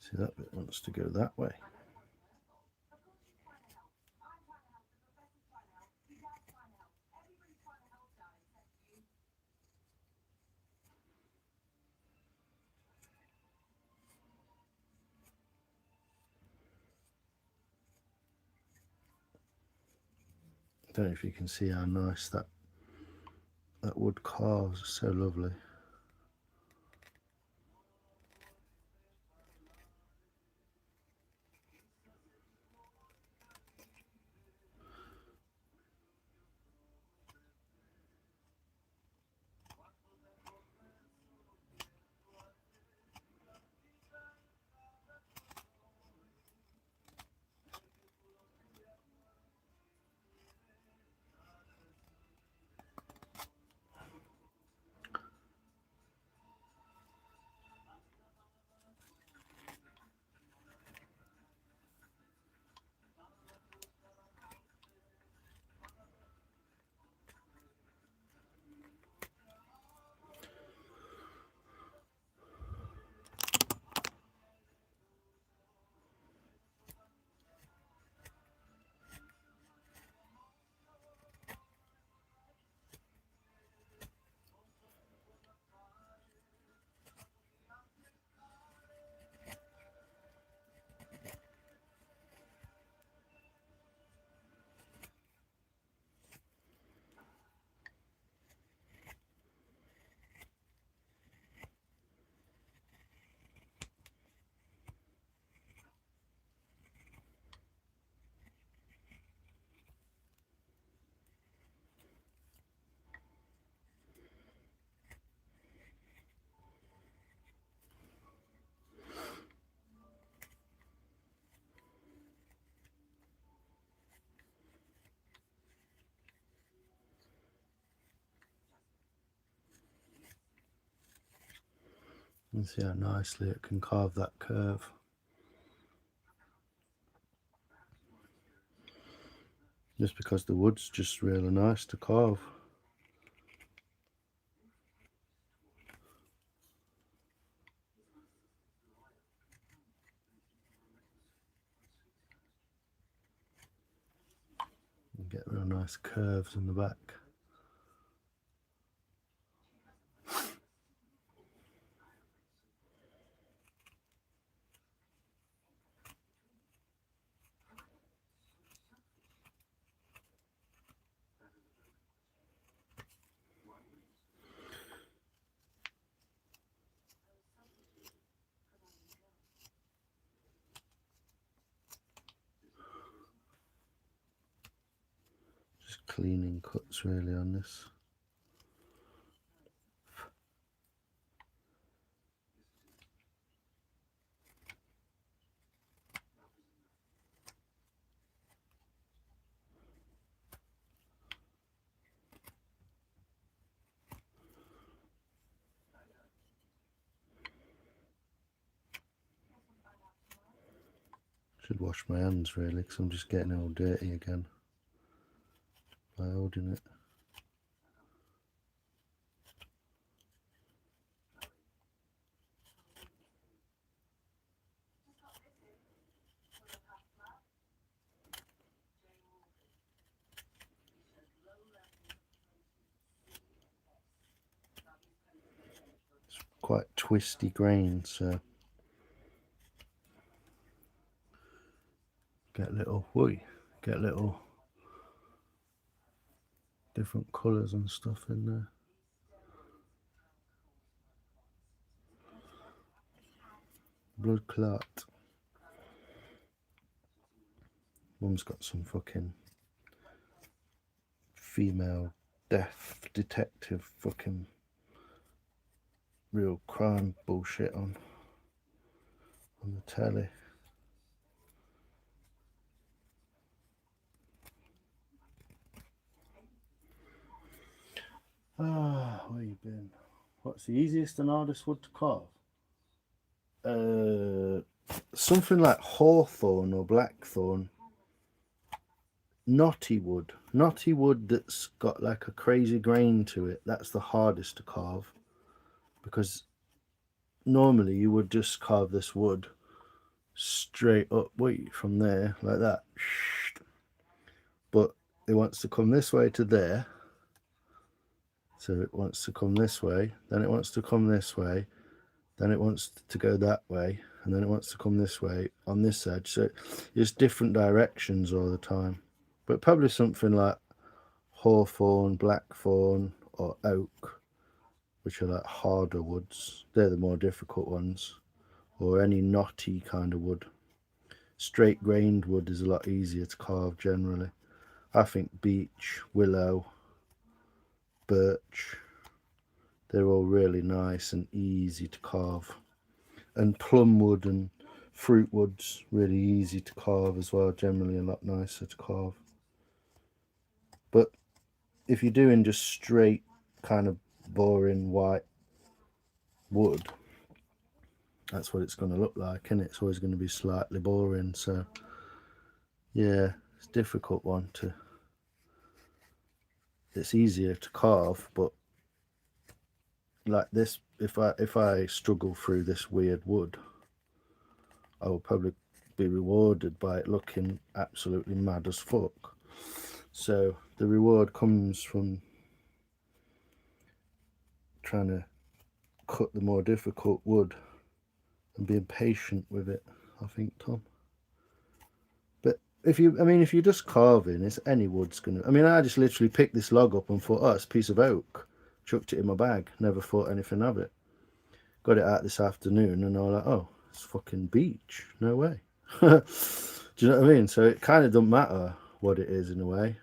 See, that bit wants to go that way. I don't know if you can see how nice that wood carves. It's so lovely. You can see how nicely it can carve that curve. Just because the wood's just really nice to carve. You get real nice curves in the back. Just cleaning cuts really on this. Should wash my hands really, because I'm just getting all dirty again by holding it. It's quite twisty grain, so get little different colours and stuff in there. Blood clot. Mum's got some fucking female death detective fucking real crime bullshit on the telly. Where you been? What's the easiest and hardest wood to carve? Something like hawthorn or blackthorn. Knotty wood that's got like a crazy grain to it, that's the hardest to carve, because normally you would just carve this wood straight up from there like that, but it wants to come this way to there. So it wants to come this way, then it wants to come this way, then it wants to go that way, and then it wants to come this way on this edge. So it's different directions all the time. But probably something like hawthorn, blackthorn, or oak, which are like harder woods. They're the more difficult ones. Or any knotty kind of wood. Straight grained wood is a lot easier to carve generally. I think beech, willow, birch, they're all really nice and easy to carve. And plum wood and fruit wood's really easy to carve as well, generally a lot nicer to carve. But if you're doing just straight kind of boring white wood, that's what it's going to look like, and it's always going to be slightly boring. So yeah, it's a difficult one to, it's easier to carve, but like this, if I struggle through this weird wood, I will probably be rewarded by it looking absolutely mad as fuck. So the reward comes from trying to cut the more difficult wood and being patient with it, I think, Tom. But if you're just carving, it's any wood's gonna, I just literally picked this log up and thought, oh, it's a piece of oak, chucked it in my bag, never thought anything of it. Got it out this afternoon and I was like, oh, it's fucking beech, no way. Do you know what I mean? So it kind of doesn't matter what it is in a way.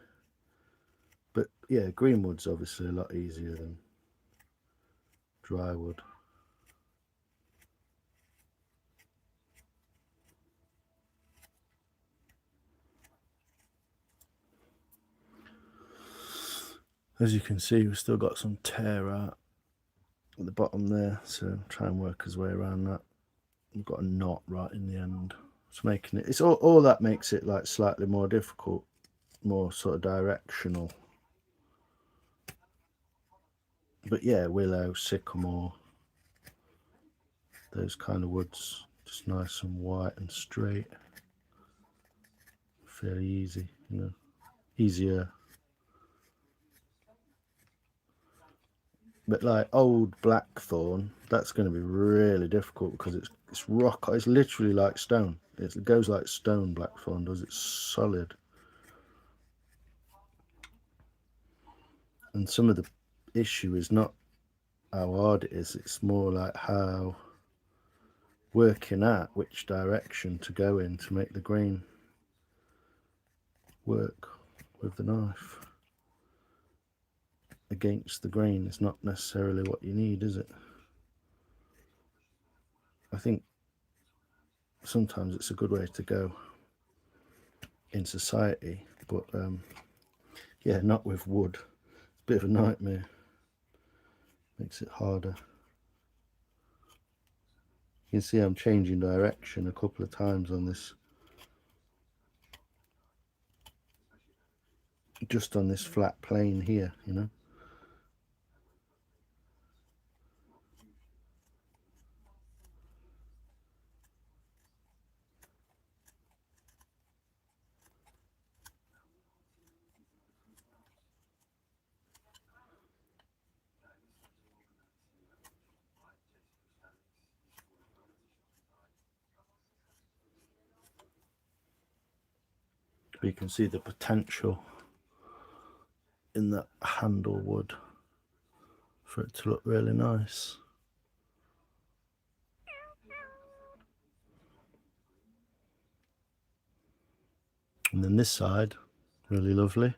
But yeah, green wood's obviously a lot easier than dry wood. As you can see, we've still got some tear out at the bottom there, so try and work his way around that. We've got a knot right in the end. It's making it, it's all that makes it like slightly more difficult, more sort of directional. But yeah, willow, sycamore, those kind of woods, just nice and white and straight. Fairly easy, you know, easier. But like old blackthorn, that's going to be really difficult because it's rock. It's literally like stone. It goes like stone. Blackthorn does. It's solid. And some of the issue is not how hard it is. It's more like how working out which direction to go in to make the grain work with the knife. Against the grain is not necessarily what you need, is it? I think sometimes it's a good way to go in society, but yeah, not with wood. It's a bit of a nightmare. Makes it harder. You can see I'm changing direction a couple of times on this, just on this flat plane here, you know. But you can see the potential in that handle wood for it to look really nice. And then this side, really lovely.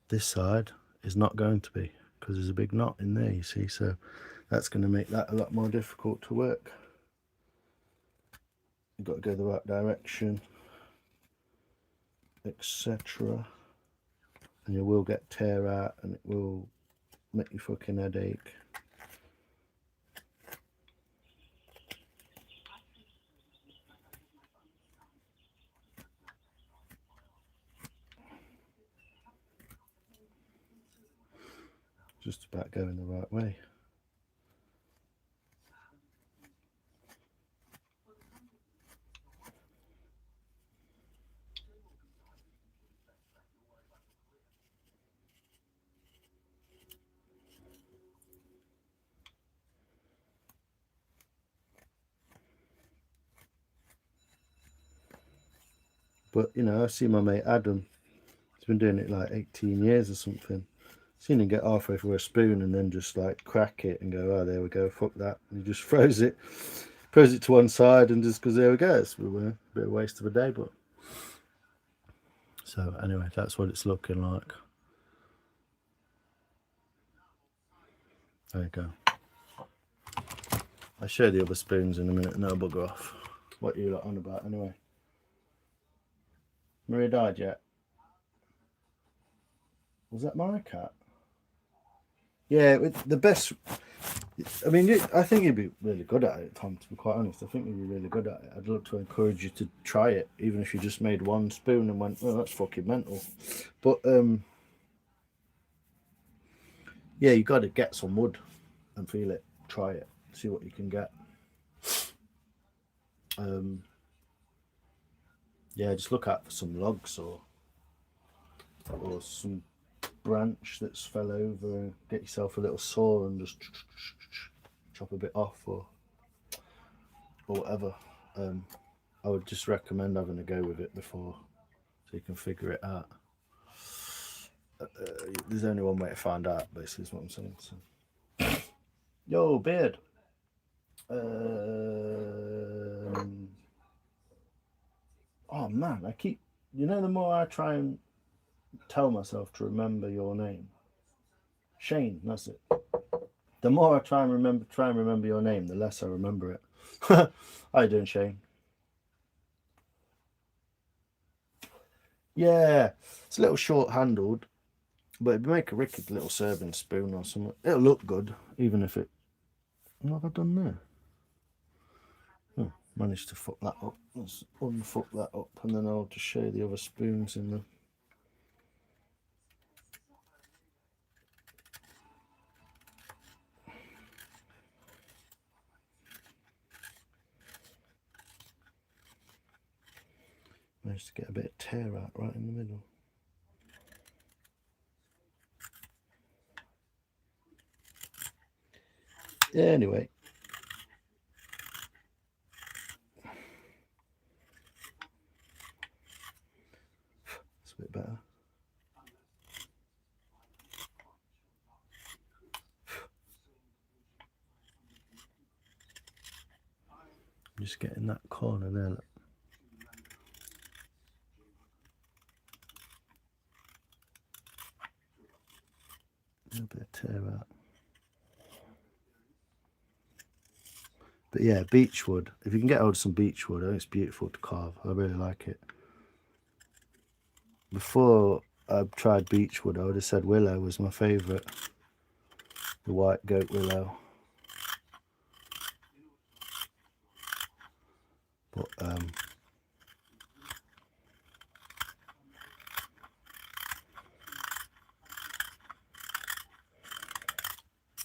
This side is not going to be, because there's a big knot in there, you see, so that's going to make that a lot more difficult to work. You've got to go the right direction, etc. And you will get tear out and it will make you fucking headache. Just about going the right way. But you know, I see my mate Adam. He's been doing it like 18 years or something. Seen him get halfway through a spoon and then just like crack it and go, oh, there we go, fuck that. And he just throws it to one side and just goes, there we go. It's a bit of a waste of a day, but. So anyway, that's what it's looking like. There you go. I'll show you the other spoons in a minute and they'll bugger off. What are you lot on about anyway? Maria died yet? Was that my cat? Yeah, the best. I mean, I think you'd be really good at it, Tom, to be quite honest. I think you'd be really good at it. I'd love to encourage you to try it, even if you just made one spoon and went, oh, that's fucking mental. But, yeah, you got to get some wood and feel it. Try it. See what you can get. Yeah, just look out for some logs or some branch that's fell over and get yourself a little saw and just chop a bit off or whatever. I would just recommend having a go with it before so you can figure it out. There's only one way to find out, basically, is what I'm saying. So. Yo, beard. Oh man, the more I try and tell myself to remember your name, Shane, that's it. The more I try and remember your name, the less I remember it. How you doing, Shane? Yeah, it's a little short-handled, but it'd make a wicked little serving spoon or something. It'll look good, even if it. What have I done there? Oh, managed to fuck that up. Let's unfuck that up, and then I'll just show you the other spoons in there. Managed to get a bit of tear out right in the middle. Yeah, anyway. It's a bit better. I'm just getting that corner there, look. A bit of tear out. But yeah, beech wood. If you can get hold of some beech wood, it's beautiful to carve. I really like it. Before I tried beech wood, I would have said willow was my favourite. The white goat willow. But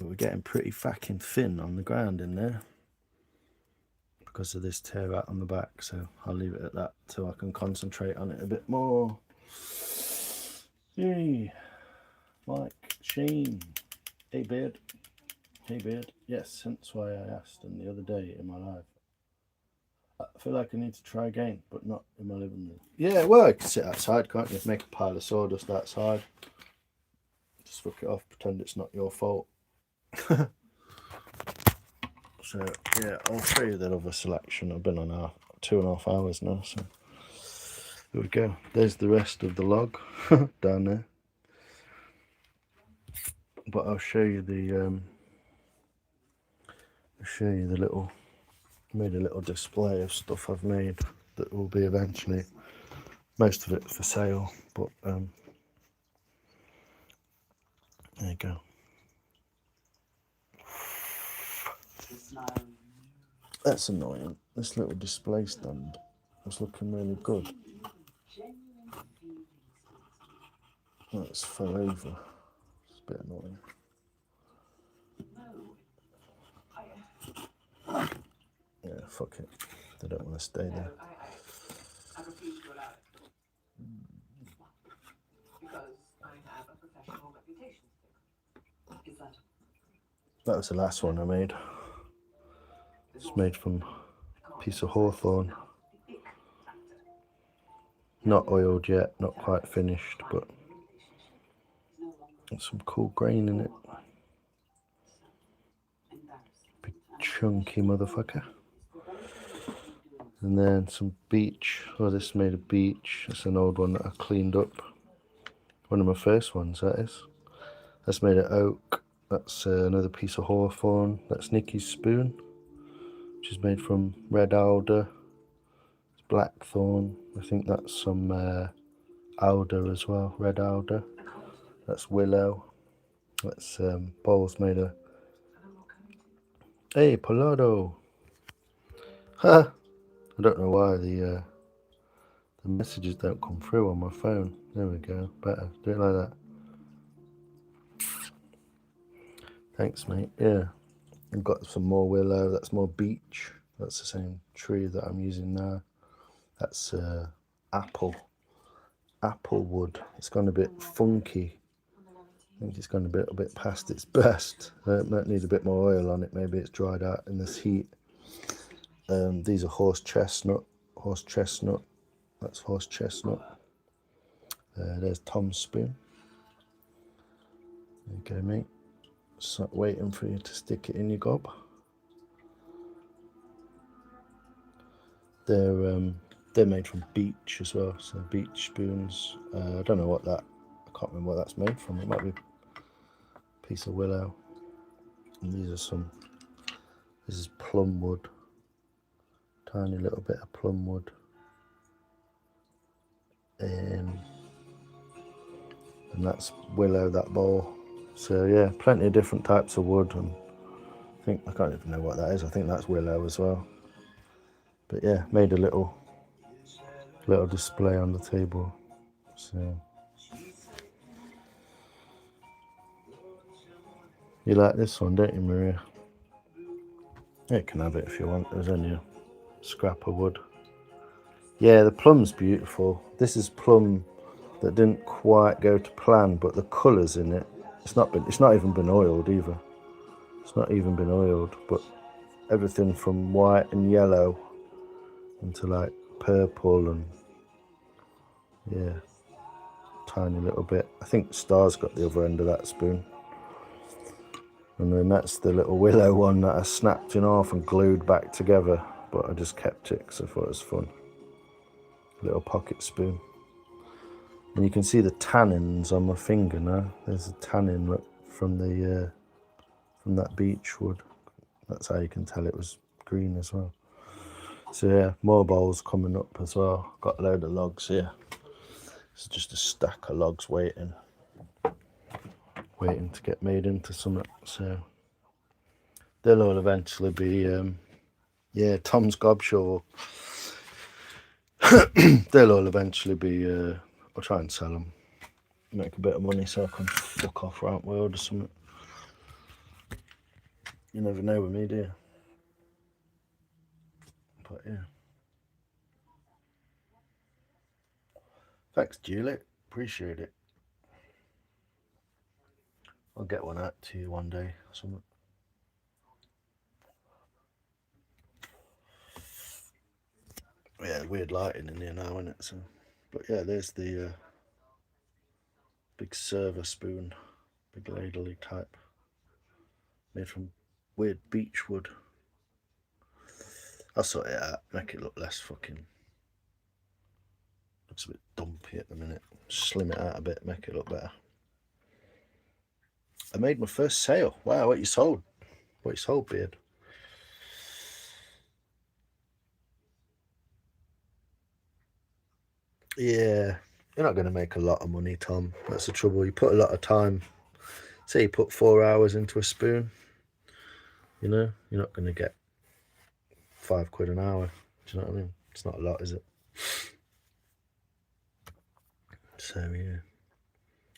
we're getting pretty fucking thin on the ground in there because of this tear out on the back, so I'll leave it at that so I can concentrate on it a bit more. Yay, Mike, Shane, hey beard, yes, hence why I asked him the other day in my life. I feel like I need to try again, but not in my living room. Yeah, well, I can sit outside, can't you? Make a pile of sawdust outside. Just fuck it off, pretend it's not your fault. So yeah, I'll show you that other selection. I've been on 2.5 hours now, so there we go. There's the rest of the log down there. But I'll show you the little, made a little display of stuff I've made that will be eventually, most of it for sale, but there you go. That's annoying. This little display stand was looking really good. Oh, it's fell over. It's a bit annoying. Yeah, fuck it. They don't want to stay there. I refuse to allow it. Because I have a professional reputation. Is that? That was the last one I made. It's made from a piece of hawthorn. Not oiled yet, not quite finished, but some cool grain in it. Big chunky motherfucker. And then some beech. Oh, this is made of beech. It's an old one that I cleaned up. One of my first ones, that is. That's made of oak. That's another piece of hawthorn. That's Nikki's spoon, which is made from red alder. It's blackthorn. I think that's some alder as well, red alder. That's willow. That's bowls made of. Hey, Polado. Ha! I don't know why the messages don't come through on my phone. There we go. Better do it like that. Thanks, mate. Yeah, I've got some more willow. That's more beech. That's the same tree that I'm using now. That's apple wood. It's gone a bit funky. I think it's gone a bit past its best. It might need a bit more oil on it. Maybe it's dried out in this heat. These are horse chestnut. That's horse chestnut. There's Tom's spoon. There you go, mate. So waiting for you to stick it in your gob. They're made from beech as well, so beech spoons. I don't know what that. I can't remember what that's made from. It might be a piece of willow. And these are some. This is plum wood. Tiny little bit of plum wood. And that's willow, that bowl. So yeah, plenty of different types of wood, and I can't even know what that is. I think that's willow as well. But yeah, made a little display on the table. So you like this one, don't you, Maria? Yeah, you can have it if you want. There's only a scrap of wood. Yeah, the plum's beautiful. This is plum that didn't quite go to plan, but the colours in it. It's not even been oiled either. It's not even been oiled, but everything from white and yellow into like purple and yeah, tiny little bit. I think Star's got the other end of that spoon. And then that's the little willow one that I snapped in half and glued back together, but I just kept it because I thought it was fun. Little pocket spoon. And you can see the tannins on my finger now. There's a tannin from that beech wood. That's how you can tell it was green as well. So yeah, more bowls coming up as well. Got a load of logs here. It's just a stack of logs waiting to get made into something. So they'll all eventually be, yeah, Tom's gobshore. They'll all eventually be. I'll try and sell them, make a bit of money so I can fuck off around the world or something. You never know with me, do you? But yeah. Thanks, Julie. Appreciate it. I'll get one out to you one day or something. Yeah, weird lighting in here now, isn't it? So, but yeah, there's the big server spoon, big ladle type, made from weird beech wood. I'll sort it out, make it look less fucking. Looks a bit dumpy at the minute. Slim it out a bit, make it look better. I made my first sale. Wow, what you sold? What you sold, Beard? Yeah, you're not going to make a lot of money, Tom. That's the trouble. You put a lot of time. Say you put 4 hours into a spoon. You know, you're not going to get £5 an hour. Do you know what I mean? It's not a lot, is it? So yeah.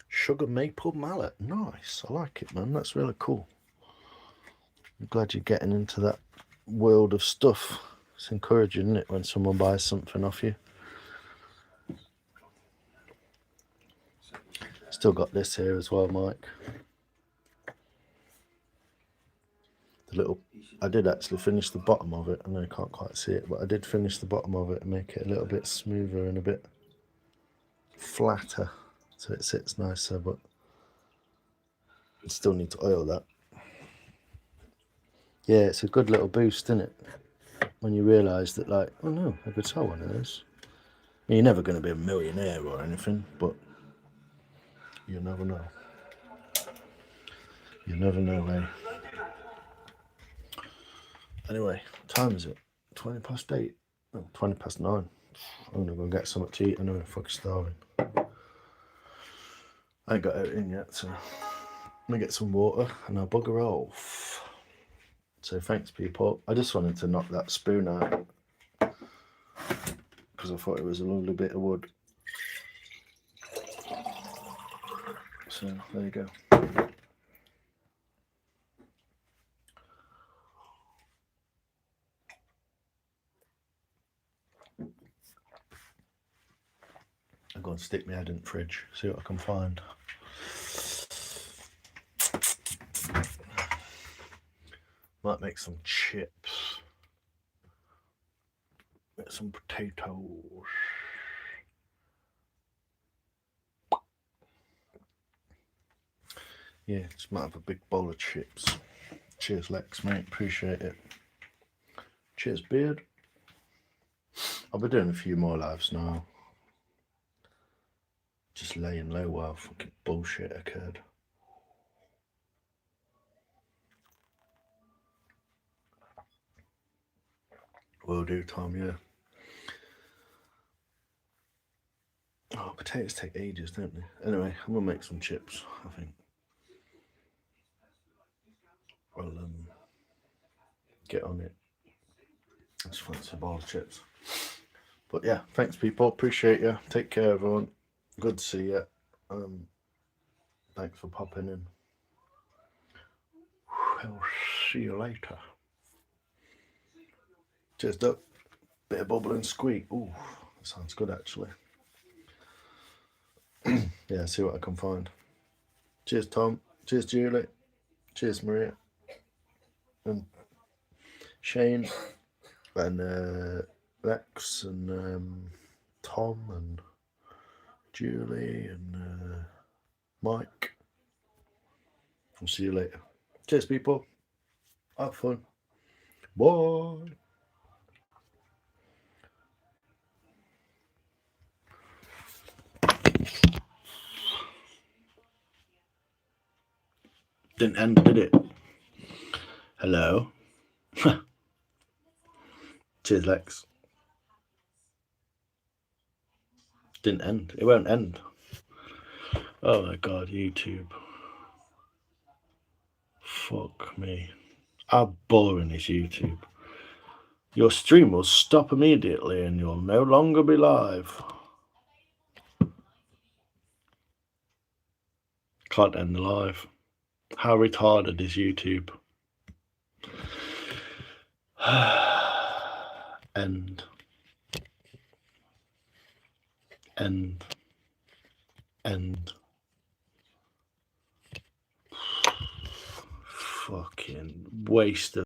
Sugar maple mallet. Nice. I like it, man. That's really cool. I'm glad you're getting into that world of stuff. It's encouraging, isn't it, when someone buys something off you? Still got this here as well, Mike. The little, I did actually finish the bottom of it. I know you can't quite see it, but I did finish the bottom of it and make it a little bit smoother and a bit flatter so it sits nicer, but I still need to oil that. Yeah, it's a good little boost, isn't it? When you realise that, like, oh no, I could sell one of those. I mean, you're never going to be a millionaire or anything, but you never know. You never know, eh? Anyway, what time is it? 20 past 8? No, 20 past 9. I'm going to go get something to eat. I know I'm fucking starving. I ain't got out in yet, so I'm going to get some water and I'll bugger off. So thanks, people. I just wanted to knock that spoon out because I thought it was a lovely bit of wood. So there you go. I'm going to stick my head in the fridge, see what I can find. Might make some chips. Get some potatoes. Yeah, just might have a big bowl of chips. Cheers, Lex, mate. Appreciate it. Cheers, Beard. I'll be doing a few more lives now. Just laying low while fucking bullshit occurred. Will do, Tom, yeah. Oh, potatoes take ages, don't they? Anyway, I'm gonna make some chips, I think. I'll get on it. I just fancy a bowl of chips. But yeah, thanks, people. Appreciate you. Take care, everyone. Good to see you. Thanks for popping in. I'll see you later. Cheers, Duck. Bit of bubble and squeak. Ooh, that sounds good, actually. Yeah, see what I can find. Cheers, Tom. Cheers, Julie. Cheers, Maria. And Shane. And Lex. And Tom. And Julie. And Mike. I'll see you later. Cheers, people. Have fun. Bye. Didn't end, did it? Hello. Cheers, Lex. Didn't end. It won't end. Oh my god, YouTube. Fuck me. How boring is YouTube? Your stream will stop immediately and you'll no longer be live. Can't end the live. How retarded is YouTube? End. End. End. Fucking waste of